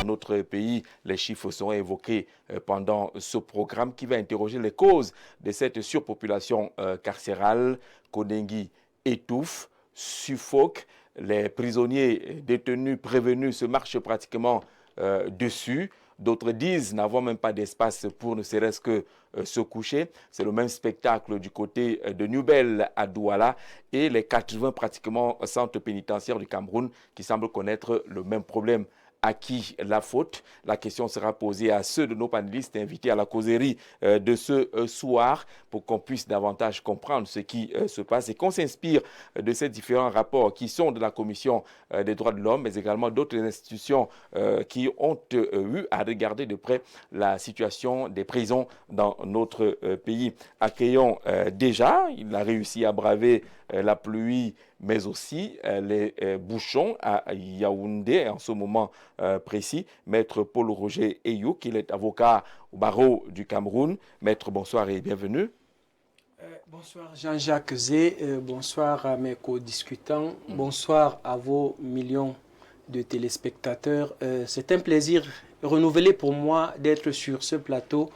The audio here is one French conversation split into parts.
dans notre pays. Les chiffres seront évoqués pendant ce programme qui va interroger les causes de cette surpopulation carcérale. Koningui étouffe, suffoque. Les prisonniers détenus prévenus se marchent pratiquement dessus. D'autres disent n'avoir même pas d'espace pour ne serait-ce que se coucher. C'est le même spectacle du côté de Nouvelle à Douala et les 80 pratiquement centres pénitentiaires du Cameroun qui semblent connaître le même problème. À qui la faute? La question sera posée à ceux de nos panélistes invités à la causerie de ce soir pour qu'on puisse davantage comprendre ce qui se passe et qu'on s'inspire de ces différents rapports qui sont de la Commission des droits de l'homme, mais également d'autres institutions qui ont eu à regarder de près la situation des prisons dans notre pays. Accueillons déjà, il a réussi à braver la pluie, mais aussi les bouchons à Yaoundé en ce moment précis. Maître Paul Roger Eyou, qui est avocat au barreau du Cameroun. Maître, bonsoir et bienvenue. Bonsoir Jean-Jacques Zé, bonsoir à mes co-discutants, bonsoir à vos millions de téléspectateurs. C'est un plaisir renouvelé pour moi d'être sur ce plateau.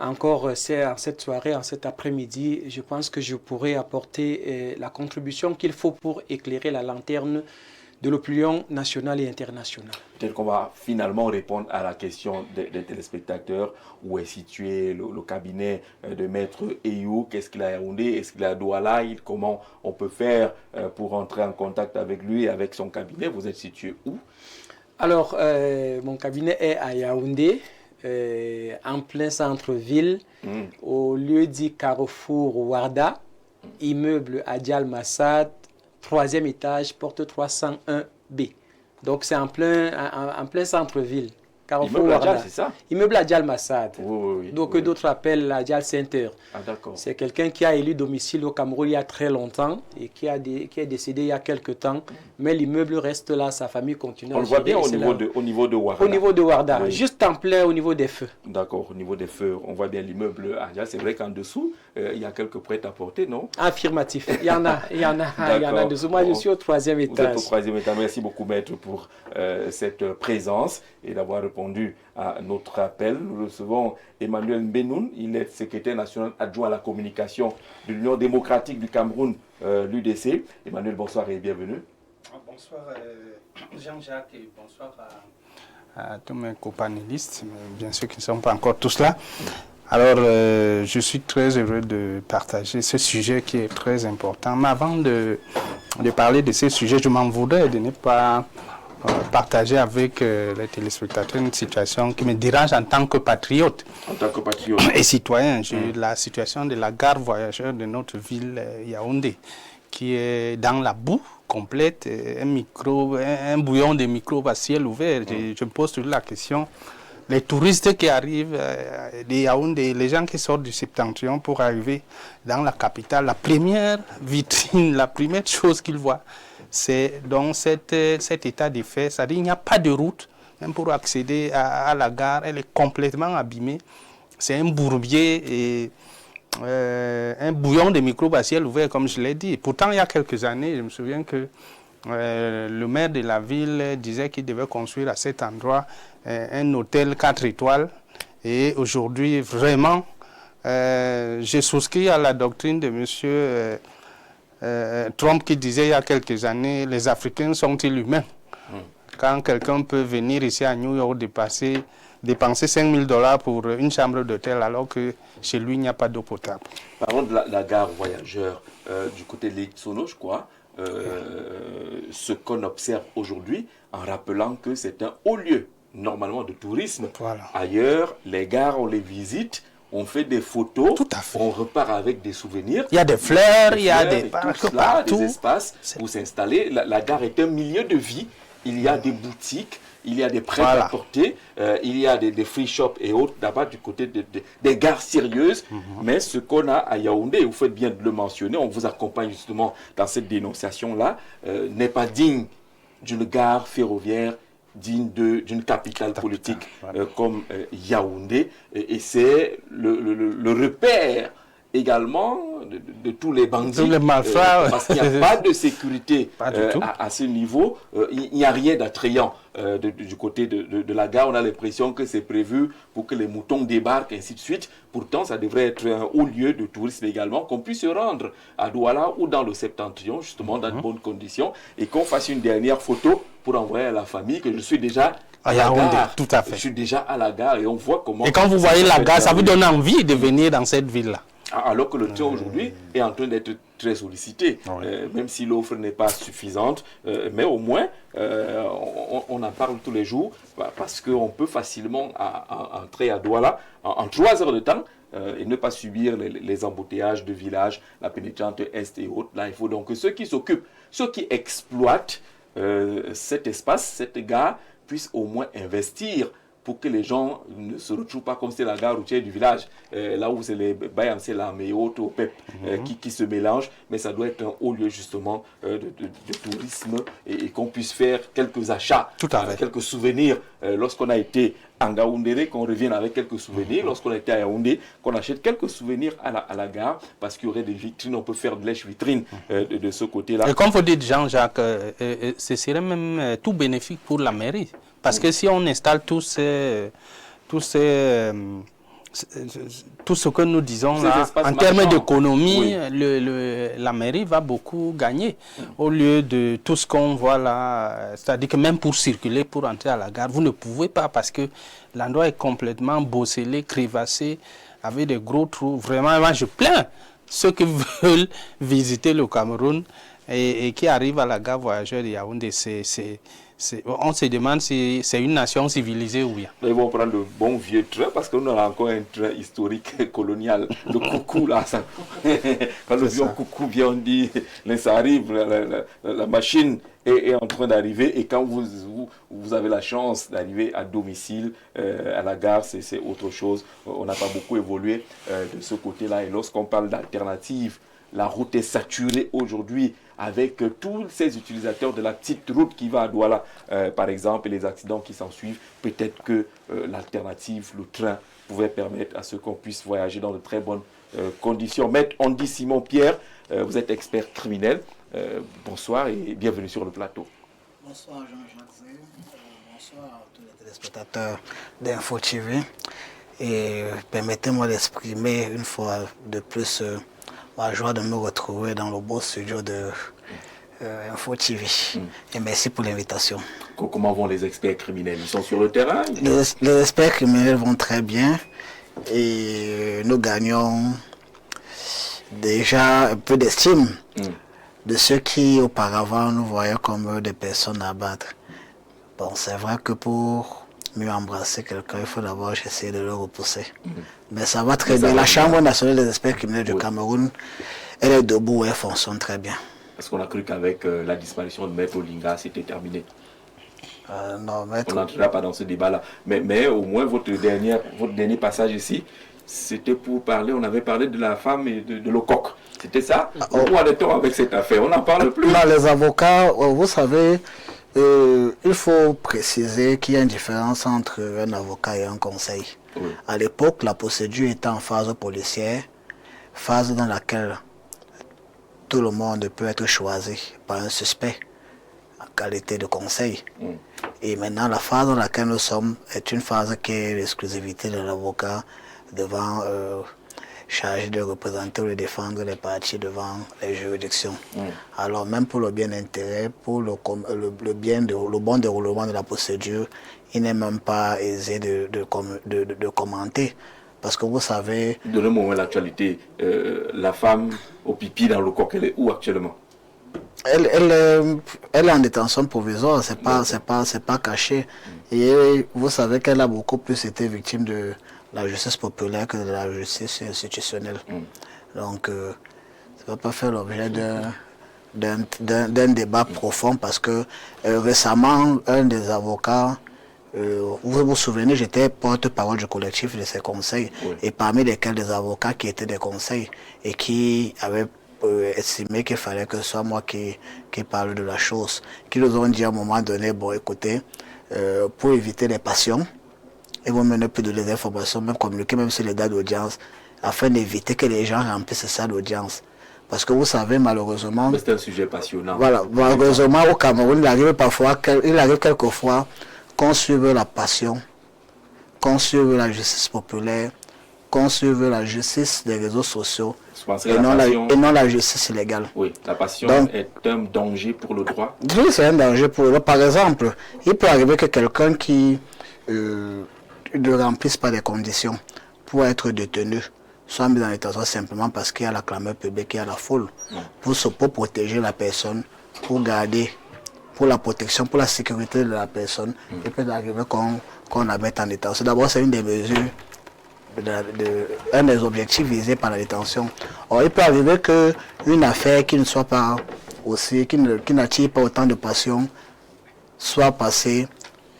Encore cette soirée, en cet après-midi, je pense que je pourrai apporter la contribution qu'il faut pour éclairer la lanterne de l'opinion nationale et internationale. Peut-être qu'on va finalement répondre à la question des téléspectateurs. Où est situé le cabinet de Maître Eyou? Qu'est-ce qu'il a à Yaoundé? Est-ce qu'il a à Douala? Comment on peut faire pour entrer en contact avec lui et avec son cabinet? Vous êtes situé où? Alors, mon cabinet est à Yaoundé. En plein centre-ville, au lieu dit Carrefour Warda, immeuble Adjal Massad, 3e étage, porte 301B. Donc c'est en plein centre-ville. Carrefour Immeuble Warda. Adjal, c'est ça? Immeuble Adjal Massad. Oui, donc d'autres appellent Adjal Center. Ah, d'accord. C'est quelqu'un qui a élu domicile au Cameroun il y a très longtemps et qui est décédé il y a quelques temps. Mais l'immeuble reste là, sa famille continue. On le voit bien au niveau de Warda. Au niveau de Warda, oui. Juste en plein au niveau des feux. D'accord, au niveau des feux, on voit bien l'immeuble Adjal. C'est vrai qu'en dessous, il y a quelques prêts à porter, non? Affirmatif. Il y en a dessous. Moi, je suis au 3e étage. Vous êtes au 3e étage. Merci beaucoup, Maître, pour cette présence et d'avoir répondu à notre appel. Nous recevons Emmanuel Mbenoun. Il est secrétaire national adjoint à la communication de l'Union démocratique du Cameroun, l'UDC. Emmanuel, bonsoir et bienvenue. Bonsoir Jean-Jacques et bonsoir à tous mes copanélistes, mais bien sûr qu'ils ne sont pas encore tous là. Alors, je suis très heureux de partager ce sujet qui est très important. Mais avant de parler de ce sujet, je m'en voudrais de ne pas partager avec les téléspectateurs une situation qui me dérange en tant que patriote. En tant que patriote. Et citoyen. La situation de la gare voyageur de notre ville Yaoundé, qui est dans la boue complète, un bouillon de microbes à ciel ouvert. Je me pose toujours la question. Les touristes qui arrivent de Yaoundé, les gens qui sortent du Septentrion pour arriver dans la capitale, la première vitrine, la première chose qu'ils voient, c'est donc cet état de fait. C'est-à-dire qu'il n'y a pas de route, même pour accéder à la gare, elle est complètement abîmée. C'est un bourbier et un bouillon de microbes à ciel ouvert, comme je l'ai dit. Pourtant, il y a quelques années, je me souviens que le maire de la ville disait qu'il devait construire à cet endroit un hôtel 4 étoiles. Et aujourd'hui, vraiment, j'ai souscrit à la doctrine de M. Trump qui disait il y a quelques années, les Africains sont-ils humains? Quand quelqu'un peut venir ici à New York dépenser $5 000 pour une chambre d'hôtel alors que chez lui il n'y a pas d'eau potable. Parlons de la gare voyageur du côté de l'Ixono, je crois. Ce qu'on observe aujourd'hui en rappelant que c'est un haut lieu normalement de tourisme. Voilà. Ailleurs, les gares, on les visite. On fait des photos, tout à fait. On repart avec des souvenirs. Il y a des fleurs, il y a des partout, des espaces pour s'installer. La gare est un milieu de vie. Il y a des boutiques, il y a des prêts à porter, il y a des free shops et autres là-bas du côté des gares sérieuses. Mais ce qu'on a à Yaoundé, vous faites bien de le mentionner, on vous accompagne justement dans cette dénonciation-là, n'est pas digne d'une gare ferroviaire, digne d'une capitale politique comme Yaoundé. Et c'est le repère également de tous les bandits. Tous les malfrats. Parce qu'il n'y a pas de sécurité Pas du tout. à ce niveau. Il n'y a rien d'attrayant du côté de la gare. On a l'impression que c'est prévu pour que les moutons débarquent, ainsi de suite. Pourtant, ça devrait être un haut lieu de tourisme également, qu'on puisse se rendre à Douala ou dans le Septentrion, justement, dans de bonnes conditions, et qu'on fasse une dernière photo pour envoyer à la famille que je suis déjà à la Yaoundé, gare. tout à fait. Je suis déjà à la gare et on voit comment... Et quand vous voyez la gare, ça vous donne envie de venir dans cette ville-là. Alors que le train aujourd'hui est en train d'être très sollicité, même si l'offre n'est pas suffisante, mais au moins on en parle tous les jours parce qu'on peut facilement entrer à Douala en 3 heures de temps et ne pas subir les embouteillages de villages, la pénétrante Est et autres. Là, il faut donc que ceux qui s'occupent, ceux qui exploitent cet espace, cette gare, puissent au moins investir pour que les gens ne se retrouvent pas comme c'est la gare routière du village, là où c'est les Bayam, c'est la Méote, au PEP, qui se mélangent, mais ça doit être un haut lieu justement de tourisme et qu'on puisse faire quelques achats, quelques souvenirs lorsqu'on a été en Gaoundéré, qu'on revienne avec quelques souvenirs, lorsqu'on a été à Yaoundé, qu'on achète quelques souvenirs à la gare, parce qu'il y aurait des vitrines, on peut faire de lèche-vitrine de ce côté-là. Et comme vous dites, Jean-Jacques, ce serait même tout bénéfique pour la mairie. Parce que si on installe tout ce que nous disons là, en termes d'économie, la mairie va beaucoup gagner. Au lieu de tout ce qu'on voit là, c'est-à-dire que même pour circuler, pour entrer à la gare, vous ne pouvez pas parce que l'endroit est complètement bosselé, crévassé, avec des gros trous. Vraiment, moi je plains ceux qui veulent visiter le Cameroun et qui arrivent à la gare voyageur de Yaoundé. On se demande si c'est une nation civilisée ou bien. Ils vont prendre le bon vieux train parce qu'on a encore un train historique colonial. Le coucou là, ça... quand le vieux coucou vient, on dit, ça arrive, la machine est en train d'arriver et quand vous avez la chance d'arriver à domicile, à la gare, c'est autre chose. On n'a pas beaucoup évolué de ce côté-là et lorsqu'on parle d'alternatives, la route est saturée aujourd'hui avec tous ces utilisateurs de la petite route qui va à Douala, par exemple, et les accidents qui s'en suivent. Peut-être que l'alternative, le train, pouvait permettre à ce qu'on puisse voyager dans de très bonnes conditions. Maître Andy Simon-Pierre, vous êtes expert criminel. Bonsoir et bienvenue sur le plateau. Bonsoir Jean-Jacques. Bonsoir à tous les téléspectateurs d'Info TV. Et permettez-moi d'exprimer une fois de plus ma joie de me retrouver dans le beau studio de Info TV. Et merci pour l'invitation. Comment vont les experts criminels? Ils sont sur le terrain? Les experts criminels vont très bien et nous gagnons déjà un peu d'estime de ceux qui auparavant nous voyaient comme des personnes à battre. Bon, c'est vrai que pour mieux embrasser quelqu'un, il faut d'abord essayer de le repousser. Mais ça va très bien. La Chambre nationale des experts criminels du Cameroun, elle est debout et elle fonctionne très bien. Est-ce qu'on a cru qu'avec la disparition de Maître Olinga, c'était terminé? Non, Maître... On n'entrera pas dans ce débat-là. Mais au moins, votre dernier passage ici, c'était pour parler, on avait parlé de la femme et de Lecoq. C'était ça? Où en est-on avec cette affaire? On n'en parle plus. Non, les avocats, vous savez, il faut préciser qu'il y a une différence entre un avocat et un conseil. Oui. À l'époque, la procédure était en phase policière, phase dans laquelle tout le monde peut être choisi par un suspect en qualité de conseil. Et maintenant, la phase dans laquelle nous sommes est une phase qui est l'exclusivité de l'avocat devant chargé de représenter ou de défendre les parties devant les juridictions. Alors même pour le bien-intérêt, pour le bon déroulement de la procédure, il n'est même pas aisé de commenter. Parce que vous savez... Donnez-moi l'actualité. La femme au pipi dans le coq, elle est où actuellement? Elle est en détention provisoire, c'est pas caché. Et vous savez qu'elle a beaucoup plus été victime de la justice populaire que de la justice institutionnelle. Donc, ça ne va pas faire l'objet d'un débat profond parce que récemment, un des avocats, vous vous souvenez, j'étais porte-parole du collectif de ces conseils, et parmi lesquels des avocats qui étaient des conseils et qui avaient estimé qu'il fallait que ce soit moi qui parle de la chose, qui nous ont dit à un moment donné, bon écoutez, pour éviter les passions, ils vont mener plus de les informations, même communiquer, même sur les dates d'audience, afin d'éviter que les gens remplissent ça d'audience. Parce que vous savez, malheureusement... C'est un sujet passionnant. Voilà, malheureusement, au Cameroun, il arrive quelquefois qu'on suive la passion, qu'on suive la justice populaire, qu'on suive la justice des réseaux sociaux et non la justice illégale. Oui, la passion est un danger pour le droit. Oui, c'est un danger pour le droit. Par exemple, il peut arriver que quelqu'un qui ne remplisse pas les conditions pour être détenu soit mis en détention simplement parce qu'il y a la clameur publique, il y a la foule, pour protéger la personne, pour garder, pour la protection, pour la sécurité de la personne. Il peut arriver qu'on la mette en détention. D'abord, c'est une des mesures, un des objectifs visés par la détention. Or, il peut arriver qu'une affaire qui ne soit pas aussi, qui n'attire pas autant de passion, soit passée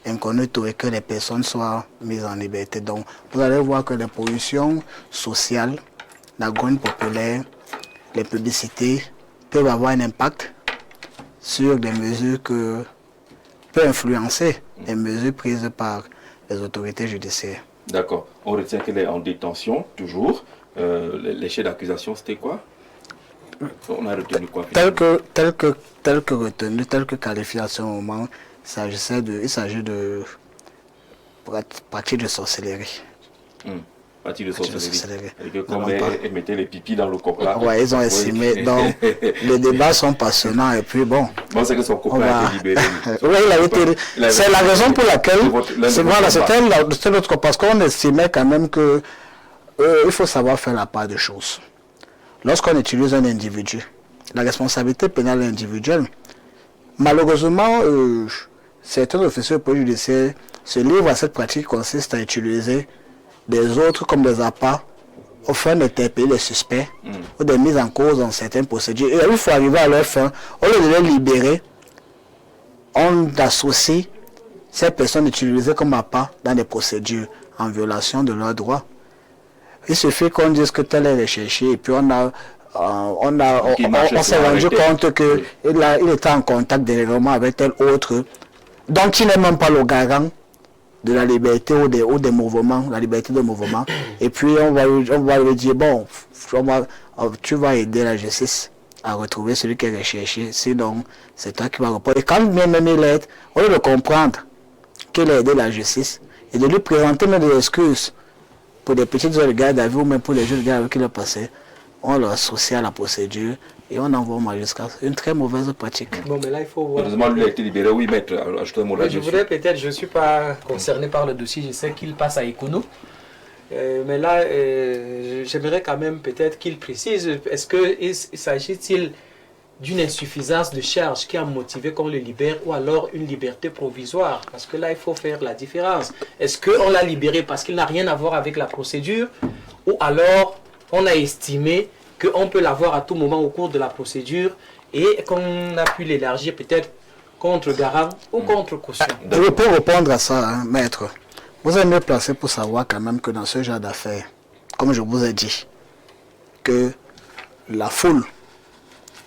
incognito et que les personnes soient mises en liberté. Donc, vous allez voir que les pollutions sociales, la grogne populaire, les publicités peuvent avoir un impact sur des mesures que peuvent influencer les mesures prises par les autorités judiciaires. D'accord. On retient qu'elle est en détention, toujours. Les chefs d'accusation, c'était quoi? On a retenu quoi? Tel que retenu, tel que qualifié à ce moment, il s'agit de pratique de sorcellerie. Pratique de sorcellerie. Et que comme ils mettaient les pipis dans le coq là. Ouais, ils ont estimé. Donc, les débats sont passionnants et puis bon. Bon, c'est que son copain a été libéré. Oui, il a été. C'est la raison pour laquelle. C'est notre. Parce qu'on estimait quand même que il faut savoir faire la part des choses. Lorsqu'on utilise un individu, la responsabilité pénale est individuelle. Malheureusement, certains officiers de police judiciaire se livrent à cette pratique qui consiste à utiliser des autres comme des appâts afin d'interpeller les suspects ou des mises en cause dans certaines procédures. Et il faut arriver à leur fin, au lieu de les libérer, on associe ces personnes utilisées comme appâts dans des procédures en violation de leurs droits. Il suffit qu'on dise que tel est recherché et puis on s'est rendu compte qu'il était en contact directement avec tel autre, donc il n'est même pas le garant de la liberté ou des mouvements, la liberté de mouvement. Et puis on va lui dire, bon, tu vas aider la justice à retrouver celui qui est recherché, sinon c'est toi qui vas répondre. Et quand même il est, on doit comprendre qu'il a aidé la justice et de lui présenter même des excuses pour des petites heures de garde à vue ou même pour les jours de garde avec qui il a passé, on l'associe à la procédure et on envoie au magistrat. Une très mauvaise pratique. Bon, mais là, il faut voir. Heureusement, lui a été libéré. Oui, maître, ajoutez un mot là-dessus. Je voudrais peut-être, je ne suis pas concerné par le dossier, je sais qu'il passe à Econo. Mais là, j'aimerais quand même peut-être qu'il précise, est-ce qu'il s'agit-il d'une insuffisance de charge qui a motivé qu'on le libère ou alors une liberté provisoire? Parce que là, il faut faire la différence. Est-ce qu'on l'a libéré parce qu'il n'a rien à voir avec la procédure ou alors on a estimé qu'on peut l'avoir à tout moment au cours de la procédure et qu'on a pu l'élargir peut-être contre garant ou contre caution? Je peux répondre à ça, hein, maître. Vous êtes mieux placé pour savoir quand même que dans ce genre d'affaires, comme je vous ai dit, que la foule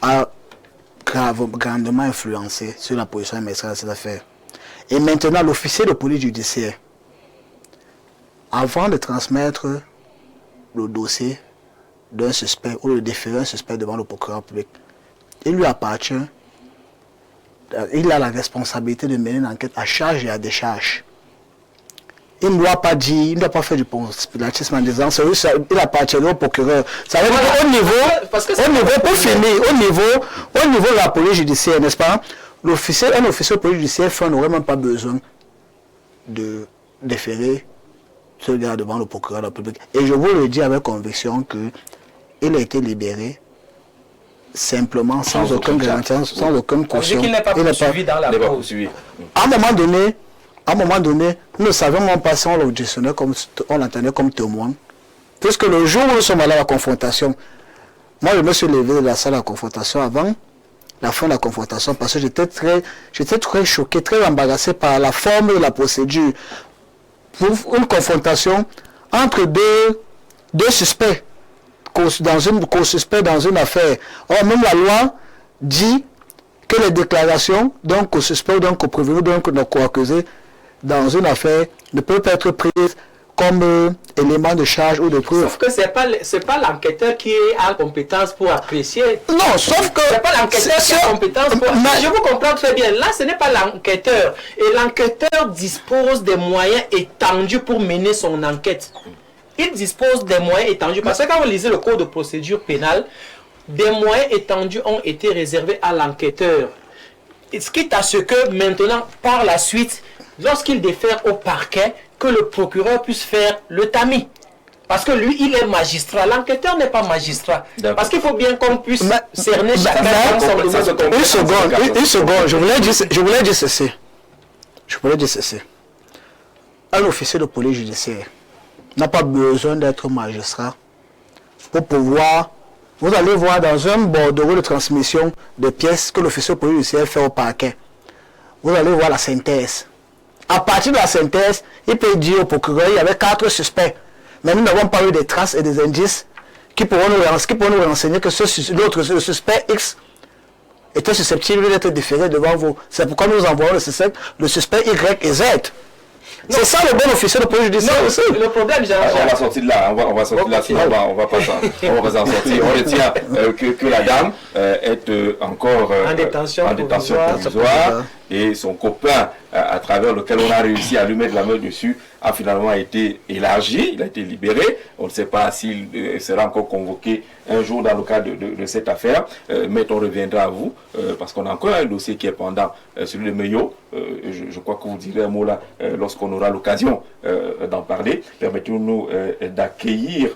a grandement influencé sur la position administrative de cette affaire. Et maintenant, l'officier de police judiciaire, avant de transmettre le dossier d'un suspect ou de déférer un suspect devant le procureur public, il lui appartient, il a la responsabilité de mener une enquête à charge et à décharge. Il ne doit pas dire, il ne doit pas faire du conspiratisme en disant il appartient au procureur. Ça veut dire qu'au niveau, pour finir, au niveau de la police judiciaire, n'est-ce pas, un officier de police judiciaire n'aurait même pas besoin de déférer ce gars devant le procureur de la République. Et je vous le dis avec conviction qu'il a été libéré simplement, sans aucune garantie, sans aucune caution. Il n'est pas poursuivi dans la cause. À un moment donné, nous ne savions même pas si on l'auditionnait on l'entendait comme témoin. Puisque le jour où nous sommes allés à la confrontation, moi je me suis levé de la salle à la confrontation avant la fin de la confrontation parce que j'étais très choqué, très embarrassé par la forme de la procédure. Pour une confrontation entre deux suspects, co-suspects dans une affaire. Or, même la loi dit que les déclarations d'un co-suspect, d'un co-prévenu, d'un co-accusé dans une affaire ne peuvent pas être prises comme élément de charge ou de preuve. Sauf que c'est pas l'enquêteur qui a la compétence pour apprécier. Non, sauf que... C'est pas l'enquêteur qui a la compétence pour... Je vous comprends très bien. Là, ce n'est pas l'enquêteur. Et l'enquêteur dispose des moyens étendus pour mener son enquête. Il dispose des moyens étendus. Parce que quand vous lisez le code de procédure pénale, des moyens étendus ont été réservés à l'enquêteur. Quitte à ce que maintenant, par la suite, lorsqu'il défère au parquet, que le procureur puisse faire le tamis. Parce que lui, il est magistrat. L'enquêteur n'est pas magistrat. Parce qu'il faut bien qu'on puisse cerner chacun dans son domaine. Une seconde. Je voulais dire ceci. Un officier de police judiciaire n'a pas besoin d'être magistrat pour pouvoir... Vous allez voir dans un bordereau de transmission de pièces que l'officier de police judiciaire fait au parquet. Vous allez voir la synthèse. À partir de la synthèse, il peut dire au procureur, il y avait 4 suspects. Mais nous n'avons pas eu des traces et des indices qui pourront nous renseigner que le suspect X était susceptible d'être déféré devant vous. C'est pourquoi nous envoyons le suspect Y et Z. C'est ça le bon officier de police judiciaire aussi. Le problème, on va sortir de là, on va sortir de là, sinon on va pas en sortir. On retient que la dame est encore en détention provisoire et son copain, à travers lequel on a réussi à lui mettre la main dessus, a finalement été élargi, il a été libéré. On ne sait pas s'il sera encore convoqué un jour dans le cadre de cette affaire, mais on reviendra à vous, parce qu'on a encore un dossier qui est pendant, celui de Meyo. Je crois que vous direz un mot là lorsqu'on aura l'occasion d'en parler. Permettez-nous d'accueillir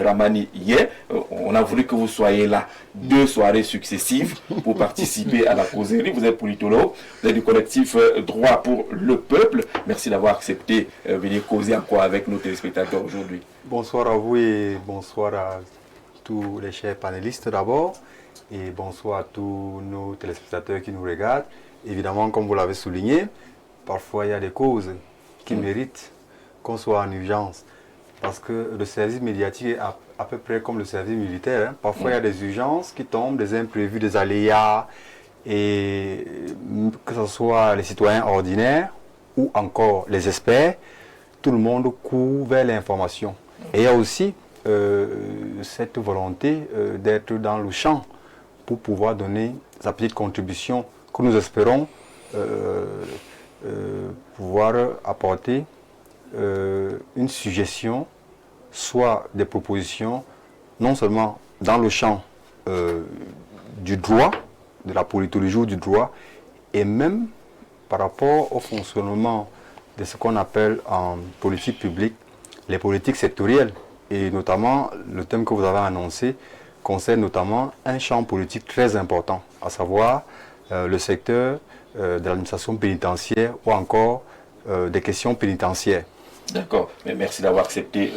Ramani hier. On a voulu que vous soyez là 2 soirées successives pour participer à la causerie. Vous êtes politologue, vous êtes du collectif Droit pour le Peuple. Merci d'avoir accepté venir causer encore avec nos téléspectateurs aujourd'hui. Bonsoir à vous et bonsoir à tous les chers panélistes d'abord. Et bonsoir à tous nos téléspectateurs qui nous regardent. Évidemment, comme vous l'avez souligné, parfois il y a des causes qui méritent qu'on soit en urgence. Parce que le service médiatique est à peu près comme le service militaire. Hein. Parfois il y a des urgences qui tombent, des imprévus, des aléas. Et que ce soit les citoyens ordinaires ou encore les experts, tout le monde court vers l'information. Et il y a aussi cette volonté d'être dans le champ pour pouvoir donner sa petite contribution que nous espérons pouvoir apporter une suggestion, soit des propositions, non seulement dans le champ du droit, de la politologie ou du droit, et même par rapport au fonctionnement de ce qu'on appelle en politique publique, les politiques sectorielles. Et notamment, le thème que vous avez annoncé concerne notamment un champ politique très important, à savoir le secteur de l'administration pénitentiaire ou encore des questions pénitentiaires. D'accord, mais merci d'avoir accepté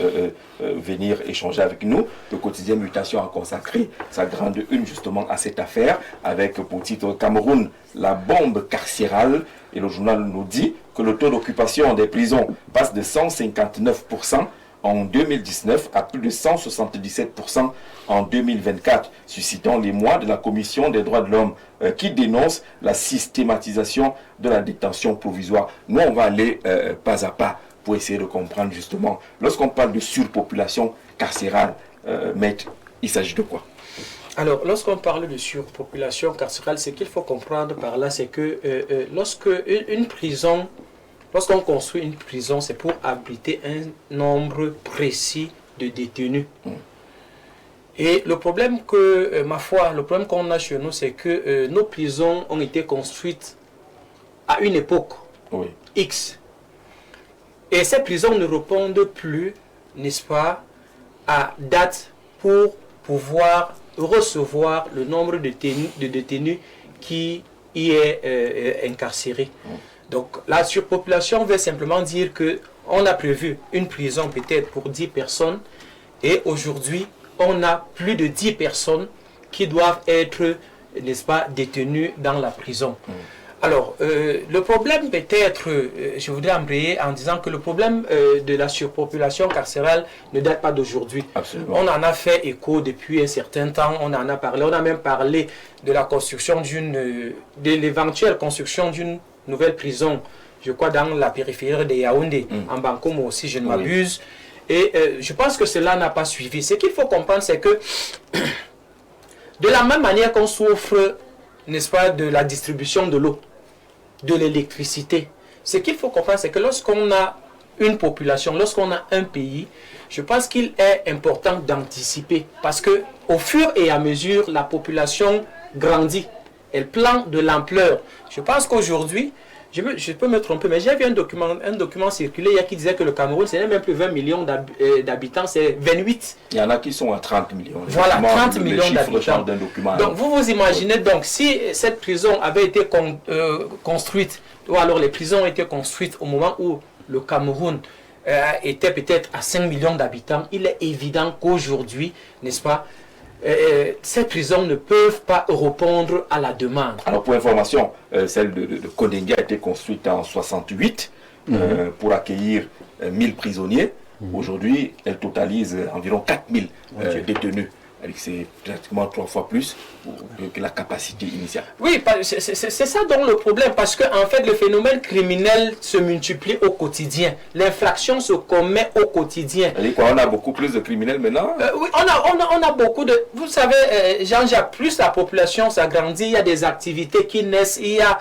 venir échanger avec nous. Le quotidien Mutation a consacré sa grande une justement à cette affaire, avec pour titre Cameroun, la bombe carcérale. Et le journal nous dit que le taux d'occupation des prisons passe de 159% en 2019 à plus de 177% en 2024, suscitant l'émoi de la Commission des droits de l'homme qui dénonce la systématisation de la détention provisoire. Nous, on va aller pas à pas pour essayer de comprendre justement, lorsqu'on parle de surpopulation carcérale, maître, il s'agit de quoi? Alors, lorsqu'on parle de surpopulation carcérale, ce qu'il faut comprendre par là, c'est que lorsqu'on construit une prison, c'est pour abriter un nombre précis de détenus. Et le problème le problème qu'on a chez nous, c'est que nos prisons ont été construites à une époque X. Et ces prisons ne répondent plus, n'est-ce pas, à date pour pouvoir recevoir le nombre de détenus qui y est incarcéré. Donc la surpopulation veut simplement dire qu'on a prévu une prison peut-être pour 10 personnes et aujourd'hui on a plus de 10 personnes qui doivent être, n'est-ce pas, détenues dans la prison. Alors, le problème peut-être, je voudrais embrayer en disant que le problème de la surpopulation carcérale ne date pas d'aujourd'hui. On en a fait écho depuis un certain temps, on en a parlé, on a même parlé de la construction de l'éventuelle construction d'une nouvelle prison je crois dans la périphérie de Yaoundé, en Bankomo aussi, je ne m'abuse. Et je pense que cela n'a pas suivi. Ce qu'il faut comprendre, c'est que de la même manière qu'on souffre, n'est-ce pas, de la distribution de l'eau, de l'électricité, ce qu'il faut comprendre, c'est que lorsqu'on a une population, lorsqu'on a un pays, je pense qu'il est important d'anticiper. Parce que au fur et à mesure, la population grandit. Elle prend de l'ampleur. Je pense qu'aujourd'hui, je peux me tromper, mais j'ai vu un document circuler hier qui disait que le Cameroun, ce n'est même plus 20 millions d'habitants, c'est 28. Il y en a qui sont à 30 millions. Voilà, 30 millions d'habitants. Donc vous imaginez, donc, si cette prison avait été construite, ou alors les prisons ont été construites au moment où le Cameroun était peut-être à 5 millions d'habitants, il est évident qu'aujourd'hui, n'est-ce pas, ces prisons ne peuvent pas répondre à la demande. Alors pour information, celle de Kondengi a été construite en 68 pour accueillir 1000 prisonniers. Aujourd'hui, elle totalise environ 4000 détenus. C'est pratiquement 3 fois plus que la capacité initiale. Oui, c'est ça donc le problème, parce qu'en fait le phénomène criminel se multiplie au quotidien. L'infraction se commet au quotidien. On a beaucoup plus de criminels maintenant? Oui, on a beaucoup de... Vous savez, Jean-Jacques, plus la population s'agrandit, il y a des activités qui naissent, il y a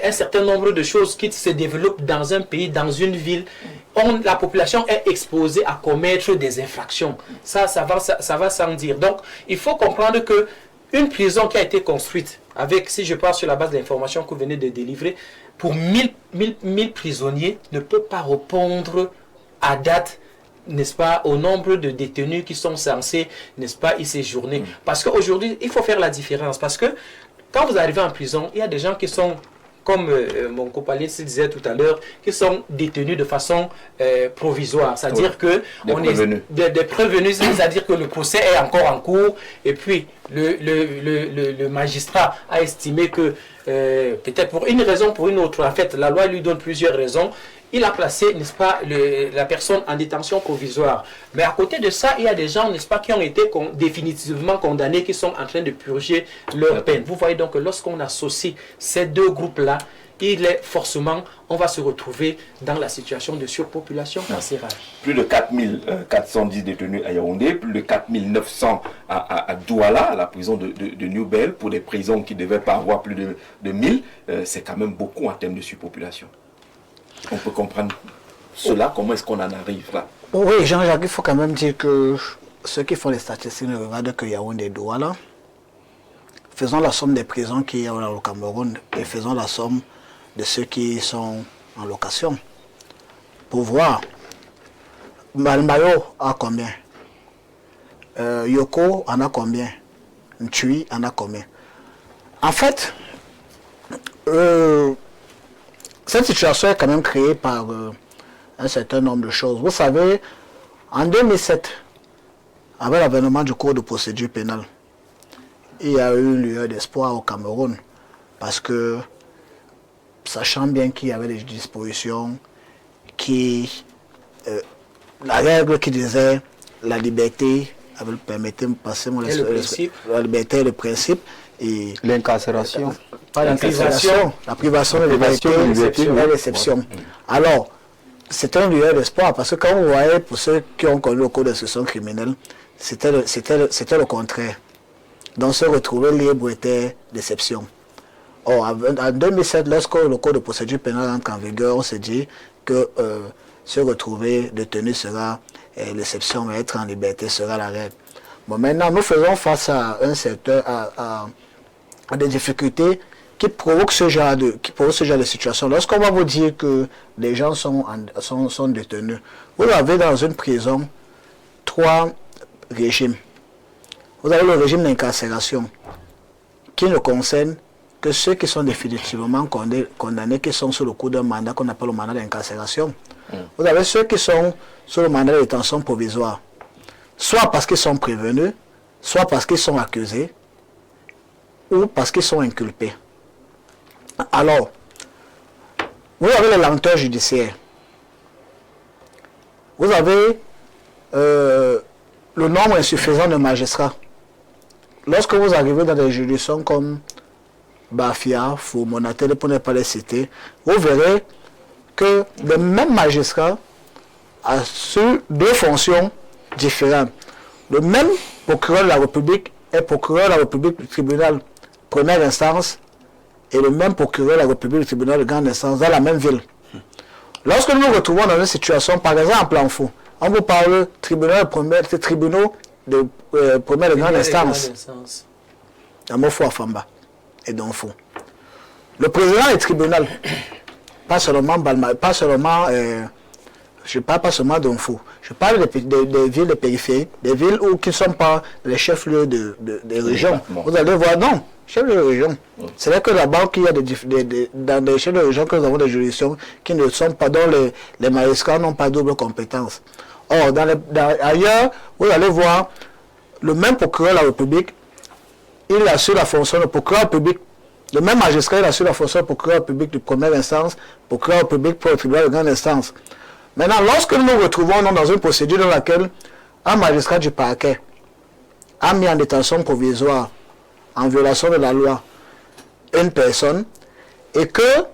un certain nombre de choses qui se développent dans un pays, dans une ville. La population est exposée à commettre des infractions. Ça va sans dire. Donc, il faut comprendre que une prison qui a été construite, avec, si je parle sur la base de l'information que vous venez de délivrer, pour 1000 prisonniers, ne peut pas répondre à date, n'est-ce pas, au nombre de détenus qui sont censés, n'est-ce pas, y séjourner. Parce qu'aujourd'hui, il faut faire la différence. Parce que quand vous arrivez en prison, il y a des gens qui sont, comme mon compagnon disait tout à l'heure, qui sont détenus de façon provisoire. C'est-à-dire que des prévenus, c'est-à-dire que le procès est encore en cours, et puis le magistrat a estimé que peut-être pour une raison, pour une autre, en fait, la loi lui donne plusieurs raisons. Il a placé, n'est-ce pas, la personne en détention provisoire. Mais à côté de ça, il y a des gens, n'est-ce pas, qui ont été définitivement condamnés, qui sont en train de purger leur peine. Vous voyez donc que lorsqu'on associe ces deux groupes-là, il est forcément, on va se retrouver dans la situation de surpopulation carcérale. Plus de 4410 détenus à Yaoundé, plus de 4900 à Douala, à la prison de New Bell, pour des prisons qui ne devaient pas avoir plus de 1000. C'est quand même beaucoup en termes de surpopulation. On peut comprendre cela, comment est-ce qu'on en arrive là? Oui, Jean-Jacques, il faut quand même dire que ceux qui font les statistiques ne regardent que Yaoundé et Douala. Faisons la somme des prisons qu'il y a au Cameroun et faisons la somme de ceux qui sont en location. Pour voir, Malmayo a combien? Yoko en a combien? Ntui en a combien? En fait, cette situation est quand même créée par un certain nombre de choses. Vous savez, en 2007, avec l'avènement du Code de procédure pénale, il y a eu une lueur d'espoir au Cameroun, parce que, sachant bien qu'il y avait des dispositions qui... la règle qui disait la liberté, permettez-moi de passer la liberté est le principe, et l'incarcération. Pas l'incarcération, la privation de liberté et l'exception. Alors, c'est un lueur d'espoir, parce que quand vous voyez, pour ceux qui ont connu le code d'instruction criminelle, c'était le contraire. Donc se retrouver libre était l'exception. Or, en 2007, lorsque le code de procédure pénale entre en vigueur, on s'est dit que se retrouver détenu sera l'exception, mais être en liberté sera la règle. Bon, maintenant, nous faisons face à un secteur, à des difficultés qui provoquent ce genre de situation. Lorsqu'on va vous dire que les gens sont détenus, vous avez dans une prison 3 régimes. Vous avez le régime d'incarcération qui ne concerne que ceux qui sont définitivement condamnés, qui sont sous le coup d'un mandat qu'on appelle le mandat d'incarcération. Vous avez ceux qui sont sous le mandat de détention provisoire, soit parce qu'ils sont prévenus, soit parce qu'ils sont accusés, ou parce qu'ils sont inculpés. Alors, vous avez les lenteurs judiciaires. Vous avez le nombre insuffisant de magistrats. Lorsque vous arrivez dans des juridictions comme Bafia, Fou, Monatel, pour ne pas les citer, vous verrez que le même magistrat a sur 2 fonctions différentes. Le même procureur de la République est procureur de la République du tribunal première instance et le même procureur de la République du tribunal de grande instance dans la même ville. Lorsque nous nous retrouvons dans une situation, par exemple en faux, on vous parle tribunaux de première de grande instance. Un mot faux à Famba et donc faux. Le président du tribunal, pas seulement je parle pas seulement d'Onfo, je parle des villes de périphérie, des villes qui ne sont pas les chefs-lieux des régions. Vous allez voir, non, chefs de région. C'est vrai que là-bas, qu'il y a dans les chefs de région que nous avons des juridictions qui ne sont pas, dont les magistrats n'ont pas double compétence. Or, ailleurs, vous allez voir, le même procureur de la République, il assure la fonction de procureur public. Le même magistrat, il assure la fonction de procureur public de première instance, procureur public pour le tribunal de grande instance. Maintenant, lorsque nous nous retrouvons dans une procédure dans laquelle un magistrat du parquet a mis en détention provisoire, en violation de la loi, une personne, et que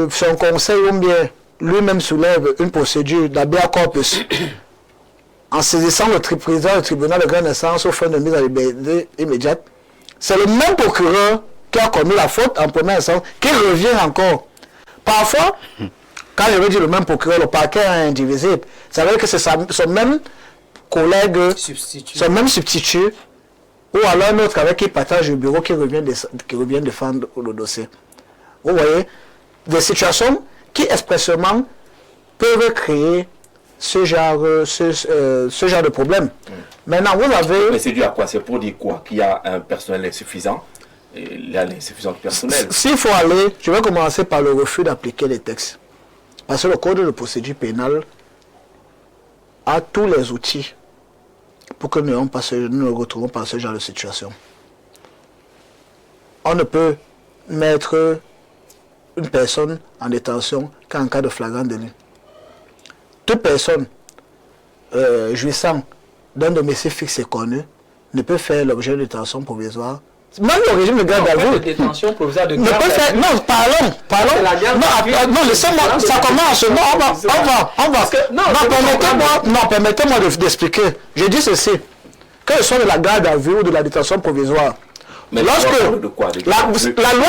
son conseil ou bien lui-même soulève une procédure d'habeas corpus en saisissant le président du tribunal de grande instance aux fins de mise en liberté immédiate, c'est le même procureur qui a commis la faute en première instance qui revient encore. Parfois, quand je veux dire le même procureur, le parquet est indivisible. Ça veut dire que c'est son même collègue, son même substitut, ou alors un autre avec qui partage le bureau qui revient défendre le dossier. Vous voyez, des situations qui expressément peuvent créer ce genre de problème. Maintenant, vous avez... Mais c'est dû à quoi? C'est pour dire quoi? Qu'il y a un personnel insuffisant? Il y a l'insuffisance personnelle. S'il faut aller, je vais commencer par le refus d'appliquer les textes. Parce que le code de procédure pénale a tous les outils pour que nous ne retrouvons pas ce genre de situation. On ne peut mettre une personne en détention qu'en cas de flagrant délit. Toute personne jouissant d'un domicile fixe et connu ne peut faire l'objet de détention provisoire. Même le régime de garde à vue. Détention provisoire de ne peut faire. Non, parlons. Non, laissez-moi. Ça commence. On va. Permettez-moi d'expliquer. Je dis ceci. Que ce soit de la garde à vue ou de la détention provisoire. Mais lorsque de quoi? la loi.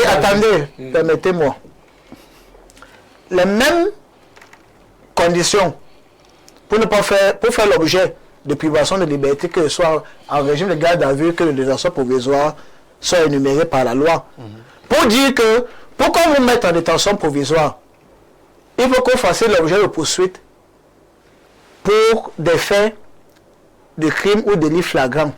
Attendez. Permettez-moi. Les mêmes conditions pour faire l'objet de privation de liberté, que ce soit en régime de garde à vue que de détention provisoire, soit énuméré par la loi. Pour dire que, pour qu'on vous mette en détention provisoire, il faut qu'on fasse l'objet de poursuite pour des faits de crimes ou délits flagrants.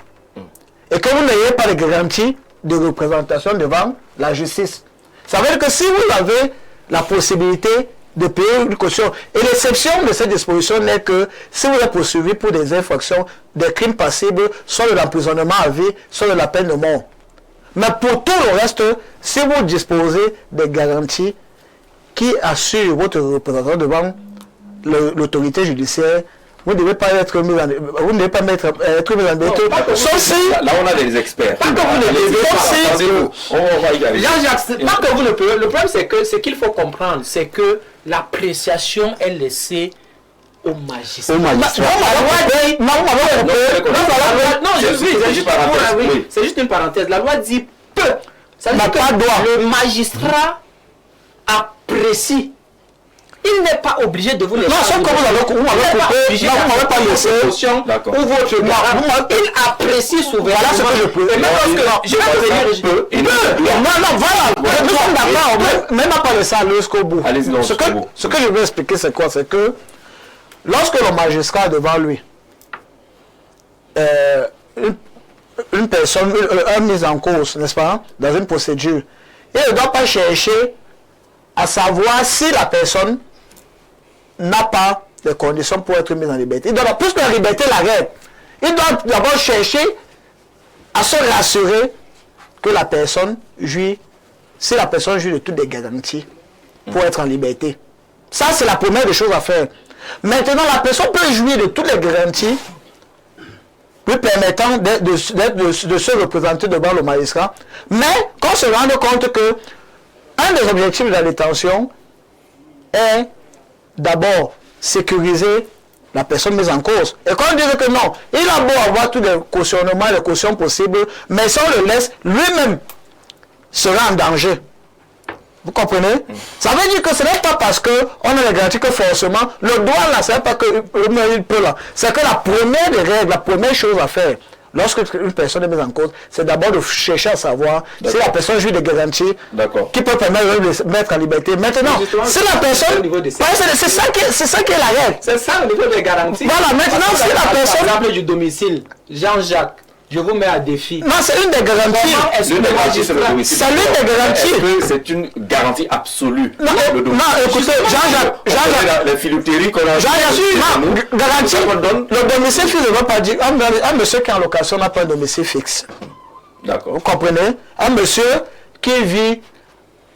Et que vous n'ayez pas de garantie de représentation devant la justice. Ça veut dire que si vous avez la possibilité de payer une caution. Et l'exception de cette disposition n'est que si vous êtes poursuivi pour des infractions, des crimes passibles, soit de l'emprisonnement à vie, soit de la peine de mort. Mais pour tout le reste, si vous disposez des garanties qui assurent votre représentation devant l'autorité judiciaire, vous ne devez pas être mis en détention. Sauf si... Là, on a des experts. Pas que vous ne devez pas. On va y arriver. Jean-Jacques, pas que vous ne pouvez. Le problème, c'est que ce qu'il faut comprendre, c'est que l'appréciation est laissée au magistrat. C'est juste une parenthèse. La loi dit peu. Ça veut dire que le magistrat apprécie. Il n'est pas obligé de vous laisser. Non, sauf que vous m'avez pas laissé. Il apprécie souvent. Voilà ce que je peux. Je vais venir. Non, voilà. Nous sommes d'accord. Même pas laisser aller jusqu'au bout. Ce que je veux expliquer, c'est quoi? C'est que lorsque le magistrat est devant lui, une personne, un mise en cause, n'est-ce pas, dans une procédure, il ne doit pas chercher à savoir si la personne n'a pas les conditions pour être mise en liberté. Il doit, puisque la liberté l'arrête, il doit d'abord chercher à se rassurer que la personne jouit, si la personne jouit de toutes les garanties pour être en liberté. Ça, c'est la première des choses à faire. Maintenant, la personne peut jouir de toutes les garanties lui permettant de se représenter devant le magistrat, mais qu'on se rende compte que un des objectifs de la détention est d'abord sécuriser la personne mise en cause. Et qu'on dise que non, il a beau avoir tous les cautionnements, les cautions possibles, mais si on le laisse, lui-même sera en danger. Vous comprenez? Ça veut dire que ce n'est pas parce qu'on a les garanties que forcément, le droit là, ce n'est pas que il peut là. C'est que la première des règles, la première chose à faire, lorsque une personne est mise en cause, c'est d'abord de chercher à savoir si la personne jouit des garanties qui peut permettre de se mettre en liberté. Maintenant, si la personne... C'est ça qui est la règle. C'est ça au niveau des garanties. Voilà, maintenant, si la personne... Par exemple, du domicile, Jean-Jacques, je vous mets à défi. Non, c'est une des garanties. C'est l'une des garanties. Est-ce que c'est une garantie absolue? Non, écoutez, Jean-Jacques, la filouterie qu'on a... Jean-Jacques, garantie, le domicile fixe ne va pas dire, un monsieur qui est en location n'a pas de domicile fixe. D'accord. Vous comprenez? Un monsieur qui vit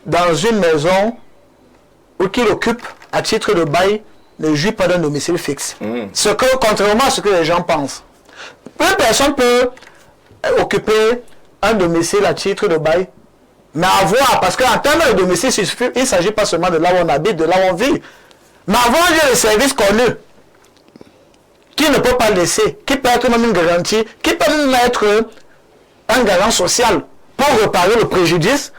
dans une maison ou qui l'occupe à titre de bail ne jouit pas d'un domicile fixe. Ce que, contrairement à ce que les gens pensent. Une personne peut occuper un domicile à titre de bail, mais avoir, parce qu'en termes de domicile, il ne s'agit pas seulement de là où on habite, de là où on vit, mais avoir des services connus, qui ne peut pas laisser, qui peut être même une garantie, qui peut même être un garant social pour réparer le préjudice,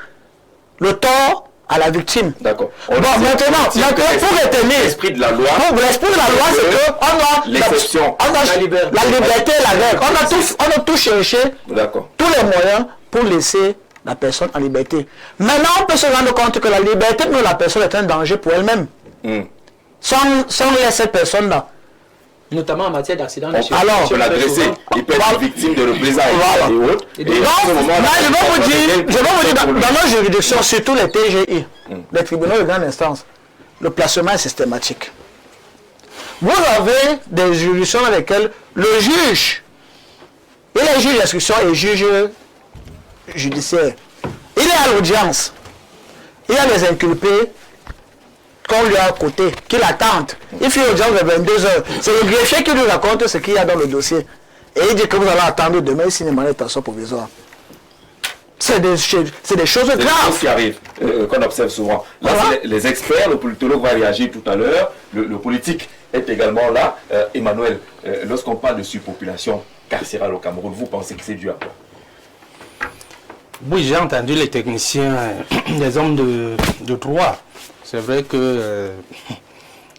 le tort à la victime. D'accord. Bon, maintenant, pour retenir l'esprit de la loi, l'esprit de la loi, c'est que on a l'exception, la liberté et la règle. On a tout cherché, tous les moyens pour laisser la personne en liberté. Maintenant, on peut se rendre compte que la liberté de la personne est un danger pour elle-même. Sans laisser cette personne-là. Notamment en matière d'accident. Alors, je l'adresser, il peut être victime de représailles et autres. Je vais vous dire, dans nos juridictions, surtout les TGI, les tribunaux de grande instance, le placement est systématique. Vous avez des juridictions dans lesquelles le juge, il est juge d'instruction et juge judiciaire. Il est à l'audience. Il y a les inculpés qu'on lui a à côté, qui l'attendent. Il fait l'audience de 22 h. C'est le greffier qui lui raconte ce qu'il y a dans le dossier. Et il dit que vous allez attendre demain s'il n'y a pas de provisoire. C'est des choses graves. Des choses qui arrivent, qu'on observe souvent. Là, les experts, le politologue va réagir tout à l'heure, le politique est également là. Emmanuel, lorsqu'on parle de surpopulation carcérale au Cameroun, vous pensez que c'est dû à quoi? Oui, j'ai entendu les techniciens, les hommes de droit. C'est vrai que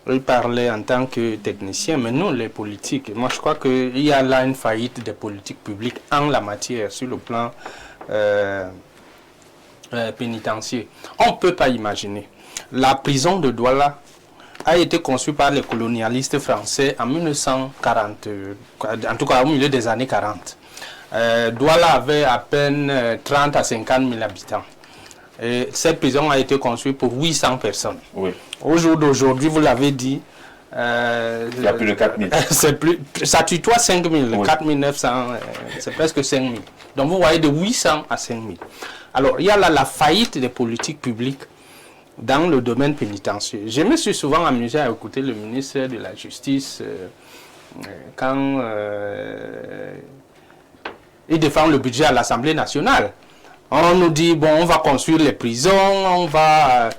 ils parlaient en tant que techniciens, mais nous, les politiques, moi je crois qu'il y a là une faillite des politiques publiques en la matière, sur le plan pénitentiaire. On ne peut pas imaginer. La prison de Douala a été conçue par les colonialistes français en 1940, en tout cas au milieu des années 40. Douala avait à peine 30 à 50 000 habitants. Et cette prison a été construite pour 800 personnes. Oui. Au jour d'aujourd'hui, vous l'avez dit, il y a plus de 4 000. Ça tutoie 5 000, oui. 4 900, c'est presque 5 000. Donc vous voyez de 800 à 5 000. Alors il y a là la faillite des politiques publiques dans le domaine pénitentiaire. Je me suis souvent amusé à écouter le ministre de la Justice quand il défend le budget à l'Assemblée nationale. On nous dit, bon, on va construire les prisons, on va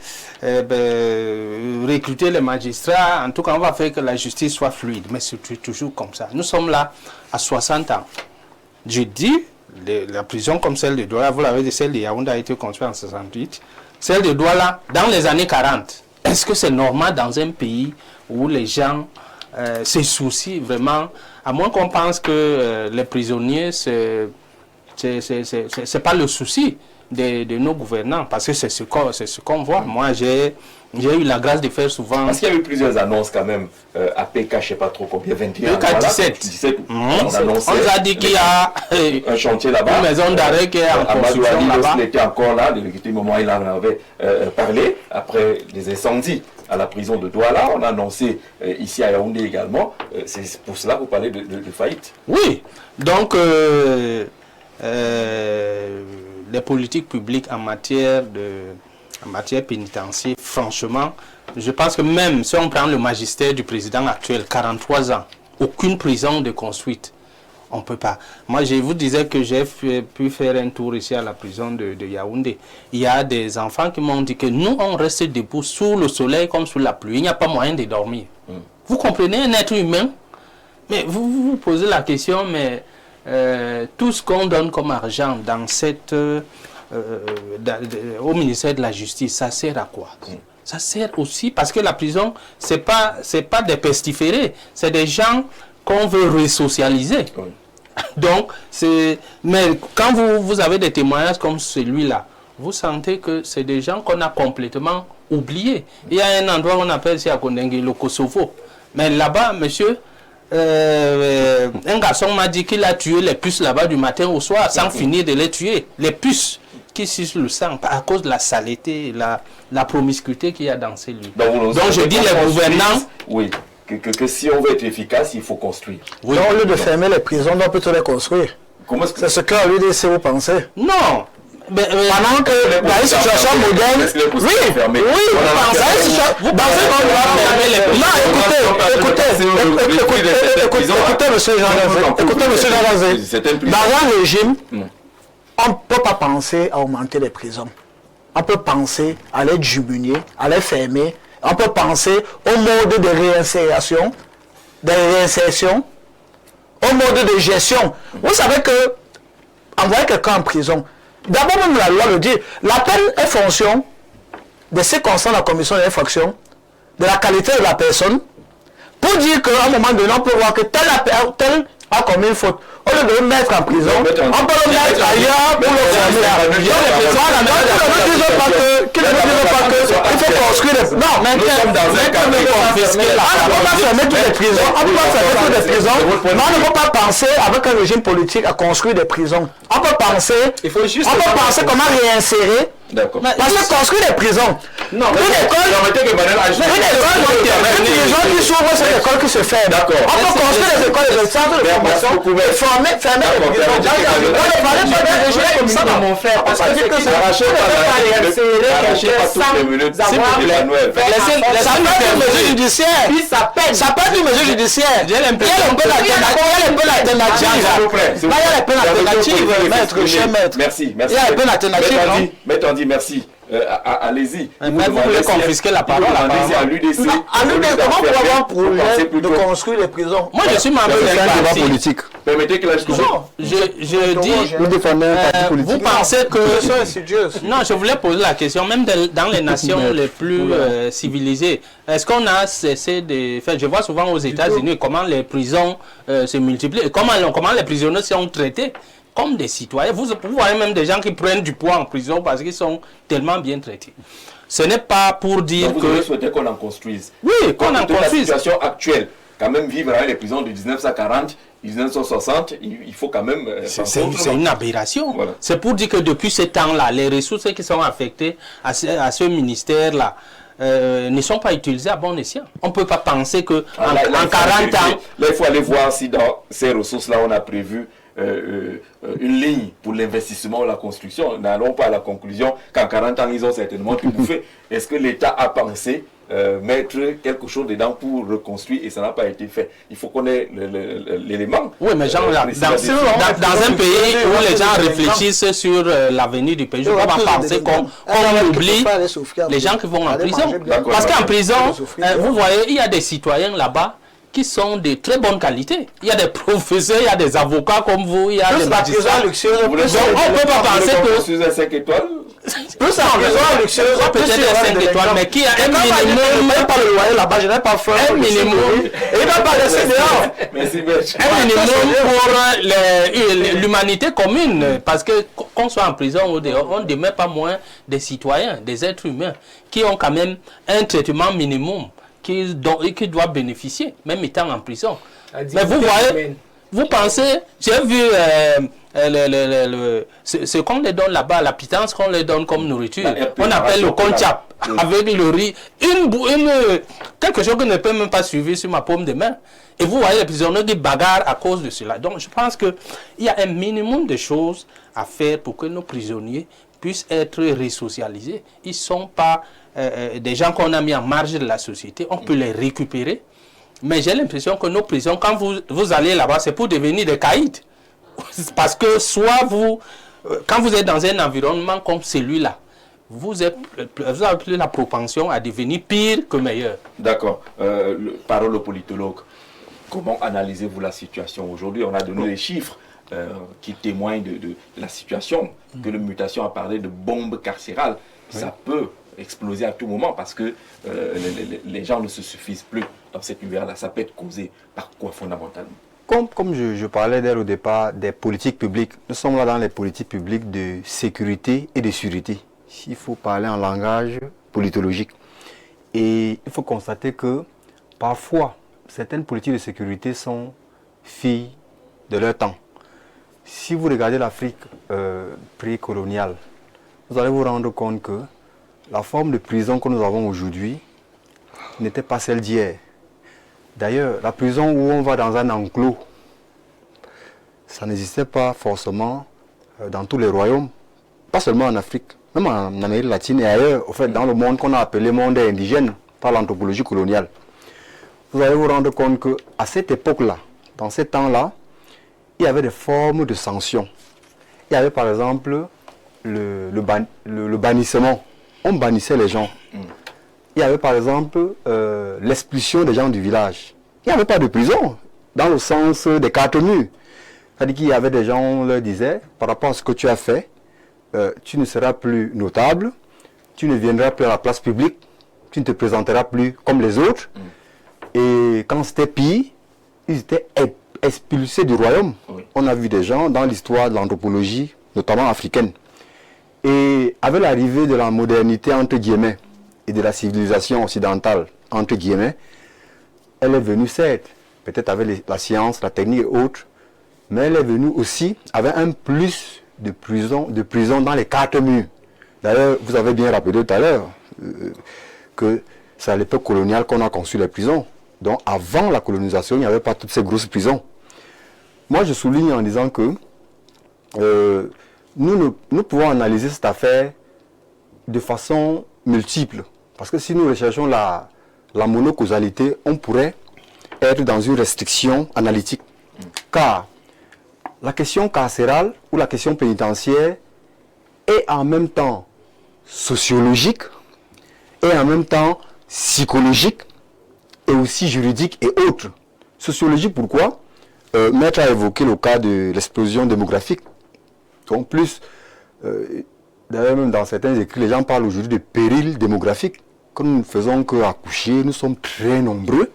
recruter les magistrats, en tout cas, on va faire que la justice soit fluide. Mais c'est toujours comme ça. Nous sommes là à 60 ans. Je dis, la prison comme celle de Douala, vous l'avez dit, celle de Yaoundé a été construite en 68. Celle de Douala, dans les années 40. Est-ce que c'est normal dans un pays où les gens se soucient vraiment, à moins qu'on pense que les prisonniers, c'est pas le souci de nos gouvernants, parce que c'est ce qu'on voit. Moi, j'ai eu la grâce de faire souvent... Parce qu'il y a eu plusieurs annonces quand même, APK, je ne sais pas trop combien, 21. PK 17. On a dit qu'il y a un chantier là-bas. Une maison d'arrêt qui est en construction là-bas. Il était encore là, depuis le moment où il en avait parlé, après les incendies à la prison de Douala. On a annoncé ici à Yaoundé également. C'est pour cela que vous parlez de faillite. Oui, donc... les politiques publiques en matière pénitentiaire, franchement, je pense que même si on prend le magistère du président actuel, 43 ans, aucune prison de construite. On ne peut pas. Moi, je vous disais que j'ai pu faire un tour ici à la prison de Yaoundé. Il y a des enfants qui m'ont dit que nous, on reste debout sous le soleil comme sous la pluie. Il n'y a pas moyen de dormir. Vous comprenez, un être humain? Mais vous vous posez la question, mais tout ce qu'on donne comme argent dans cette, au ministère de la Justice, ça sert à quoi? Ça sert aussi parce que la prison, c'est pas des pestiférés, c'est des gens qu'on veut resocialiser. Oui. Donc, mais quand vous avez des témoignages comme celui-là, vous sentez que c'est des gens qu'on a complètement oubliés. Il y a un endroit qu'on appelle ici à Kondengue, le Kosovo. Mais là-bas, monsieur, un garçon m'a dit qu'il a tué les puces là-bas du matin au soir sans finir de les tuer. Les puces qui sucent le sang à cause de la saleté, la promiscuité qu'il y a dans ces lieux. Donc je dis les gouvernants... Oui, que si on veut être efficace, il faut construire. Oui. Donc au lieu de fermer les prisons, on doit plutôt les construire. C'est ce que l'UDC vous pensez? Non. Pendant que dans une situation moderne, oui, dans une écoutez, monsieur Jean-Razé, dans un régime, on ne peut pas penser à augmenter les prisons. On peut penser à les diminuer, à les fermer. On peut penser au mode de réinsertion, au mode de gestion. Vous savez que envoyer quelqu'un en prison, d'abord même la loi le dit, la peine est fonction de ce concerne la commission d'infraction, de la qualité de la personne, pour dire qu'à un moment donné, on peut voir que tel a commis une faute. Au lieu de le mettre en prison, on peut le mettre ailleurs pour le former. Ne disons pas qu'il faut construire les... Non, mais on ne peut pas fermer toutes les prisons. On ne peut pas fermer toutes les prisons, mais on ne peut pas penser avec un régime politique à construire des prisons. On peut penser comment réinsérer. Parce que construire des prisons, une école qui s'ouvre, c'est une école qui se ferme. On peut construire des écoles, des centres de formation, fermer les prisons. On ne parlait pas de régime comme ça dans mon frère. Parce que c'est ça peut être une mesure judiciaire. Ça peut être une mesure judiciaire. Il y a un peu d'alternative. Maître, cher maître. Merci. Il y a un peu d'alternative. Maître Andy, merci. Allez-y. Vous voulez confisquer la parole à l'UDC. Comment pour avoir un projet de construire les prisons? Moi, je suis membre d'un parti politique. Permettez que je dis, vous pensez que... Non, je voulais poser la question, même dans les nations les plus civilisées, est-ce qu'on a cessé de faire... Je vois souvent aux États-Unis comment les prisons se multiplient, comment les prisonniers sont traités comme des citoyens. Vous voyez même des gens qui prennent du poids en prison parce qu'ils sont tellement bien traités. Ce n'est pas pour dire que... Vous souhaitez qu'on en construise. Oui, qu'on en construise. La situation actuelle, quand même vivre dans les prisons de 1940, 1960, il faut quand même... C'est une aberration. Voilà. C'est pour dire que depuis ce temps-là, les ressources qui sont affectées à ce ministère-là ne sont pas utilisées à bon escient. On ne peut pas penser qu'en 40 ans... Là, il faut aller voir si dans ces ressources-là, on a prévu une ligne pour l'investissement ou la construction. N'allons pas à la conclusion qu'en 40 ans, ils ont certainement tout bouffé. Est-ce que l'État a pensé mettre quelque chose dedans pour reconstruire et ça n'a pas été fait? Il faut qu'on ait l'élément. Oui, mais genre, dans un pays où les gens réfléchissent sur l'avenir du pays, je ne peux pas penser qu'on oublie les gens qui vont en prison. Parce qu'en prison, vous voyez, il y a des citoyens là-bas qui sont de très bonne qualité. Il y a des professeurs, il y a des avocats comme vous, il y a des magistrats. Donc on ne peut pas penser que... Plus un 5 étoiles. Plus en prison luxueuse, peut-être 5 étoiles, mais qui a un minimum... Je n'ai pas le loyer là-bas, je n'ai pas fait un minimum. Et il ne va pas laisser dehors. Un minimum pour l'humanité commune. Parce que qu'on soit en prison ou dehors, on ne demeure pas moins des citoyens, des êtres humains, qui ont quand même un traitement minimum qui doit bénéficier, même étant en prison. Mais vous voyez, vous pensez, j'ai vu ce qu'on les donne là-bas, la pitance qu'on les donne comme nourriture, on appelle le konchap, avec le riz, quelque chose que je ne peux même pas suivre sur ma paume de main. Et vous voyez les prisonniers qui bagarrent à cause de cela. Donc je pense qu'il y a un minimum de choses à faire pour que nos prisonniers puissent être resocialisés. Ils ne sont pas des gens qu'on a mis en marge de la société. On peut les récupérer, Mais j'ai l'impression que nos prisons, quand vous allez là-bas, c'est pour devenir des caïds. Parce que soit quand vous êtes dans un environnement comme celui-là, vous avez plus la propension à devenir pire que meilleur. D'accord. Parole au politologue. Comment analysez-vous la situation aujourd'hui? On a donné les chiffres qui témoignent de la situation, que la mutation a parlé de bombe carcérale. Oui. Ça peut exploser à tout moment parce que les gens ne se suffisent plus dans cet univers-là. Ça peut être causé par quoi fondamentalement? Comme je parlais dès au départ des politiques publiques, nous sommes là dans les politiques publiques de sécurité et de sûreté. Il faut parler en langage politologique. Et il faut constater que parfois, certaines politiques de sécurité sont filles de leur temps. Si vous regardez l'Afrique précoloniale, vous allez vous rendre compte que la forme de prison que nous avons aujourd'hui n'était pas celle d'hier. D'ailleurs, la prison où on va dans un enclos, ça n'existait pas forcément dans tous les royaumes, pas seulement en Afrique, même en Amérique latine et ailleurs, au fait, dans le monde qu'on a appelé monde indigène par l'anthropologie coloniale. Vous allez vous rendre compte qu'à cette époque-là, dans ces temps-là, il y avait des formes de sanctions. Il y avait par exemple le bannissement. On bannissait les gens. Il y avait par exemple l'expulsion des gens du village. Il n'y avait pas de prison, dans le sens des quatre murs. C'est-à-dire qu'il y avait des gens, on leur disait, par rapport à ce que tu as fait, tu ne seras plus notable, tu ne viendras plus à la place publique, tu ne te présenteras plus comme les autres. Et quand c'était pire, ils étaient expulsés du royaume. Oui. On a vu des gens dans l'histoire de l'anthropologie, notamment africaine. Et avec l'arrivée de la modernité, entre guillemets, et de la civilisation occidentale, entre guillemets, elle est venue, certes, peut-être avec la science, la technique et autres, mais elle est venue aussi avec un plus de prison dans les quatre murs. D'ailleurs, vous avez bien rappelé tout à l'heure que c'est à l'époque coloniale qu'on a conçu les prisons. Donc avant la colonisation, il n'y avait pas toutes ces grosses prisons. Moi, je souligne en disant que nous pouvons analyser cette affaire de façon multiple. Parce que si nous recherchons la monocausalité, on pourrait être dans une restriction analytique. Car la question carcérale ou la question pénitentiaire est en même temps sociologique et en même temps psychologique et aussi juridique et autres. Sociologique, pourquoi? Maître a évoqué le cas de l'explosion démographique. Donc plus, d'ailleurs même dans certains écrits, les gens parlent aujourd'hui de péril démographique. Quand nous ne faisons qu'accoucher, nous sommes très nombreux.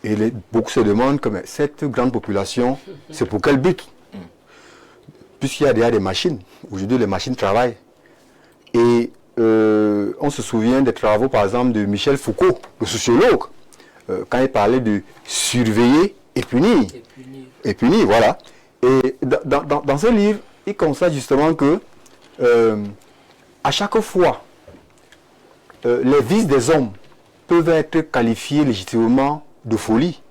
Et beaucoup se demandent que cette grande population, c'est pour quel but? Puisqu'il y a déjà des machines. Aujourd'hui, les machines travaillent. Et on se souvient des travaux, par exemple, de Michel Foucault, le sociologue, quand il parlait de surveiller et punir. Et punir, voilà. Et dans ce livre, il constate justement que à chaque fois, les vices des hommes peuvent être qualifiés légitimement de folie.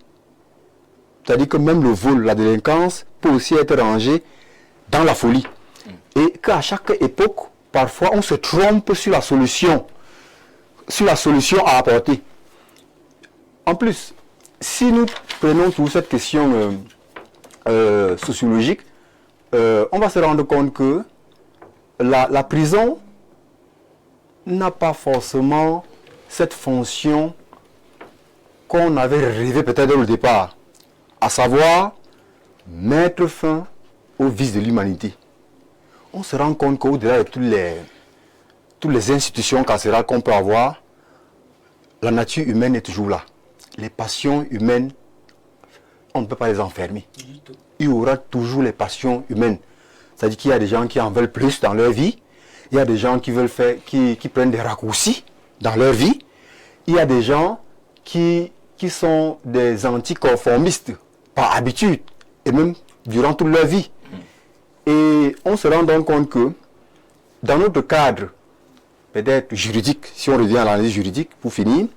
C'est-à-dire que même le vol, la délinquance peut aussi être rangé dans la folie. Et qu'à chaque époque, parfois, on se trompe sur la solution à apporter. En plus, si nous prenons toute cette question sociologique, on va se rendre compte que la prison n'a pas forcément cette fonction qu'on avait rêvé peut-être au départ, à savoir mettre fin aux vices de l'humanité. On se rend compte qu'au-delà de toutes les institutions carcérales qu'on peut avoir, la nature humaine est toujours là. Les passions humaines, on ne peut pas les enfermer. Il y aura toujours les passions humaines. C'est-à-dire qu'il y a des gens qui en veulent plus dans leur vie. Il y a des gens qui prennent des raccourcis dans leur vie. Il y a des gens qui sont des anticonformistes par habitude et même durant toute leur vie. Et on se rend donc compte que dans notre cadre, peut-être juridique, si on revient à l'analyse juridique, pour finir,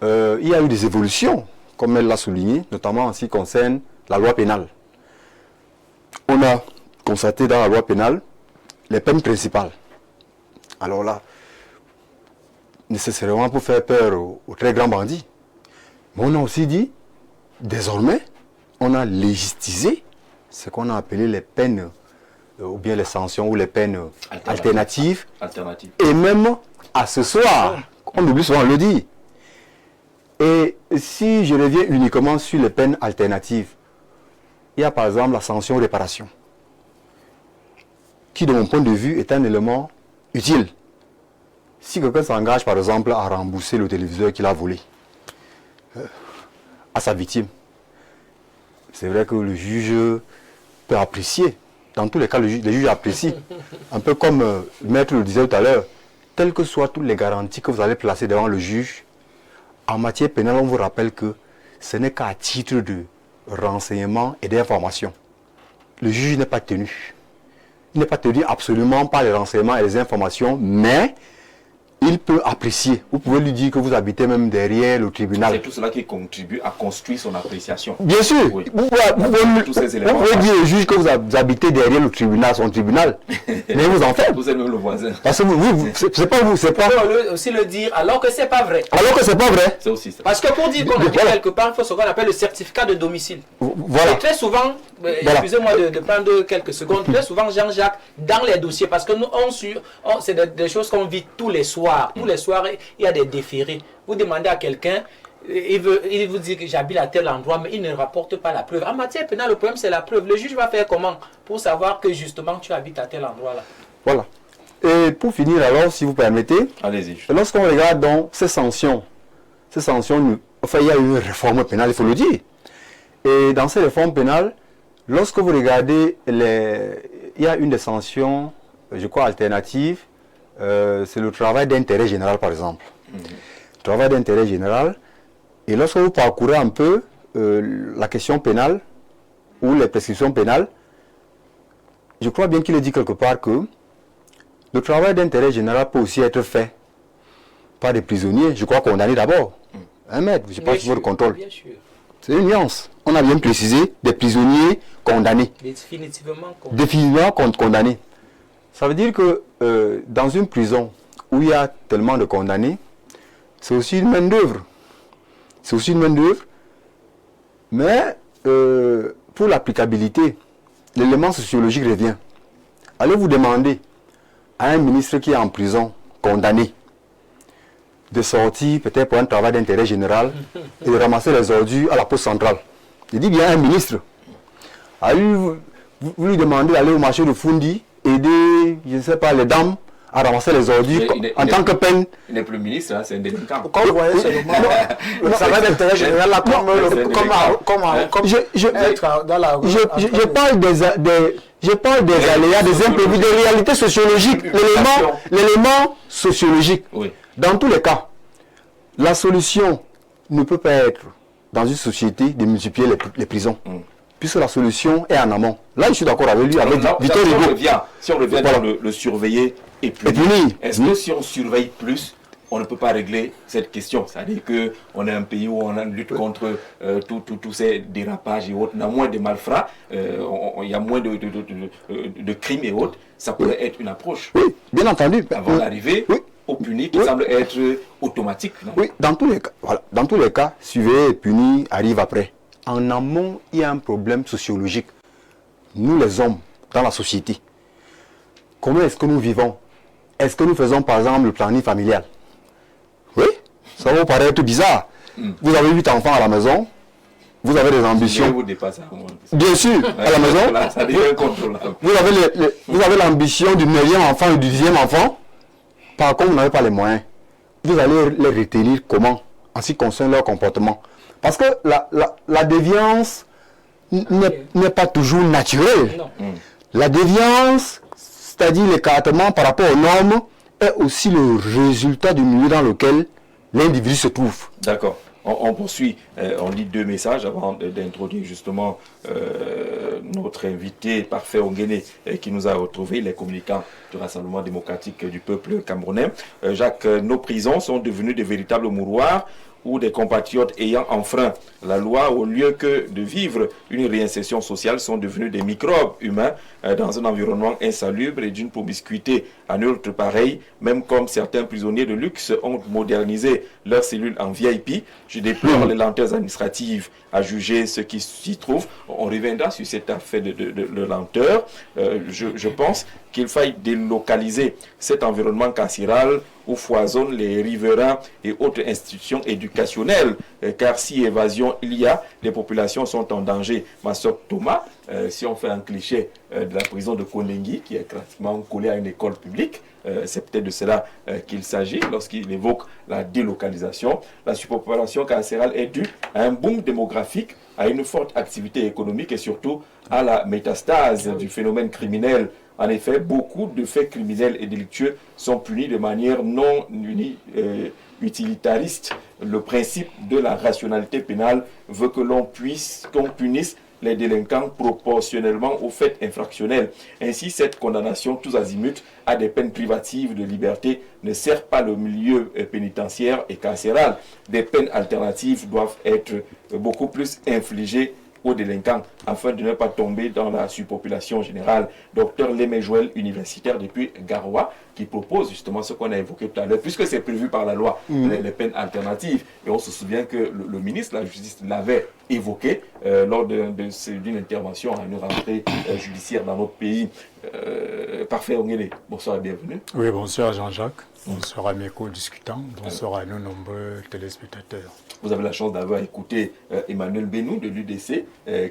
il y a eu des évolutions, comme elle l'a souligné, notamment en ce qui concerne la loi pénale. On a constaté dans la loi pénale les peines principales. Alors là, nécessairement pour faire peur aux très grands bandits. Mais on a aussi dit, désormais, on a légistisé ce qu'on a appelé les peines, ou bien les sanctions, ou les peines alternatives. Et même à ce soir, on oublie souvent de le dire. Et si je reviens uniquement sur les peines alternatives, il y a par exemple la sanction réparation, qui de mon point de vue est un élément utile. Si quelqu'un s'engage par exemple à rembourser le téléviseur qu'il a volé à sa victime, c'est vrai que le juge peut apprécier. Dans tous les cas, les juges apprécient. Un peu comme le maître le disait tout à l'heure, quelles que soient toutes les garanties que vous allez placer devant le juge, en matière pénale, on vous rappelle que ce n'est qu'à titre de renseignement et d'information. Le juge n'est pas tenu. Il n'est pas tenu absolument par les renseignements et les informations, mais il peut apprécier. Vous pouvez lui dire que vous habitez même derrière le tribunal. C'est tout cela qui contribue à construire son appréciation. Bien sûr. Oui. Vous pouvez dire au juge que vous habitez derrière le tribunal, son tribunal. Mais vous en faites. Vous êtes même le voisin. Parce que c'est pas vous, c'est pas... On peut aussi le dire alors que c'est pas vrai. Alors que c'est pas vrai. C'est aussi ça. Parce que pour dire qu'on habite quelque part, il faut ce qu'on appelle le certificat de domicile. Voilà. Et très souvent, excusez-moi de prendre quelques secondes, très souvent Jean-Jacques, dans les dossiers, parce que nous, c'est des choses qu'on vit tous les soirs. Tous les soirs, il y a des déférés. Vous demandez à quelqu'un, il vous dit que j'habite à tel endroit, mais il ne rapporte pas la preuve. En matière pénale, le problème c'est la preuve. Le juge va faire comment pour savoir que justement tu habites à tel endroit-là? Voilà. Et pour finir alors, si vous permettez, allez-y. Lorsqu'on regarde donc ces sanctions, enfin il y a une réforme pénale, il faut le dire. Et dans ces réformes pénales, lorsque vous regardez, il y a une des sanctions, je crois, alternatives, c'est le travail d'intérêt général, par exemple. Travail d'intérêt général. Et lorsque vous parcourez un peu la question pénale ou les prescriptions pénales, je crois bien qu'il est dit quelque part que le travail d'intérêt général peut aussi être fait par des prisonniers, je crois condamnés d'abord. Un maître, je pense sur le contrôle. C'est une nuance. On a bien précisé des prisonniers condamnés. Définitivement condamnés. Ça veut dire que dans une prison où il y a tellement de condamnés, c'est aussi une main-d'œuvre. C'est aussi une main-d'œuvre. Mais pour l'applicabilité, l'élément sociologique revient. Allez vous demander à un ministre qui est en prison, condamné, de sortir peut-être pour un travail d'intérêt général et de ramasser les ordures à la poste centrale. Je dis bien un ministre. Vous lui demandez d'aller au marché de Fundi, aider, je ne sais pas, les dames à ramasser les ordures en tant que peine. Il n'est plus ministre, hein, c'est un délinquant. Quand vous voyez seulement le travail d'intérêt général, là, comme être dans la rue. Je parle des aléas, des imprévus, des réalités sociologiques, l'élément sociologique. Oui. Dans tous les cas, la solution ne peut pas être, dans une société, de multiplier les prisons. Puisque la solution est en amont. Là, je suis d'accord avec lui, avec Victor Hugo. Si on revient dans le surveiller et punir, est-ce que si on surveille plus, on ne peut pas régler cette question? C'est-à-dire qu'on est un pays où on lutte contre tous ces dérapages et autres. On a moins de malfrats, il y a moins de crimes et autres. Ça pourrait être une approche. Oui, bien entendu. Avant d'arriver au puni qui semble être automatique. Non? Oui, dans tous les cas. Voilà. Dans tous les cas, surveiller et punir arrive après. En amont, il y a un problème sociologique. Nous, les hommes, dans la société, comment est-ce que nous vivons? Est-ce que nous faisons, par exemple, le planning familial? Oui, ça va vous paraître bizarre. Vous avez 8 enfants à la maison, vous avez des ambitions. Vous dépassez bien sûr, à la maison. Là, ça devient incontrôlable. Vous avez l'ambition du 9e enfant et du 10e enfant. Par contre, vous n'avez pas les moyens. Vous allez les retenir comment? En ce qui concerne leur comportement. Parce que la déviance n'est pas toujours naturelle. La déviance, c'est-à-dire l'écartement par rapport aux normes, est aussi le résultat du milieu dans lequel l'individu se trouve. D'accord. On poursuit, on lit 2 messages avant d'introduire justement notre invité Parfait Onguéné qui nous a retrouvé, les communicants du Rassemblement démocratique du peuple camerounais. Jacques, nos prisons sont devenues de véritables mouroirs ou des compatriotes ayant enfreint la loi, au lieu que de vivre une réinsertion sociale, sont devenus des microbes humains dans un environnement insalubre et d'une promiscuité à nulle pareille, même comme certains prisonniers de luxe ont modernisé leurs cellules en VIP. Je déplore les lenteurs administratives à juger ce qui s'y trouve. On reviendra sur cette affaire de lenteur. Je pense qu'il faille délocaliser cet environnement carcéral où foisonnent les riverains et autres institutions éducationnelles, car si évasion il y a, les populations sont en danger. Ma soeur Thomas, si on fait un cliché de la prison de Kondengi, qui est pratiquement collée à une école publique, c'est peut-être de cela qu'il s'agit lorsqu'il évoque la délocalisation. La surpopulation carcérale est due à un boom démographique, à une forte activité économique et surtout à la métastase du phénomène criminel. En effet, beaucoup de faits criminels et délictueux sont punis de manière non utilitariste. Le principe de la rationalité pénale veut que l'on punisse les délinquants proportionnellement aux faits infractionnels. Ainsi, cette condamnation tous azimuts à des peines privatives de liberté ne sert pas le milieu pénitentiaire et carcéral. Des peines alternatives doivent être beaucoup plus infligées aux délinquants afin de ne pas tomber dans la surpopulation générale. Docteur Lémé Joël, universitaire depuis Garoua, qui propose justement ce qu'on a évoqué tout à l'heure, puisque c'est prévu par la loi, les peines alternatives. Et on se souvient que le ministre de la Justice l'avait évoqué lors d'une intervention à une rentrée judiciaire dans notre pays. Parfait, Ongele, bonsoir et bienvenue. Oui, bonsoir Jean-Jacques, bonsoir à mes co-discutants, bonsoir à nos nombreux téléspectateurs. Vous avez la chance d'avoir écouté Emmanuel Benou de l'UDC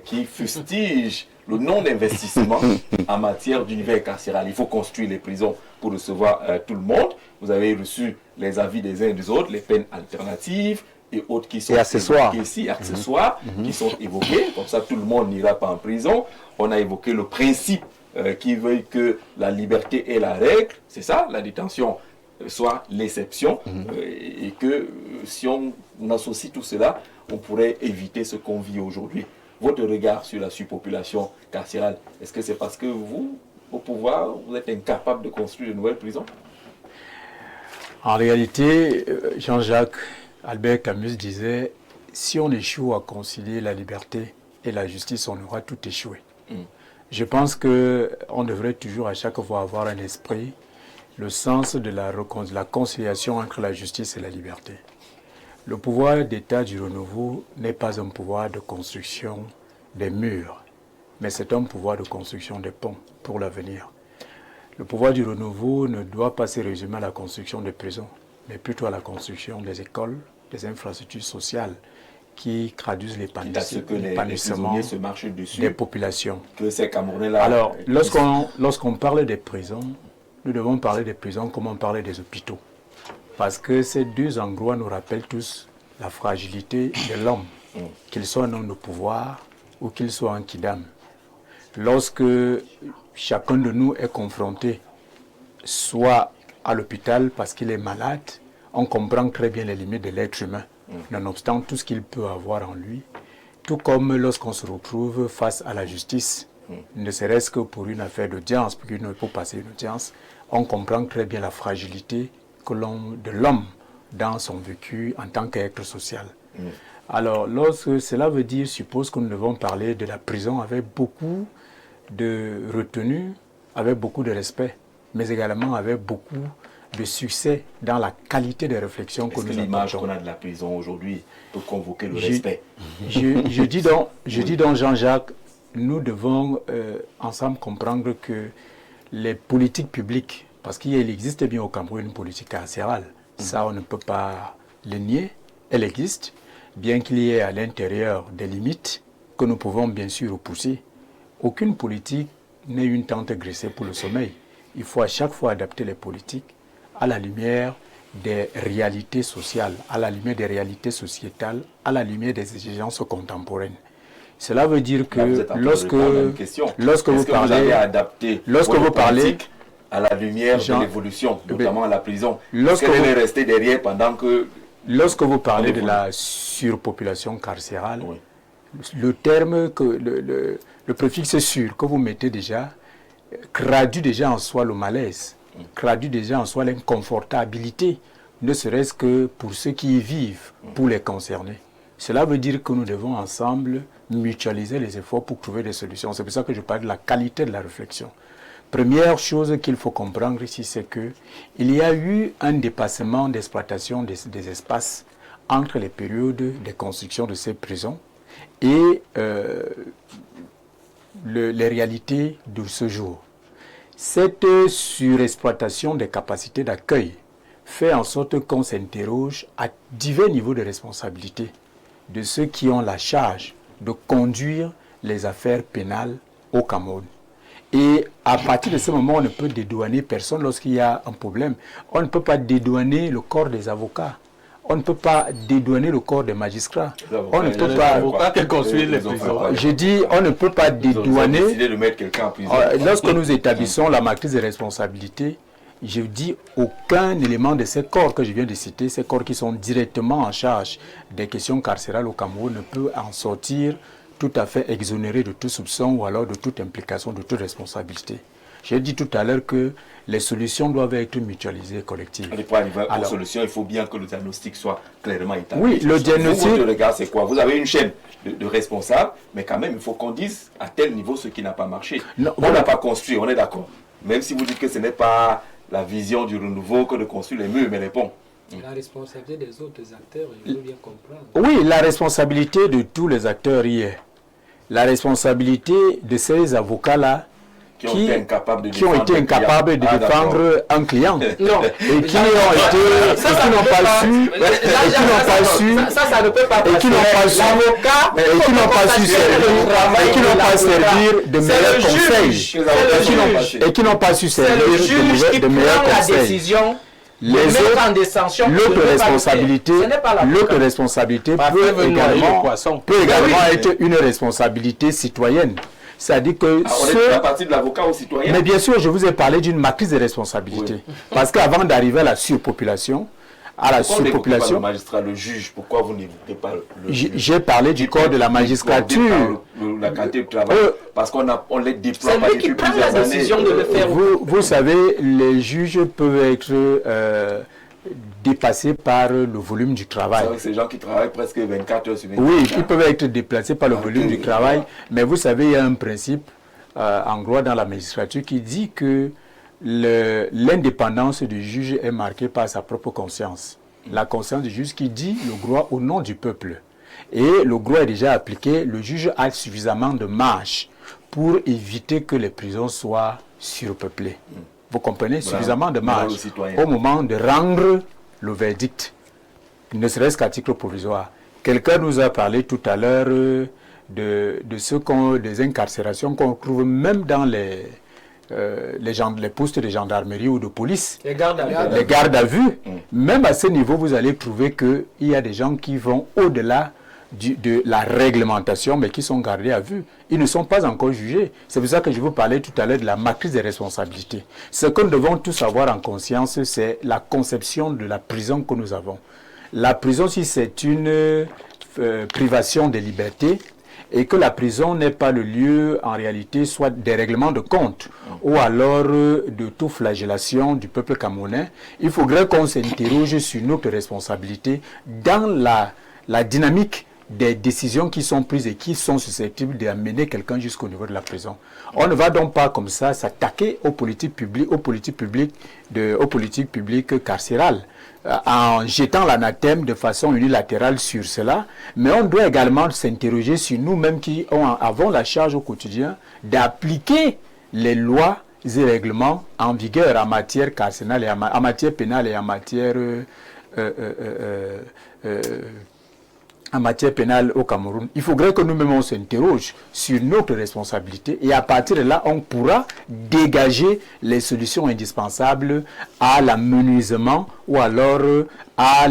qui fustige le non-investissement en matière d'univers carcéral. Il faut construire les prisons pour recevoir tout le monde. Vous avez reçu les avis des uns et des autres, les peines alternatives et autres qui sont accessoires ici, qui sont évoqués. Comme ça, tout le monde n'ira pas en prison. On a évoqué le principe qui veut que la liberté est la règle. C'est ça, la détention soit l'exception, et que si on associe tout cela, on pourrait éviter ce qu'on vit aujourd'hui. Votre regard sur la surpopulation carcérale, est-ce que c'est parce que vous, au pouvoir, vous êtes incapable de construire de nouvelles prisons? En réalité, Jean-Jacques, Albert Camus disait, si on échoue à concilier la liberté et la justice, on aura tout échoué. Je pense qu'on devrait toujours à chaque fois avoir un esprit, le sens de la conciliation entre la justice et la liberté. Le pouvoir d'État du renouveau n'est pas un pouvoir de construction des murs, mais c'est un pouvoir de construction des ponts pour l'avenir. Le pouvoir du renouveau ne doit pas se résumer à la construction des prisons, mais plutôt à la construction des écoles, des infrastructures sociales qui traduisent l'épanouissement des populations. Alors, lorsqu'on parle des prisons, nous devons parler des prisons comme on parlait des hôpitaux. Parce que ces deux endroits nous rappellent tous la fragilité de l'homme, qu'il soit un homme de pouvoir ou qu'il soit un kidam. Lorsque chacun de nous est confronté soit à l'hôpital parce qu'il est malade, on comprend très bien les limites de l'être humain, nonobstant tout ce qu'il peut avoir en lui. Tout comme lorsqu'on se retrouve face à la justice, ne serait-ce que pour une affaire d'audience, pour passer une audience, on comprend très bien la fragilité de l'homme dans son vécu en tant qu'être social. Alors, cela veut dire, suppose que nous devons parler de la prison avec beaucoup de retenue, avec beaucoup de respect, mais également avec beaucoup de succès dans la qualité des réflexions que nous avons. L'image qu'on a de la prison aujourd'hui peut convoquer le respect. Je dis donc, Jean-Jacques, nous devons ensemble comprendre que les politiques publiques, parce qu'il existe bien au Cameroun une politique carcérale, ça on ne peut pas le nier, elle existe, bien qu'il y ait à l'intérieur des limites que nous pouvons bien sûr repousser. Aucune politique n'est une tente graissée pour le sommeil. Il faut à chaque fois adapter les politiques à la lumière des réalités sociales, à la lumière des réalités sociétales, à la lumière des exigences contemporaines. Cela veut dire que lorsque vous parlez à la lumière de l'évolution, notamment à la prison, lorsque vous est resté derrière pendant que... Lorsque vous parlez de la surpopulation carcérale, le terme, le préfixe sur que vous mettez déjà, traduit déjà en soi le malaise, traduit déjà en soi l'inconfortabilité ne serait-ce que pour ceux qui y vivent, pour les concernés. Cela veut dire que nous devons ensemble mutualiser les efforts pour trouver des solutions. C'est pour ça que je parle de la qualité de la réflexion. Première chose qu'il faut comprendre ici, c'est qu'il y a eu un dépassement d'exploitation des espaces entre les périodes de construction de ces prisons et les réalités de ce jour. Cette surexploitation des capacités d'accueil fait en sorte qu'on s'interroge à divers niveaux de responsabilité de ceux qui ont la charge de conduire les affaires pénales au Cameroun. Et à partir de ce moment, on ne peut dédouaner personne lorsqu'il y a un problème. On ne peut pas dédouaner le corps des avocats. On ne peut pas dédouaner le corps des magistrats. On ne peut pas construire les prisons. Je dis, on ne peut pas dédouaner. De mettre quelqu'un en prison. Lorsque nous établissons la matrice de responsabilité, je dis aucun élément de ces corps que je viens de citer, ces corps qui sont directement en charge des questions carcérales au Cameroun, ne peut en sortir tout à fait exonéré de tout soupçon ou alors de toute implication, de toute responsabilité. J'ai dit tout à l'heure que les solutions doivent être mutualisées, collectives. Pour arriver aux solutions, il faut bien que le diagnostic soit clairement établi. Oui, le diagnostic... Votre regard, c'est quoi? Vous avez une chaîne de responsables, mais quand même, il faut qu'on dise à tel niveau ce qui n'a pas marché. Non, on n'a pas construit, on est d'accord. Même si vous dites que ce n'est pas la vision du renouveau que de construire les murs, mais les ponts. La responsabilité des autres acteurs, je veux bien comprendre. Oui, la responsabilité de tous les acteurs y est. La responsabilité de ces avocats-là qui ont été incapables de défendre un client. Non. Et qui n'ont pas su. Ça ne peut pas passer. Et qui n'ont pas su. Et qui n'ont pas su servir de meilleurs conseils. Et qui n'ont pas su servir de meilleurs conseils. Les autres, l'autre responsabilité peut également être une responsabilité citoyenne. C'est-à-dire que on est à partir de l'avocat au citoyen. Mais bien sûr, je vous ai parlé d'une matrice de responsabilité. Oui. Parce qu'avant d'arriver à la surpopulation, pourquoi le magistrat, le juge, pourquoi vous n'évoquez pas le juge? J'ai parlé du corps de la magistrature. La qualité du travail. Parce qu'on les déploie pas depuis plusieurs années. Décision de le faire. Vous savez, les juges peuvent être dépassés par le volume du travail. C'est ces gens qui travaillent presque 24 heures sur 24. Oui, ils peuvent être déplacés par le volume du travail. Mais vous savez, il y a un principe en droit dans la magistrature qui dit que l'indépendance du juge est marquée par sa propre conscience. La conscience du juge qui dit le droit au nom du peuple. Et le droit est déjà appliqué, le juge a suffisamment de marge pour éviter que les prisons soient surpeuplées. Vous comprenez? Suffisamment de marge au moment de rendre le verdict, ne serait-ce qu'à titre provisoire. Quelqu'un nous a parlé tout à l'heure des incarcérations qu'on trouve même dans les postes de gendarmerie ou de police, les gardes à vue. Même à ce niveau, vous allez trouver qu'il y a des gens qui vont au-delà de la réglementation, mais qui sont gardés à vue. Ils ne sont pas encore jugés. C'est pour ça que je vous parlais tout à l'heure de la matrice des responsabilités. Ce que nous devons tous avoir en conscience, c'est la conception de la prison que nous avons. La prison, si c'est une privation de liberté, et que la prison n'est pas le lieu, en réalité, soit des règlements de compte, ou alors de toute flagellation du peuple camerounais, il faudrait qu'on s'interroge sur notre responsabilité dans la dynamique des décisions qui sont prises et qui sont susceptibles d'amener quelqu'un jusqu'au niveau de la prison. On ne va donc pas comme ça s'attaquer aux politiques publiques carcérales en jetant l'anathème de façon unilatérale sur cela, mais on doit également s'interroger sur nous-mêmes qui avons la charge au quotidien d'appliquer les lois et règlements en vigueur en matière carcérale, en matière pénale et en matière pénale au Cameroun. Il faudrait que nous-mêmes on s'interroge sur notre responsabilité et à partir de là, on pourra dégager les solutions indispensables à l'amenuisement ou alors à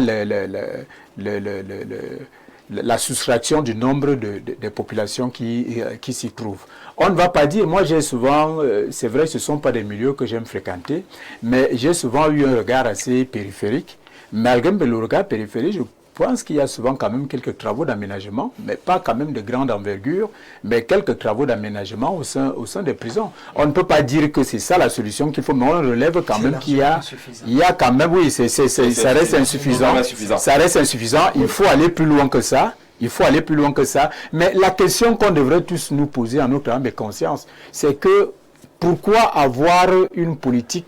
la soustraction du nombre des populations qui s'y trouvent. On ne va pas dire, moi j'ai souvent, c'est vrai ce ne sont pas des milieux que j'aime fréquenter, mais j'ai souvent eu un regard assez périphérique. Malgré le regard périphérique, pense qu'il y a souvent quand même quelques travaux d'aménagement, mais pas quand même de grande envergure, mais quelques travaux d'aménagement au sein des prisons. On ne peut pas dire que c'est ça la solution qu'il faut, mais on relève quand même qu'il y a quand même, oui, ça reste insuffisant. Ça reste insuffisant. Il faut aller plus loin que ça. Il faut aller plus loin que ça. Mais la question qu'on devrait tous nous poser en notre âme et conscience, c'est que pourquoi avoir une politique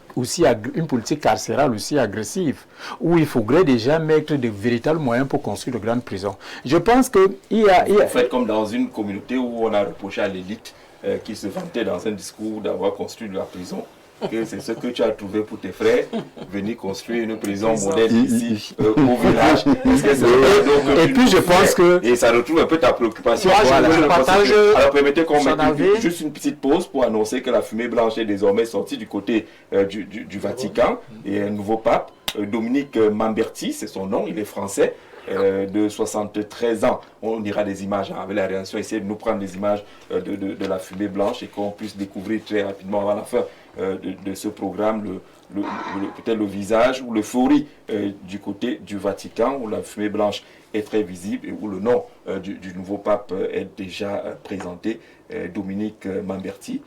carcérale aussi agressive, où il faudrait déjà mettre de véritables moyens pour construire de grandes prisons? Je pense que En fait, comme dans une communauté où on a reproché à l'élite qui se vantait dans un discours d'avoir construit de la prison, que c'est ce que tu as trouvé pour tes frères, venir construire une prison moderne ici au village. Et puis je pense que... Et ça retrouve un peu ta préoccupation. Je partage. Alors permettez qu'on mette juste une petite pause pour annoncer que la fumée blanche est désormais sortie du côté du Vatican. Et un nouveau pape, Dominique Mamberti, c'est son nom, il est français. De 73 ans. On dira des images avec la réaction, essayer de nous prendre des images de la fumée blanche et qu'on puisse découvrir très rapidement avant la fin de ce programme peut-être le visage ou l'euphorie du côté du Vatican où la fumée blanche est très visible et où le nom du nouveau pape est déjà présenté, Dominique Mamberti,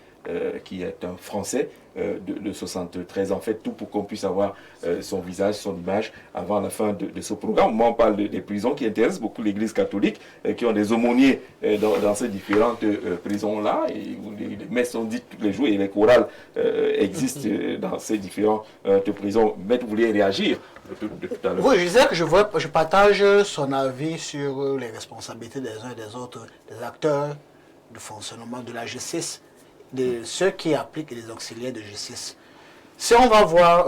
qui est un Français de 73 ans. En fait, tout pour qu'on puisse avoir son visage, son image avant la fin de ce programme. Moi, on parle des prisons qui intéressent beaucoup l'Église catholique, qui ont des aumôniers dans ces différentes prisons-là, et où les messes sont dites tous les jours et les chorales existent dans ces différentes prisons. Maître, vous vouliez réagir de tout à l'heure? Oui, je disais que je partage son avis sur les responsabilités des uns et des autres, des acteurs du fonctionnement de la justice, de ceux qui appliquent les auxiliaires de justice. Si on va voir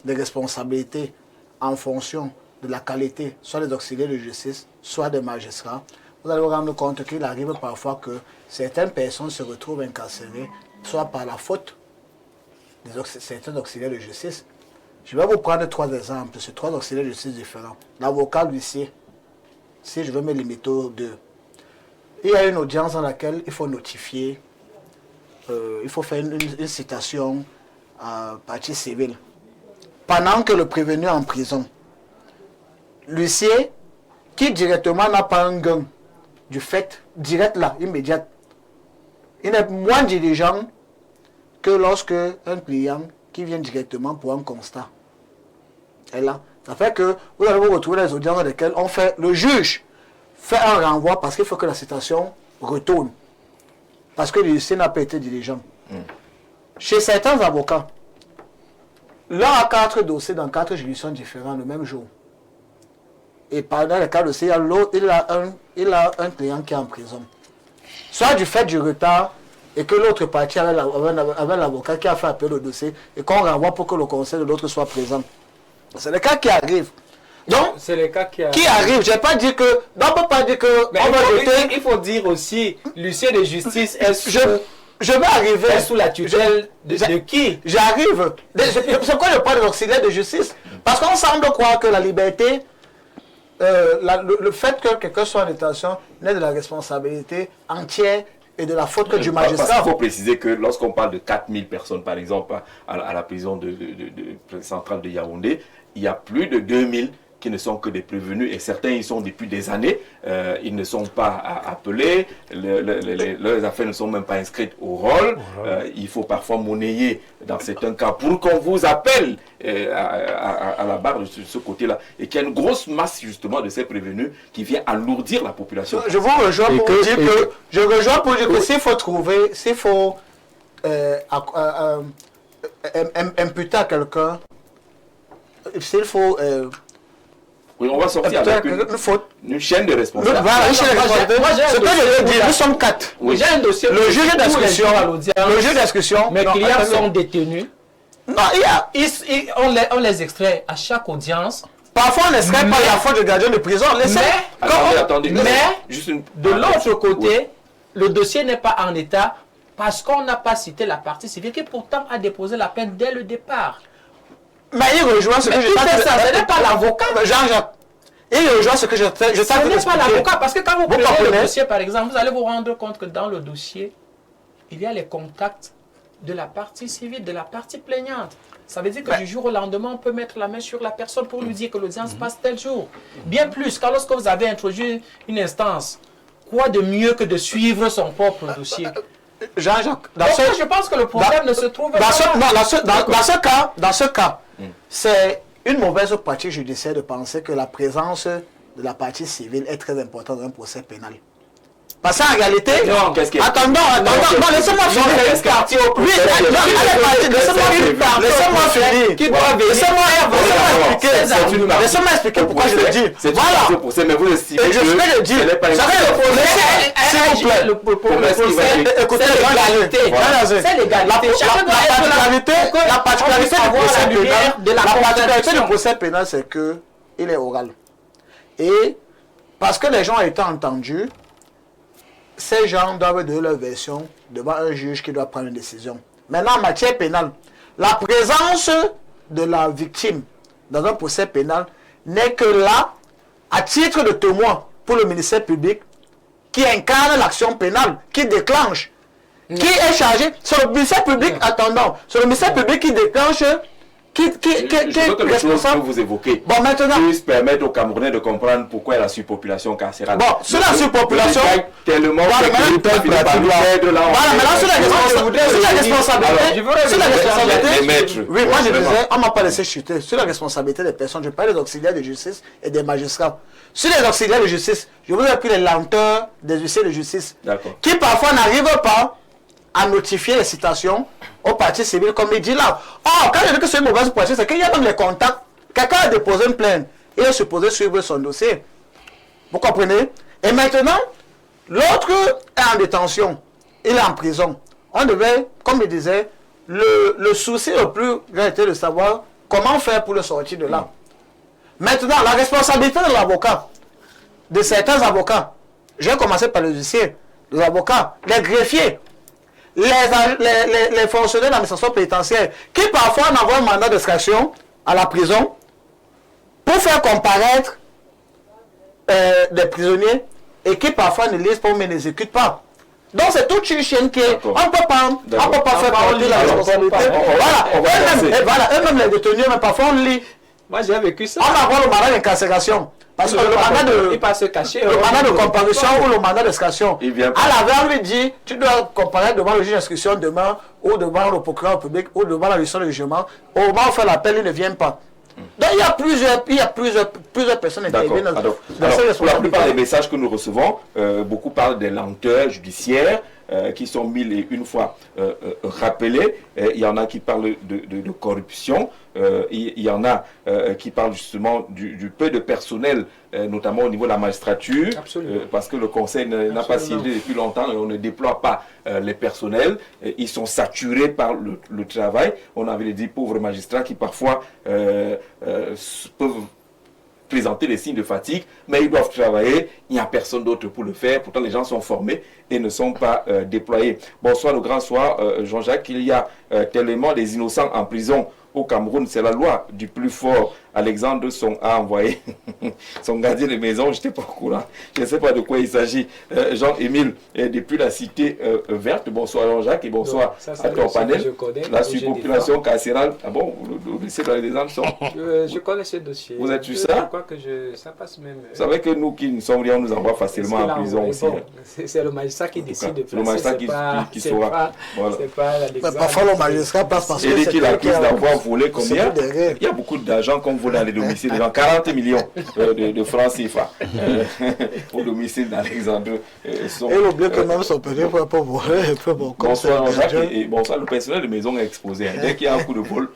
les responsabilités en fonction de la qualité, soit des auxiliaires de justice, soit des magistrats, vous allez vous rendre compte qu'il arrive parfois que certaines personnes se retrouvent incarcérées, soit par la faute de certains auxiliaires de justice. Je vais vous prendre 3 exemples, c'est 3 auxiliaires de justice différents. L'avocat, l'huissier, si je veux me limiter aux 2. Il y a une audience dans laquelle il faut notifier, il faut faire une citation à partie civile. Pendant que le prévenu est en prison, l'huissier, qui directement n'a pas un gain du fait, direct là, immédiat, il est moins diligent que lorsque un client qui vient directement pour un constat est là. Ça fait que vous allez vous retrouver dans les audiences dans lesquelles on fait, le juge fait un renvoi parce qu'il faut que la citation retourne. Parce que l'huissier n'a pas été diligent. Chez certains avocats, l'un a 4 dossiers dans 4 juridictions différentes le même jour. Et pendant le cas de C, il a un client qui est en prison. Soit du fait du retard et que l'autre partie avait l'avocat qui a fait appel au dossier et qu'on renvoie pour que le conseil de l'autre soit présent. C'est le cas qui arrive. Donc, c'est le cas qui arrive. Je n'ai pas dit que. Non, on ne peut pas dire que. Il faut dire aussi, l'huissier de justice est je vais arriver. Sous la tutelle de qui? J'arrive. C'est pourquoi je parle de l'auxiliaire de justice. Parce qu'on semble croire que la liberté, le fait que quelqu'un soit en détention n'est de la responsabilité entière et de la faute que du magistrat. Il faut préciser que lorsqu'on parle de 4000 personnes, par exemple, à la prison centrale de Yaoundé, il y a plus de 2000 qui ne sont que des prévenus et certains y sont depuis des années, ils ne sont pas appelés, leurs affaires ne sont même pas inscrites au rôle, il faut parfois monnayer dans certains cas pour qu'on vous appelle à la barre de ce côté-là et qu'il y a une grosse masse justement de ces prévenus qui vient alourdir la population. Je vous rejoins pour dire que s'il faut trouver, s'il faut imputer à quelqu'un, s'il faut... oui, on va sortir avec une chaîne de responsabilités. Voilà, une chaîne de responsabilités. Ce que je veux dire, nous sommes 4. Oui. J'ai un dossier. Le juge d'instruction. Mes clients sont détenus. Non, on les extrait à chaque audience. Parfois, on n'extrait pas la faute de gardien de prison. Attendez, de l'autre côté, le dossier n'est pas en état parce qu'on n'a pas cité la partie civile qui pourtant a déposé la plainte dès le départ. Mais il rejoint ce que je fais. Ce n'est pas l'avocat. Jean-Jacques. Il rejoint ce que je fais. Ce n'est pas l'avocat. Parce que quand vous prenez le dossier, par exemple, vous allez vous rendre compte que dans le dossier, il y a les contacts de la partie civile, de la partie plaignante. Ça veut dire que du jour au lendemain, on peut mettre la main sur la personne pour lui dire que l'audience passe tel jour. Bien plus, car lorsque vous avez introduit une instance, quoi de mieux que de suivre son propre dossier? Jean-Jacques, Je pense que le problème ne se trouve pas dans ce cas, c'est une mauvaise pratique judiciaire de penser que la présence de la partie civile est très importante dans un procès pénal. Parce qu'en réalité, attendons, laissez-moi finir. Oui, laissez-moi finir. Laissez-moi expliquer pourquoi je le dis. Voilà. Mais vous estimez que je vais le dire. S'il vous plaît. Écoutez, c'est l'égalité. La particularité du procès pénal, c'est qu'il est oral. Et parce que les gens ont été entendus, ces gens doivent donner leur version devant un juge qui doit prendre une décision. Maintenant, en matière pénale, la présence de la victime dans un procès pénal n'est que là, à titre de témoin pour le ministère public, qui incarne l'action pénale, qui déclenche, qui est chargé. C'est le ministère public, c'est le ministère public qui déclenche. Je veux que les choses que vous évoquez puissent permettre aux Camerounais de comprendre pourquoi il y a la surpopulation carcérale. Bon, sur la surpopulation, tellement sur la responsabilité, oui, moi je disais, on ne m'a pas laissé chuter. Sur la responsabilité des personnes, je parle des auxiliaires de justice et des magistrats. Sur les auxiliaires de justice, je vous ai pris les lenteurs des huissiers de justice qui parfois n'arrivent pas à notifier les citations au parti civil comme il dit là. Oh, quand je dis que c'est une mauvaise pratique, c'est qu'il y a même les contacts. Quelqu'un a déposé une plainte. Il est supposé suivre son dossier. Vous comprenez? Et maintenant, l'autre est en détention. Il est en prison. On devait, comme il disait, le souci le plus grand était de savoir comment faire pour le sortir de là. Maintenant, la responsabilité de l'avocat, de certains avocats, je vais commencer par les huissiers, les avocats, les greffiers, les fonctionnaires de l'administration pénitentiaire qui parfois envoient un mandat d'extraction à la prison pour faire comparaître des prisonniers et qui parfois ne lisent pas mais n'exécutent pas. Donc c'est toute une chaîne qui est... On ne peut pas faire parler la responsabilité. Voilà, eux-mêmes les détenus, mais parfois on lit. Moi j'ai vécu ça. On envoie le mandat d'incarcération. Parce que le mandat de comparution ou le mandat d'extraction, à la veille, on lui dit, tu dois comparaître devant le juge d'instruction demain, ou devant le procureur public, ou devant la justice de jugement. Au moment où on fait l'appel, il ne vient pas. Donc il y a plusieurs personnes interviennent dans ces pour la plupart des messages que nous recevons, beaucoup parlent des lenteurs judiciaires qui sont mille et une fois rappelées. Il y en a qui parlent de corruption. Il y en a qui parlent justement du peu de personnel, notamment au niveau de la magistrature, parce que le conseil n'a pas siégé depuis longtemps et on ne déploie pas les personnels. Ils sont saturés par le travail. On avait les 10 pauvres magistrats qui parfois peuvent présenter des signes de fatigue, mais ils doivent travailler, il n'y a personne d'autre pour le faire, pourtant les gens sont formés et ne sont pas déployés. Bonsoir, le grand soir, Jean-Jacques, il y a tellement des innocents en prison au Cameroun, c'est la loi du plus fort. Alexandre a envoyé son gardien de maison, je n'étais pas au courant, je ne sais pas de quoi il s'agit. Jean-Émile, depuis la cité verte, bonsoir Jean-Jacques et bonsoir à ton panel. La surpopulation carcérale, ah bon, le lycée dans les exemples sont... Je connais ce dossier. Vous êtes sur ça? Je crois que ça passe même... Vous savez que nous qui ne sommes rien, on nous envoie facilement en prison aussi. Bon, c'est le magistrat qui décide de placer. C'est le magistrat qui saura. C'est pas l'exemple. Parfois le magistrat passe parce que... Il dit qu'il accuse d'avoir volé combien? Il y a beaucoup d'argent qu'on vole dans les domiciles des gens, 40 millions de francs CFA au domicile d'Alexandre. Et l'oublie que même son petit frère peut voler. Bonsoir Jacques et bonsoir, le personnel de maison est exposé. Dès qu'il y a un coup de vol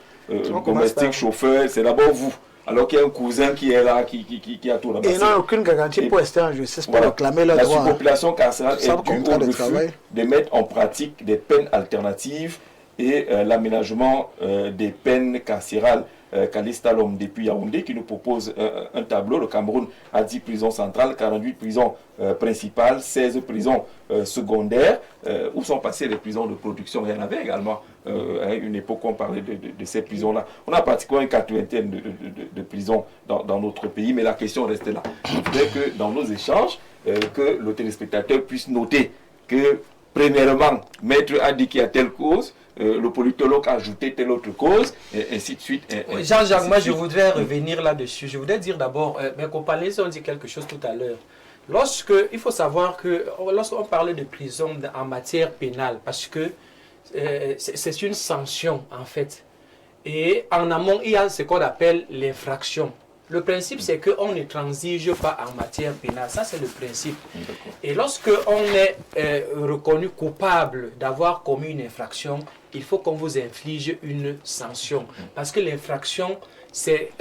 domestique, chauffeur, c'est d'abord vous. Alors qu'il y a un cousin qui est là, qui a tout là-bas. Et ils n'ont aucune garantie pour rester en justice, pour réclamer leurs droits. La surpopulation carcérale est due au refus de mettre en pratique des peines alternatives et l'aménagement des peines carcérales. Kalista Lom depuis Yaoundé qui nous propose un tableau. Le Cameroun a 10 prisons centrales, 48 prisons principales, 16 prisons secondaires. Où sont passées les prisons de production? Il y en avait également à une époque où on parlait de ces prisons-là. On a pratiquement une quarantaine de prisons dans notre pays, mais la question reste là. Je voudrais que dans nos échanges, que le téléspectateur puisse noter que premièrement, maître a dit qu'il y a telle cause, le politologue a ajouté telle autre cause, et ainsi de suite. Jean-Jacques, moi je voudrais revenir là-dessus. Je voudrais dire d'abord, mes compagnons ont dit quelque chose tout à l'heure. Il faut savoir que lorsqu'on parle de prison en matière pénale, parce que c'est une sanction en fait. Et en amont, il y a ce qu'on appelle l'infraction. Le principe, c'est qu'on ne transige pas en matière pénale. Ça, c'est le principe. Et lorsque on est reconnu coupable d'avoir commis une infraction, il faut qu'on vous inflige une sanction. Parce que l'infraction, c'est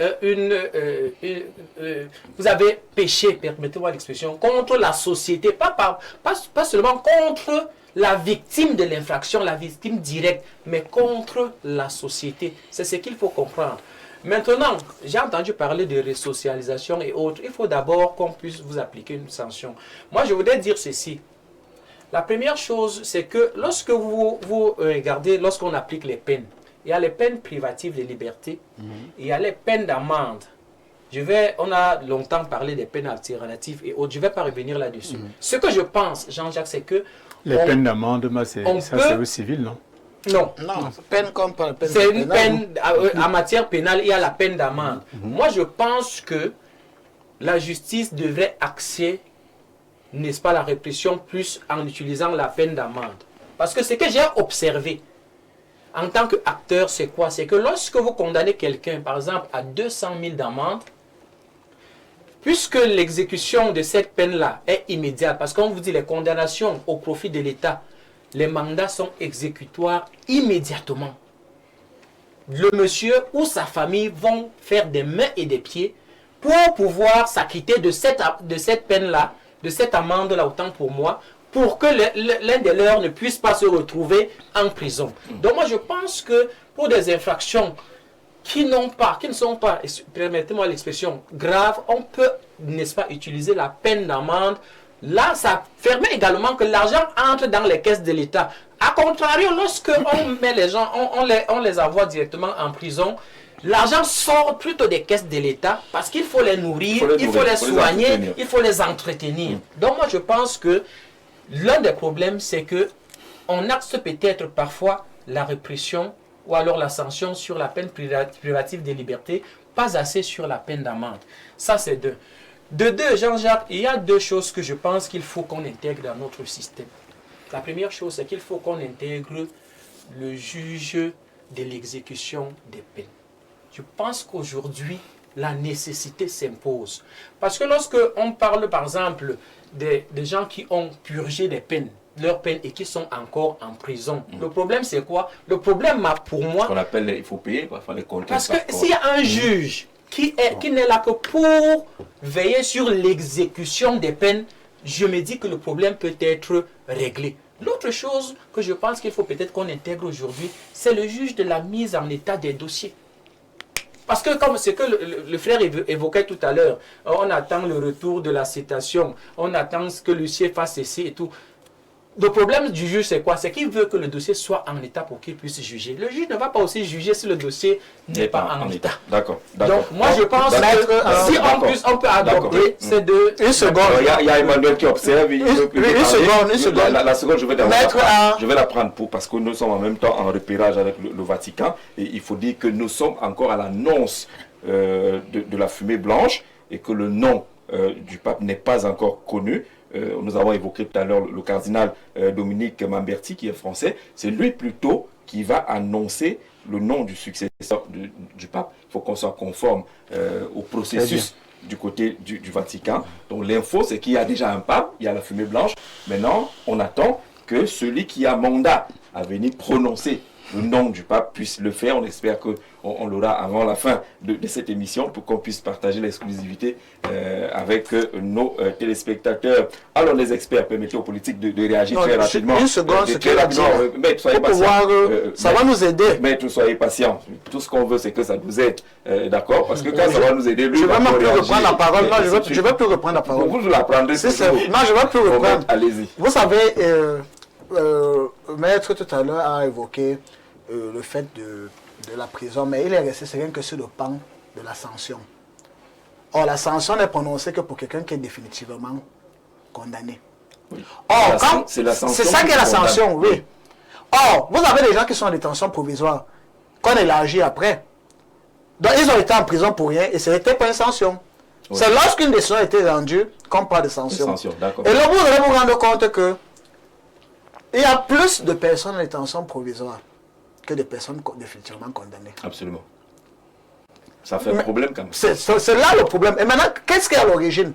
vous avez péché, permettez-moi l'expression, contre la société, pas seulement contre la victime de l'infraction, la victime directe, mais contre la société. C'est ce qu'il faut comprendre. Maintenant, j'ai entendu parler de resocialisation et autres. Il faut d'abord qu'on puisse vous appliquer une sanction. Moi, je voudrais dire ceci. La première chose, c'est que lorsque vous regardez, lorsqu'on applique les peines, il y a les peines privatives de liberté, il y a les peines d'amende. On a longtemps parlé des peines alternatives et autres. Je ne vais pas revenir là-dessus. Ce que je pense, Jean-Jacques, c'est que... Les peines d'amende, c'est au civil, non? Non. Non, peine comme peine. C'est une peine, en matière pénale, il y a la peine d'amende. Moi, je pense que la justice devrait axer, n'est-ce pas, la répression plus en utilisant la peine d'amende. Parce que ce que j'ai observé en tant qu'acteur, c'est quoi? C'est que lorsque vous condamnez quelqu'un, par exemple, à 200 000 d'amende, puisque l'exécution de cette peine-là est immédiate, parce qu'on vous dit les condamnations au profit de l'État, les mandats sont exécutoires immédiatement. Le monsieur ou sa famille vont faire des mains et des pieds pour pouvoir s'acquitter de cette peine-là, de cette amende-là, autant pour moi, pour que l'un des leurs ne puisse pas se retrouver en prison. Donc moi je pense que pour des infractions qui ne sont pas, permettez-moi l'expression, graves, on peut, n'est-ce pas, utiliser la peine d'amende. Là, ça permet également que l'argent entre dans les caisses de l'État. A contrario, lorsque on met les gens, on les envoie directement en prison, l'argent sort plutôt des caisses de l'État parce qu'il faut les nourrir, il faut les soigner, il faut les entretenir. Donc moi, je pense que l'un des problèmes, c'est que on axe peut-être parfois la répression ou alors la sanction sur la peine privative de liberté, pas assez sur la peine d'amende. Ça, c'est deux. De deux, Jean-Jacques, il y a deux choses que je pense qu'il faut qu'on intègre dans notre système. La première chose, c'est qu'il faut qu'on intègre le juge de l'exécution des peines. Je pense qu'aujourd'hui, la nécessité s'impose. Parce que lorsque on parle, par exemple, des gens qui ont purgé des peines, leurs peines et qui sont encore en prison, le problème, c'est quoi? Le problème, pour moi... Ce qu'on appelle, il faut payer, parfois les comptes. Parce que s'il y a un juge qui n'est là que pour veiller sur l'exécution des peines, je me dis que le problème peut être réglé. L'autre chose que je pense qu'il faut peut-être qu'on intègre aujourd'hui, c'est le juge de la mise en état des dossiers. Parce que comme ce que le frère évoquait tout à l'heure, on attend le retour de la citation, on attend que le dossier fasse ceci et tout. Le problème du juge, c'est quoi? C'est qu'il veut que le dossier soit en état pour qu'il puisse juger. Le juge ne va pas aussi juger si le dossier n'est pas en état. D'accord. Donc, moi, je pense que si on peut adopter ces deux... Une seconde. Il y a Emmanuel qui observe. Une seconde. La seconde, je vais la prendre parce que nous sommes en même temps en repérage avec le Vatican. Et il faut dire que nous sommes encore à l'annonce de la fumée blanche et que le nom du pape n'est pas encore connu. Nous avons évoqué tout à l'heure le cardinal Dominique Mamberti, qui est français. C'est lui plutôt qui va annoncer le nom du successeur du pape. Il faut qu'on soit conforme au processus du côté du Vatican. Donc l'info, c'est qu'il y a déjà un pape, il y a la fumée blanche. Maintenant, on attend que celui qui a mandat à venir prononcer le nom du pape puisse le faire. On espère qu'on l'aura avant la fin de cette émission pour qu'on puisse partager l'exclusivité avec nos téléspectateurs. Alors les experts, permettez aux politiques de réagir très rapidement. Une seconde, ce qu'elle a dit. Maître, soyez patient. Ça va nous aider. Maître, soyez patient. Tout ce qu'on veut, c'est que ça nous aide. D'accord? Parce que quand ça va nous aider, lui, je ne vais même plus reprendre la parole. Non, je ne vais plus reprendre la parole. Vous la prendrez. Non, je ne vais plus reprendre. Allez-y. Vous savez, Maître tout à l'heure a évoqué le fait de la prison, mais il est resté c'est rien que sur le pan de la sanction. Or, la sanction n'est prononcée que pour quelqu'un qui est définitivement condamné. Oui. Or, C'est la sanction c'est ça qui est la qui condamne. sanction, oui. Or, vous avez des gens qui sont en détention provisoire, qu'on élargit après. Donc, ils ont été en prison pour rien et ce n'était pas une sanction. Oui. C'est lorsqu'une décision a été rendue qu'on parle de sanction. Sanction, d'accord. Et là, vous allez vous rendre compte que il y a plus de personnes en détention provisoire que de personnes définitivement condamnées. Absolument. Ça fait un problème quand même. C'est là le problème. Et maintenant, qu'est-ce qui est à l'origine?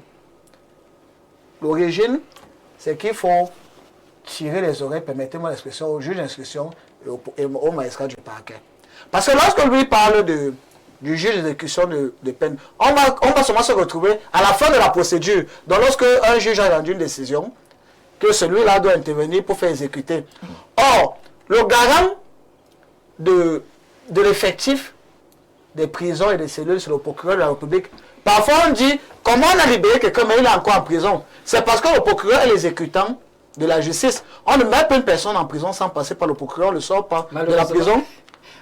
L'origine, c'est qu'il faut tirer les oreilles, permettez-moi l'expression, au juge d'instruction et au magistrat du parquet. Parce que lorsque lui parle du juge d'exécution de peine, on va seulement se retrouver à la fin de la procédure. Donc lorsque un juge a rendu une décision, que celui-là doit intervenir pour faire exécuter. Or, le garant de l'effectif des prisons et des cellules, c'est le procureur de la République. Parfois on dit, comment on a libéré quelqu'un mais il est encore en prison? C'est parce que le procureur est l'exécutant de la justice. On ne met pas une personne en prison sans passer par le procureur, le sort pas de la prison.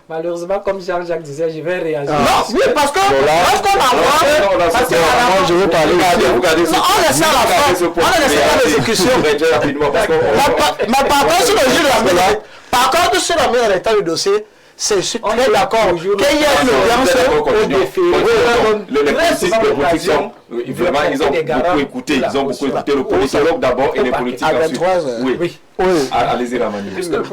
Malheureusement, comme Jean-Jacques disait, je vais réagir. Non, oui, parce que lorsqu'on envoie... je veux parler. Regardez Non, on laisse ça à la fin. On a laissé à l'exécution. Mais par contre, sur le juge de la main, par contre, sur la main de l'état du dossier, je suis très d'accord qu'il y a une audience au défi. Les politiques de protection, vraiment, ils ont beaucoup écouté. Ils ont beaucoup écouté le politologue d'abord et les politiques à ensuite. 23 heures. Oui. Allez-y, Ramani.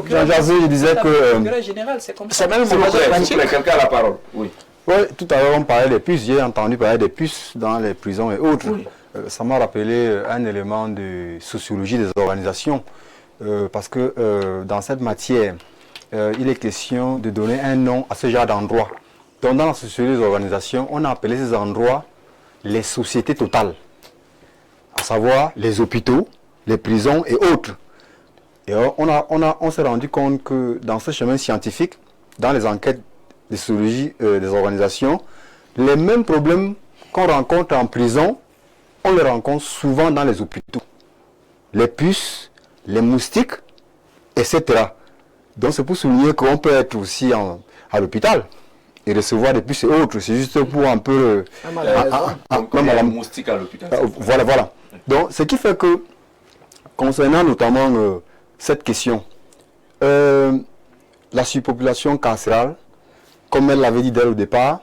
Jean-Jacques, je disais que... Le procureur général, c'est comme ça. C'est même S'il vous plaît, pratique. quelqu'un a la parole. Oui. Oui, tout à l'heure on parlait des puces, j'ai entendu parler des puces dans les prisons et autres. Oui. Ça m'a rappelé un élément de sociologie des organisations, parce que dans cette matière, il est question de donner un nom à ce genre d'endroit. Donc dans la sociologie des organisations, on a appelé ces endroits les sociétés totales, à savoir les hôpitaux, les prisons et autres. Et on s'est rendu compte que dans ce chemin scientifique, dans les enquêtes de sociologie des organisations, les mêmes problèmes qu'on rencontre en prison, on les rencontre souvent dans les hôpitaux. Les puces, les moustiques, etc. Donc c'est pour souligner qu'on peut être aussi à l'hôpital et recevoir des puces et autres. C'est juste pour un peu... Comme les moustiques à l'hôpital. Voilà. Donc ce qui fait que, concernant notamment cette question, la surpopulation carcérale, comme elle l'avait dit dès le départ,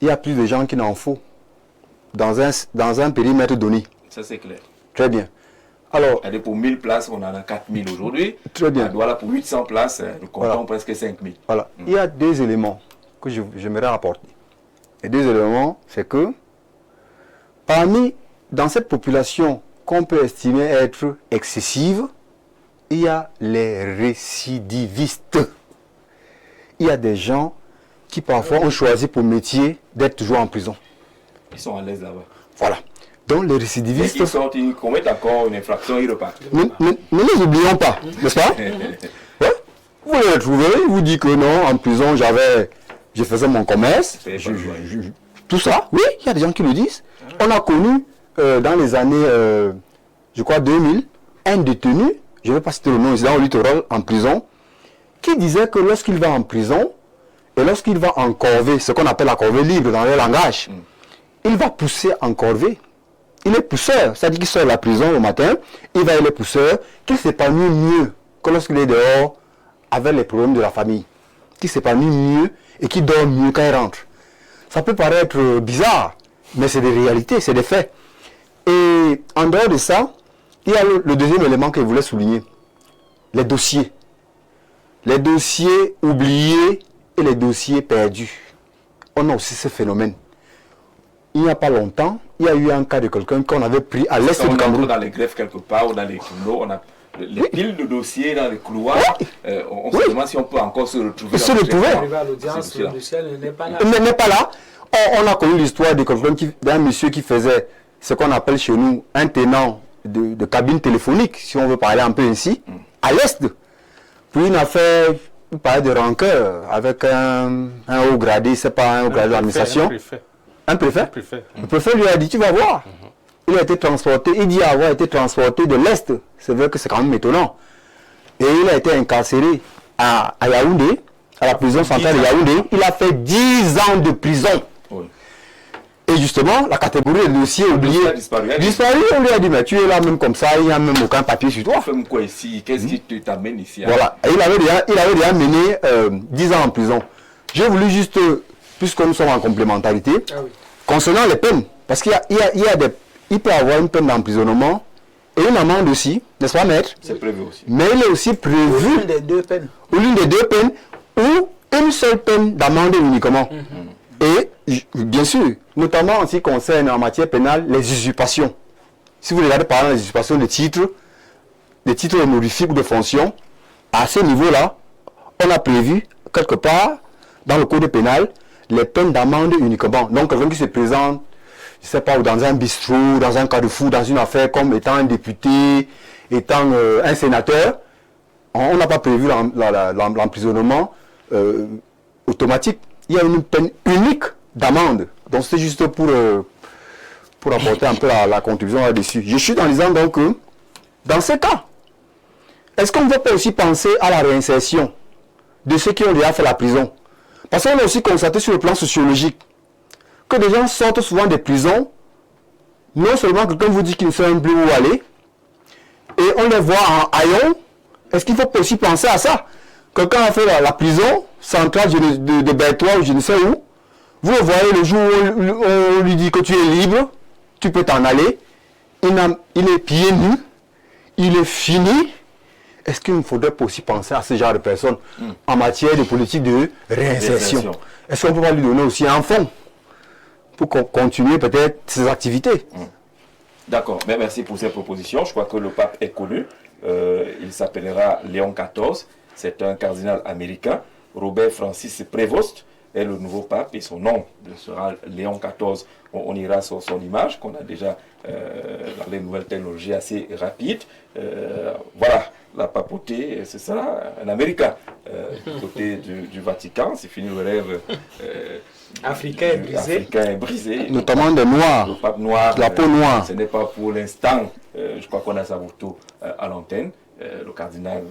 il y a plus de gens qu'il n'en faut dans un périmètre donné. Ça, c'est clair. Très bien. Alors, Elle est pour 1000 places, on en a 4000 aujourd'hui. Très bien. Voilà, pour 800 places, nous comptons Voilà. presque 5000. voilà. Il y a deux éléments que j'aimerais apporter. Les deux éléments, c'est que dans cette population qu'on peut estimer être excessive, il y a les récidivistes. Il y a des gens qui parfois ont choisi pour métier d'être toujours en prison. Ils sont à l'aise là-bas. Voilà. Donc les Et récidivistes, ils sortent, ils commettent encore une infraction, ils repartent. ne les oublions pas, n'est-ce pas? Ouais. Vous les retrouvez, ils vous disent que non, en prison je faisais mon commerce, tout ça. Oui, il y a des gens qui le disent. On a connu dans les années, je crois 2000, un détenu, je ne vais pas citer le nom, il est dans le littoral en prison, qui disait que lorsqu'il va en prison, et lorsqu'il va en corvée, ce qu'on appelle la corvée libre dans le langage, il va pousser en corvée. Il est pousseur, c'est-à-dire qu'il sort de la prison le matin, il va aller pousseur, qu'il s'épanouit mieux que lorsqu'il est dehors avec les problèmes de la famille. Qu'il s'épanouit mieux et qu'il dort mieux quand il rentre. Ça peut paraître bizarre, mais c'est des réalités, c'est des faits. Et en dehors de ça, il y a le deuxième élément que je voulais souligner. Les dossiers. Les dossiers oubliés et les dossiers perdus. On a aussi ce phénomène. Il n'y a pas longtemps, il y a eu un cas de quelqu'un qu'on avait pris à l'est du Cameroun. Dans les greffes quelque part ou dans les tribunaux, on a les piles de dossiers dans les couloirs. On se demande si on peut encore se retrouver. Arrivé à l'audience, le ciel n'est pas là. Il n'est pas là. On a connu l'histoire de quelqu'un d'un monsieur qui faisait ce qu'on appelle chez nous un tenant de cabine téléphonique, si on veut parler un peu ainsi, à l'est. Puis une affaire, il parlait de rancœur avec un haut gradé, c'est pas un haut gradé de l'administration. Un préfet. Le préfet lui a dit, tu vas voir. Il a été transporté, il dit avoir été transporté de l'Est. C'est vrai que c'est quand même étonnant. Et il a été incarcéré à Yaoundé, à la prison centrale de Yaoundé. Il a fait 10 ans de prison. Oui. Et justement, la catégorie de dossier oublié. Disparu, on lui a dit, mais tu es là même comme ça, il n'y a même aucun papier sur toi. Fais quoi ici? Qu'est-ce qui t'amène ici? Voilà. Et il avait déjà mené 10 ans en prison. J'ai voulu juste, puisque nous sommes en complémentarité, concernant les peines, parce qu'il il peut avoir une peine d'emprisonnement et une amende aussi, n'est-ce pas, maître? C'est prévu aussi. Mais il est aussi prévu. L'une des deux peines. Ou l'une des deux peines, ou une seule peine d'amende uniquement. Et bien sûr, notamment en ce qui concerne en matière pénale, les usurpations. Si vous regardez par exemple les usurpations de titres honorifiques ou de fonctions, à ce niveau-là, on a prévu quelque part dans le code pénal les peines d'amende uniquement. Donc quelqu'un qui se présente, je ne sais pas, dans un bistrot, dans un carrefour, dans une affaire comme étant un député, étant un sénateur, on n'a pas prévu l'emprisonnement automatique. Il y a une peine unique d'amende. Donc c'est juste pour apporter un peu la contribution là-dessus. Je suis en disant donc que dans ce cas, est-ce qu'on ne va pas aussi penser à la réinsertion de ceux qui ont déjà fait la prison? Parce qu'on a aussi constaté sur le plan sociologique que des gens sortent souvent des prisons, non seulement quelqu'un vous dit qu'ils ne savent plus où aller, et on les voit en haillons. Est-ce qu'il ne faut pas aussi penser à ça? Quelqu'un a fait la prison centrale de Berthois ou je ne sais où, vous le voyez le jour où on lui dit que tu es libre, tu peux t'en aller, il est pieds nus, il est fini. Est-ce qu'il ne faudrait pas aussi penser à ce genre de personnes en matière de politique de réinsertion? Est-ce qu'on peut pas lui donner aussi un fonds pour continuer peut-être ses activités? D'accord, mais merci pour ces propositions. Je crois que le pape est connu. Il s'appellera Léon XIV. C'est un cardinal américain. Robert Francis Prévost est le nouveau pape et son nom sera Léon XIV. On ira sur son image qu'on a déjà dans les nouvelles technologies assez rapides. Voilà, la papauté, c'est ça, un Américain. Du côté du Vatican, c'est fini le rêve africain brisé. Notamment des Noirs, le pape noir, la peau noire. Ce n'est pas pour l'instant, je crois qu'on a ça tout à l'antenne, le cardinal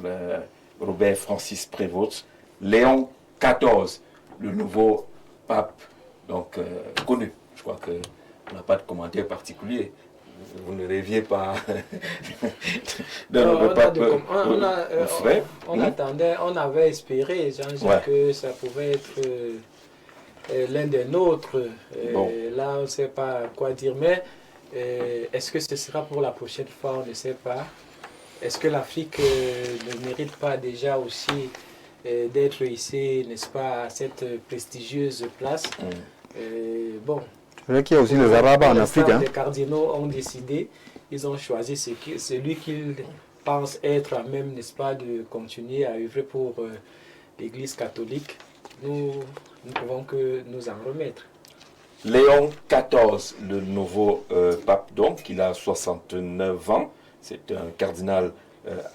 Robert Francis Prévost, Léon XIV, le nouveau pape, donc connu. Je crois qu'on n'a pas de commentaire particulier. Vous ne rêviez pas on avait espéré, Jean-Jacques, que ça pouvait être l'un des nôtres. Là, on ne sait pas quoi dire, mais est-ce que ce sera pour la prochaine fois? On ne sait pas. Est-ce que l'Afrique ne mérite pas déjà aussi d'être ici, n'est-ce pas, à cette prestigieuse place? Bon. C'est vrai qu'il y a aussi les Arabes en Afrique. Les cardinaux ont décidé, ils ont choisi celui qu'ils pensent être à même, n'est-ce pas, de continuer à œuvrer pour l'Église catholique. Nous ne pouvons que nous en remettre. Léon XIV, le nouveau pape, donc, il a 69 ans. C'est un cardinal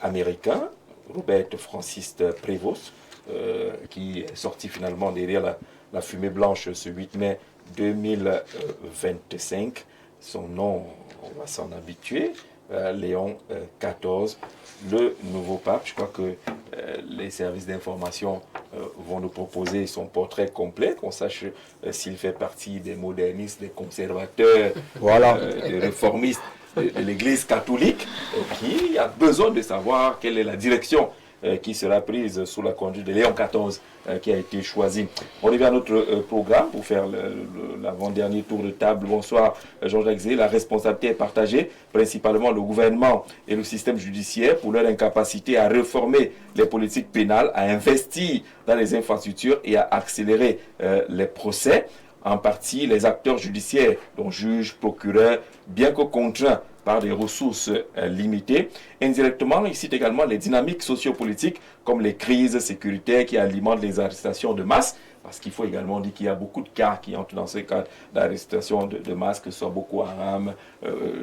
américain, Robert Francis Prévost, qui est sorti finalement derrière la fumée blanche ce 8 mai 2025. Son nom, on va s'en habituer, Léon XIV, le nouveau pape. Je crois que les services d'information vont nous proposer son portrait complet, qu'on sache s'il fait partie des modernistes, des conservateurs, des réformistes de l'Église catholique, qui a besoin de savoir quelle est la direction qui sera prise sous la conduite de Léon XIV qui a été choisi. On revient à notre programme pour faire l'avant-dernier tour de table. Bonsoir Jean-Jacques Zé. La responsabilité est partagée, principalement le gouvernement et le système judiciaire pour leur incapacité à réformer les politiques pénales, à investir dans les infrastructures et à accélérer les procès. En partie, les acteurs judiciaires, dont juges, procureurs, bien que contraints par des ressources limitées. Indirectement, il cite également les dynamiques sociopolitiques comme les crises sécuritaires qui alimentent les arrestations de masse, parce qu'il faut également dire qu'il y a beaucoup de cas qui entrent dans ce cadre d'arrestation de masse, que ce soit Boko Haram,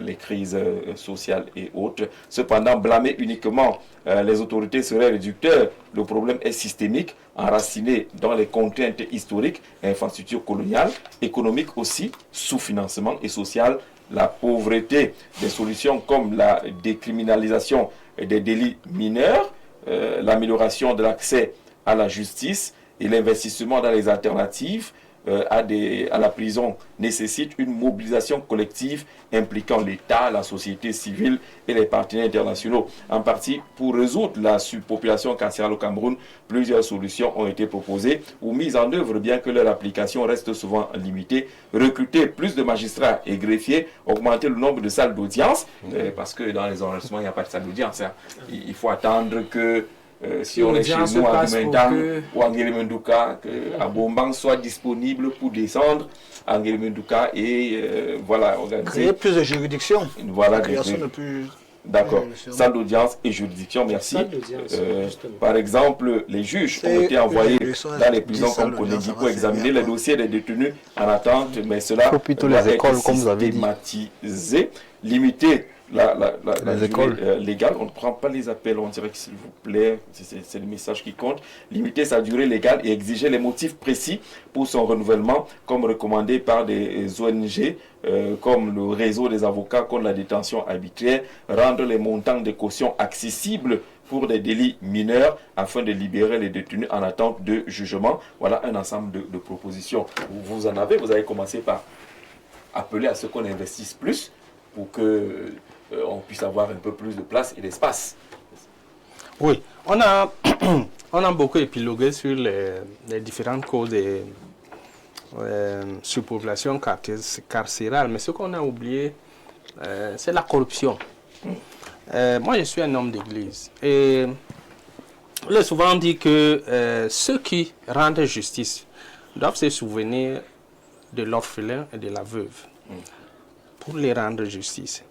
les crises sociales et autres. Cependant, blâmer uniquement les autorités serait réducteur. Le problème est systémique, enraciné dans les contraintes historiques, infrastructures coloniales, économiques aussi, sous-financement et social, la pauvreté, des solutions comme la décriminalisation des délits mineurs, l'amélioration de l'accès à la justice et l'investissement dans les alternatives à la prison nécessite une mobilisation collective impliquant l'État, la société civile et les partenaires internationaux. En partie, pour résoudre la surpopulation carcérale au Cameroun, plusieurs solutions ont été proposées ou mises en œuvre, bien que leur application reste souvent limitée. Recruter plus de magistrats et greffiers, augmenter le nombre de salles d'audience, parce que dans les enregistrements, il n'y a pas de salle d'audience. Hein. Il faut attendre que si on est chez nous à Guimendang ou à Nguélémendouka, à Bombang soit disponible pour descendre à Nguélémendouka et voilà, organiser. Créer plus de juridictions. Voilà, création de plus. D'accord. Salle d'audience et juridiction, merci. Par exemple, les juges ont été envoyés dans les prisons comme Konegi pour examiner les dossiers des détenus en attente, mais cela doit être systématisé, limiter la durée légale. On ne prend pas les appels, on dirait que s'il vous plaît, c'est le message qui compte. Limiter sa durée légale et exiger les motifs précis pour son renouvellement, comme recommandé par des ONG, comme le réseau des avocats contre la détention arbitraire, rendre les montants de caution accessibles pour des délits mineurs afin de libérer les détenus en attente de jugement. Voilà un ensemble de propositions. Vous en avez, vous avez commencé par appeler à ce qu'on investisse plus pour que on puisse avoir un peu plus de place et d'espace. Oui, on a beaucoup épilogué sur les différentes causes de surpopulation carcérale, mais ce qu'on a oublié, c'est la corruption. Moi, je suis un homme d'église et on a souvent dit que ceux qui rendent justice doivent se souvenir de l'orphelin et de la veuve pour les rendre justice.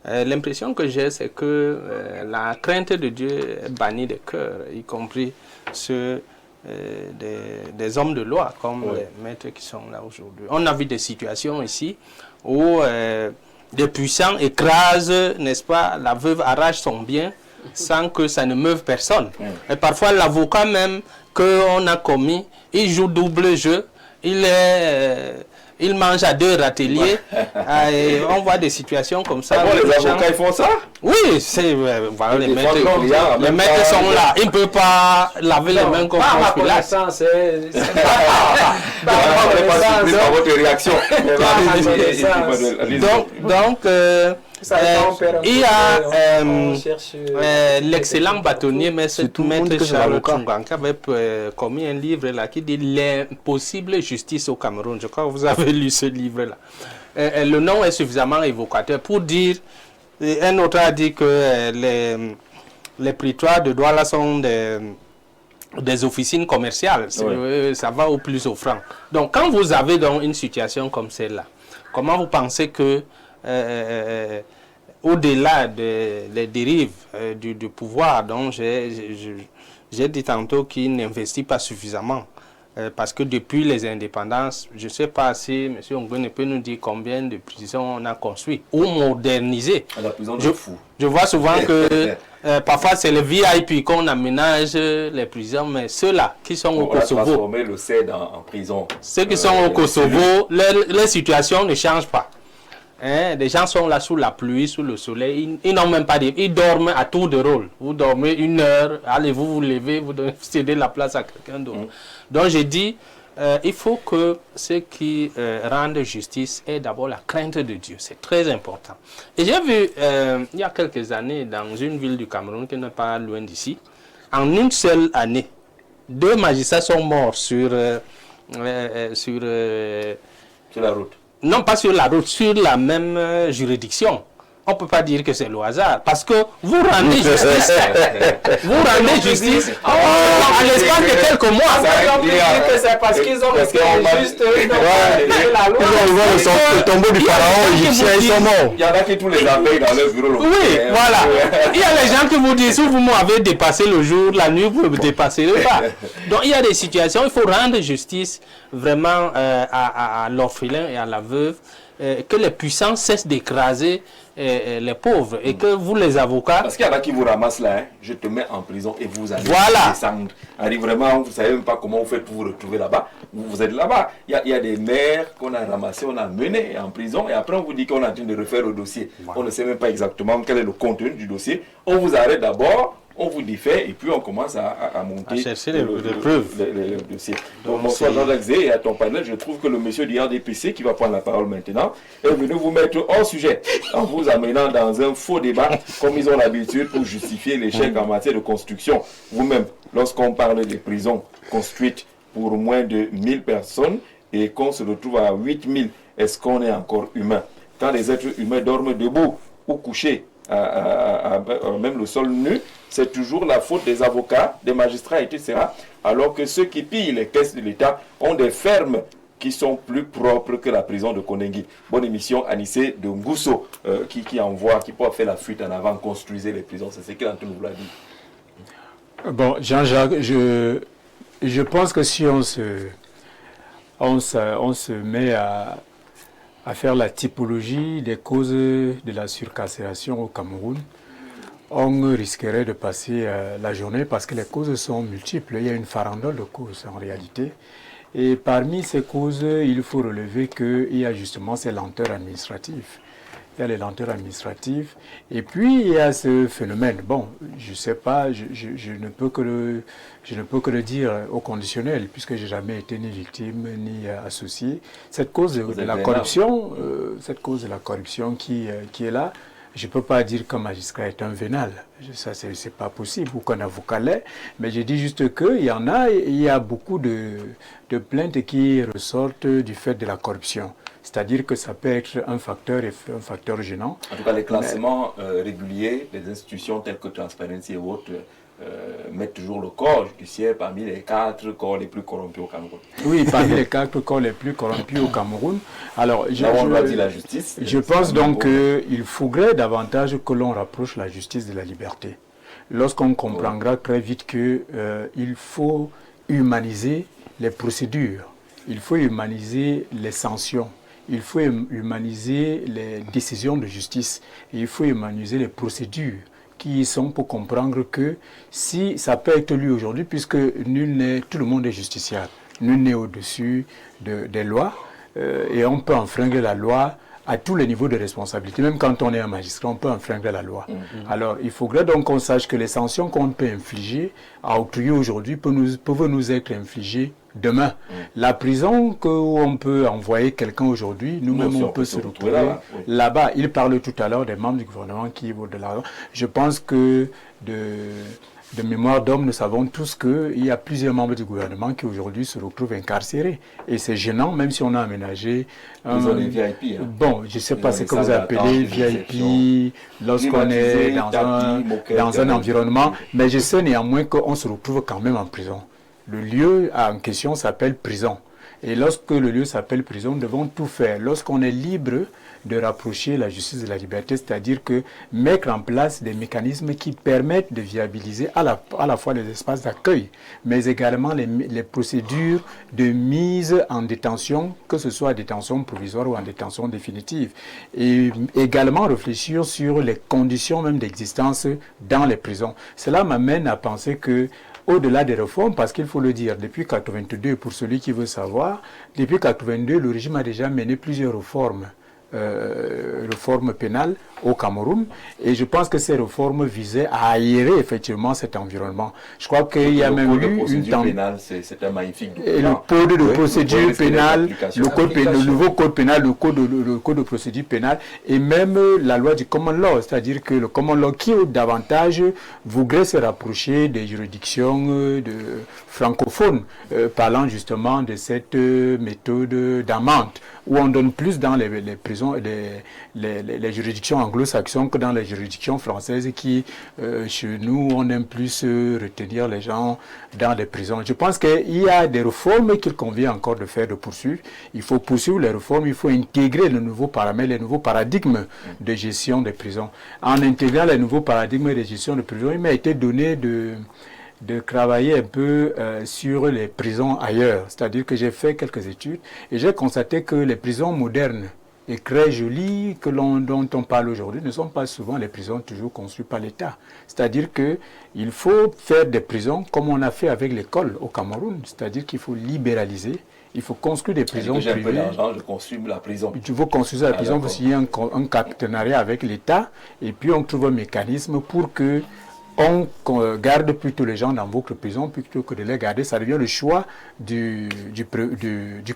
L'impression que j'ai, c'est que la crainte de Dieu est bannie des cœurs, y compris ceux des hommes de loi, comme les maîtres qui sont là aujourd'hui. On a vu des situations ici où des puissants écrasent, n'est-ce pas, la veuve arrache son bien sans que ça ne meuve personne. Et parfois, l'avocat même qu'on a commis, il joue double jeu, il mange à deux râteliers. On voit des situations comme ça. Ah bon, les avocats, ils font ça? Oui, c'est voilà, les maîtres sont là. Ils ne peuvent pas laver les mains comme Pilate. Votre réaction. Donc, il y a l'excellent bâtonnier Maître Charles Tchungan qui avait commis un livre là qui dit l'impossible justice au Cameroun. Je crois que vous avez lu ce livre là. Le nom est suffisamment évocateur pour dire. Un autre a dit que les prétoires de Douala sont des officines commerciales. Ça va au plus offrant. Donc quand vous avez donc une situation comme celle-là, comment vous pensez que au-delà des dérives du pouvoir dont j'ai dit tantôt qu'il n'investit pas suffisamment, parce que depuis les indépendances, je ne sais pas si M. Ongwene peut nous dire combien de prisons on a construit ou modernisé. La prison de fou. Je vois souvent que parfois c'est les VIP qu'on aménage les prisons, mais ceux-là qui sont au Kosovo, transformer le CED en prison. Ceux qui sont au Kosovo, leur situation ne change pas. Les gens sont là sous la pluie, sous le soleil, ils n'ont même pas de... Ils dorment à tour de rôle. Vous dormez 1 heure, allez-vous vous lever, vous cédez la place à quelqu'un d'autre. Donc j'ai dit, il faut que ceux qui rendent justice aient d'abord la crainte de Dieu. C'est très important. Et j'ai vu, il y a quelques années, dans une ville du Cameroun qui n'est pas loin d'ici, en une seule année, 2 magistrats sont morts sur la route. Non, pas sur la route, sur la même juridiction. On ne peut pas dire que c'est le hasard. Parce que vous rendez justice. Vous rendez justice à l'espace de quelques mois. C'est parce qu'ils ont resté juste la loi. Le tombeau du pharaon égyptien, ils sont morts. Il y en a qui tous les appellent dans leur bureau. Oui, voilà. Il y a les gens qui vous disent, si vous m'avez dépassé le jour, la nuit, vous ne me dépasserez pas. Donc il y a des situations, il faut rendre justice vraiment à l'orphelin et à la veuve. Que les puissants cessent d'écraser les pauvres et que vous les avocats... Parce qu'il y en a qui vous ramassent là, je te mets en prison et vous allez descendre. Allez, vraiment, vous ne savez même pas comment vous faites pour vous retrouver là-bas. Vous êtes là-bas. Il y a des maires qu'on a ramassés, on a menés en prison et après on vous dit qu'on est en train de refaire le dossier. On ne sait même pas exactement quel est le contenu du dossier. On vous arrête d'abord on vous défait et puis on commence à monter chercher les preuves. Le dossier. Donc, bonsoir Jean-Jacques Zé, et à ton panel, je trouve que le monsieur du RDPC qui va prendre la parole maintenant est venu vous mettre hors sujet en vous amenant dans un faux débat comme ils ont l'habitude pour justifier l'échec en matière de construction. Vous-même, lorsqu'on parle des prisons construites pour moins de 1000 personnes et qu'on se retrouve à 8000, est-ce qu'on est encore humain? Quand les êtres humains dorment debout ou couchés, même le sol nu, c'est toujours la faute des avocats, des magistrats, etc. Alors que ceux qui pillent les caisses de l'État ont des fermes qui sont plus propres que la prison de Konengi. Bonne émission, Anissé de Ngousso, qui peut faire la fuite en avant, construisez les prisons. C'est ce qu'Antoine vous l'a dit. Bon, Jean-Jacques, je pense que si on se met à faire la typologie des causes de la surcarcération au Cameroun, on risquerait de passer la journée parce que les causes sont multiples. Il y a une farandole de causes en réalité. Et parmi ces causes, il faut relever qu'il y a justement ces lenteurs administratives. Il y a les lenteurs administratives. Et puis, il y a ce phénomène. Bon, je ne sais pas, je ne peux que le dire au conditionnel, puisque je n'ai jamais été ni victime, ni associé. Cette cause de la corruption, qui est là, je ne peux pas dire qu'un magistrat est un vénal. Ça, ce n'est pas possible, ou qu'un avocat l'est. Mais je dis juste qu'il y a beaucoup de plaintes qui ressortent du fait de la corruption. C'est-à-dire que ça peut être un facteur gênant. En tout cas, les classements réguliers des institutions telles que Transparency et autres mettent toujours le corps judiciaire parmi les 4 corps les plus corrompus au Cameroun. Oui, parmi les 4 corps les plus corrompus au Cameroun. Alors, on doit dire la justice. Je pense donc qu'il faudrait davantage que l'on rapproche la justice de la liberté. Lorsqu'on comprendra très vite qu'il faut humaniser les procédures, il faut humaniser les sanctions, il faut humaniser les décisions de justice, et il faut humaniser les procédures qui y sont pour comprendre que si ça peut être lu aujourd'hui, puisque tout le monde est justiciable, nul n'est au-dessus des lois, et on peut enfreindre la loi à tous les niveaux de responsabilité. Même quand on est un magistrat, on peut enfreindre la loi. Alors, il faudrait donc qu'on sache que les sanctions qu'on peut infliger à octroyer aujourd'hui peuvent nous être infligées demain. La prison où on peut envoyer quelqu'un aujourd'hui, nous-mêmes on peut se retrouver là-bas. Il parle tout à l'heure des membres du gouvernement qui vont de l'argent. Je pense que de mémoire d'homme, nous savons tous qu'il y a plusieurs membres du gouvernement qui aujourd'hui se retrouvent incarcérés. Et c'est gênant, même si on a aménagé... Ils ont des VIP. Bon, je ne sais pas ce que vous appelez VIP, lorsqu'on est dans un environnement, mais je sais néanmoins qu'on se retrouve quand même en prison. Le lieu en question s'appelle prison. Et lorsque le lieu s'appelle prison, nous devons tout faire. Lorsqu'on est libre de rapprocher la justice de la liberté, c'est-à-dire que mettre en place des mécanismes qui permettent de viabiliser à la fois les espaces d'accueil, mais également les procédures de mise en détention, que ce soit en détention provisoire ou en détention définitive. Et également réfléchir sur les conditions même d'existence dans les prisons. Cela m'amène à penser que au-delà des réformes, parce qu'il faut le dire, depuis 1982, pour celui qui veut savoir, depuis 1982, le régime a déjà mené plusieurs réformes pénales au Cameroun, et je pense que ces réformes visaient à aérer effectivement cet environnement. Je crois qu'il y a même eu une tendance. C'est un magnifique et le code de procédure pénale, le nouveau code pénal, le code de procédure pénale, et même la loi du common law, c'est-à-dire que le common law qui davantage voudrait se rapprocher des juridictions francophones, parlant justement de cette méthode d'amende, où on donne plus dans les prisons, les juridictions anglo-saxonnes que dans les juridictions françaises qui, chez nous, on aime plus retenir les gens dans les prisons. Je pense qu'il y a des réformes qu'il convient encore de faire, de poursuivre. Il faut poursuivre les réformes, il faut intégrer les nouveaux paramètres, les nouveaux paradigmes de gestion des prisons. En intégrant les nouveaux paradigmes de gestion des prisons, il m'a été donné de travailler un peu sur les prisons ailleurs. C'est-à-dire que j'ai fait quelques études et j'ai constaté que les prisons modernes et très jolies dont on parle aujourd'hui ne sont pas souvent les prisons toujours construites par l'État. C'est-à-dire qu'il faut faire des prisons comme on a fait avec l'école au Cameroun. C'est-à-dire qu'il faut libéraliser. Il faut construire des prisons privées. J'ai un peu d'argent, je construis la prison. Il faut construire la prison, vous signez un partenariat avec l'État et puis on trouve un mécanisme pour que on garde plutôt les gens dans votre prison plutôt que de les garder. Ça devient le choix du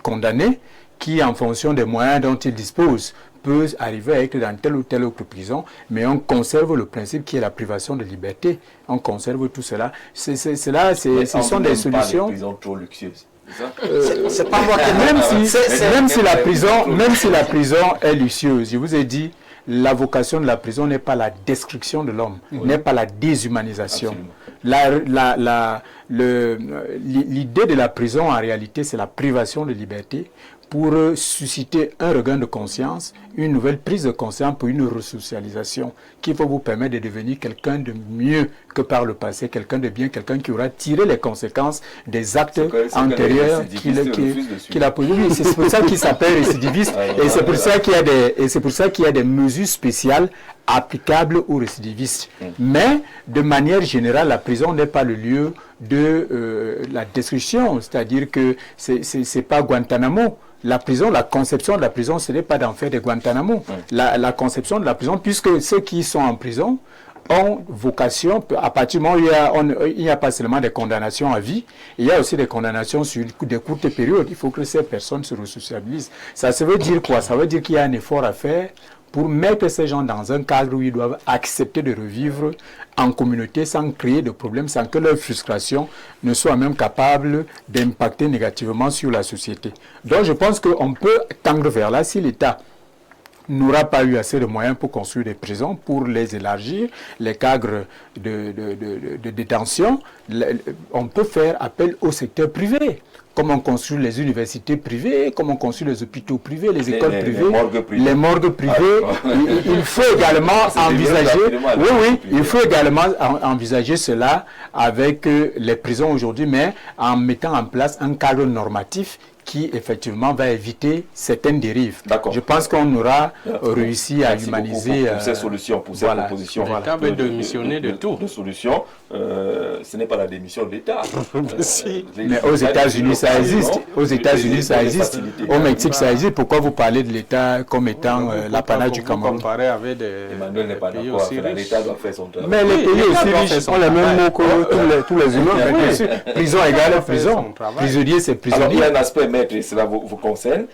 condamné qui, en fonction des moyens dont il dispose, peut arriver à être dans telle ou telle autre prison, mais on conserve le principe qui est la privation de liberté. On conserve tout cela. Ce sont des solutions. Pas des prisons trop luxueuses. C'est pas moi qui Même si la prison est luxueuse, je vous ai dit, la vocation de la prison n'est pas la destruction de l'homme, n'est pas la déshumanisation. L'idée de la prison, en réalité, c'est la privation de liberté pour susciter un regain de conscience, une nouvelle prise de conscience pour une resocialisation qui va vous permettre de devenir quelqu'un de mieux que par le passé, quelqu'un de bien, quelqu'un qui aura tiré les conséquences des actes antérieurs qu'il a posés. Oui, c'est pour ça qu'il s'appelle récidiviste et c'est pour ça qu'il y a des mesures spéciales applicables aux récidivistes. Mais de manière générale, la prison n'est pas le lieu de la destruction, c'est-à-dire que c'est pas Guantanamo. La prison, la conception de la prison, ce n'est pas d'en faire des Guantanamo. La conception de la prison, puisque ceux qui sont en prison ont vocation, à partir du moment où il n'y a pas seulement des condamnations à vie, il y a aussi des condamnations sur des courtes périodes. Il faut que ces personnes se resociabilisent. Ça veut dire quoi? Ça veut dire qu'il y a un effort à faire pour mettre ces gens dans un cadre où ils doivent accepter de revivre en communauté sans créer de problèmes, sans que leur frustration ne soit même capable d'impacter négativement sur la société. Donc je pense qu'on peut tendre vers là si l'État n'aura pas eu assez de moyens pour construire des prisons, pour les élargir, les cadres de détention. On peut faire appel au secteur privé. Comme on construit les universités privées, comme on construit les hôpitaux privés, les écoles privées, les morgues privées. Il faut également envisager, il faut également envisager cela avec les prisons aujourd'hui, mais en mettant en place un cadre normatif qui effectivement va éviter certaines dérives. Je pense qu'on aura réussi à humaniser pour ces solutions, pour ces propositions. L'État veut démissionner de tout. De solutions, ce n'est pas la démission de l'État. Mais aux États-Unis, ça existe. Aux États-Unis, ça existe. Au Mexique, ça existe. Pourquoi vous parlez de l'État comme étant l'apanage du Cameroun? Comparé avec des Emmanuel n'est pas d'accord. L'État doit faire son travail. Mais les pays aussi riches ont les mêmes mots que tous les humains. Prison égale prison. Prisonnier, c'est prisonnier. Alors, il y a un aspect, maître, et cela vous concerne.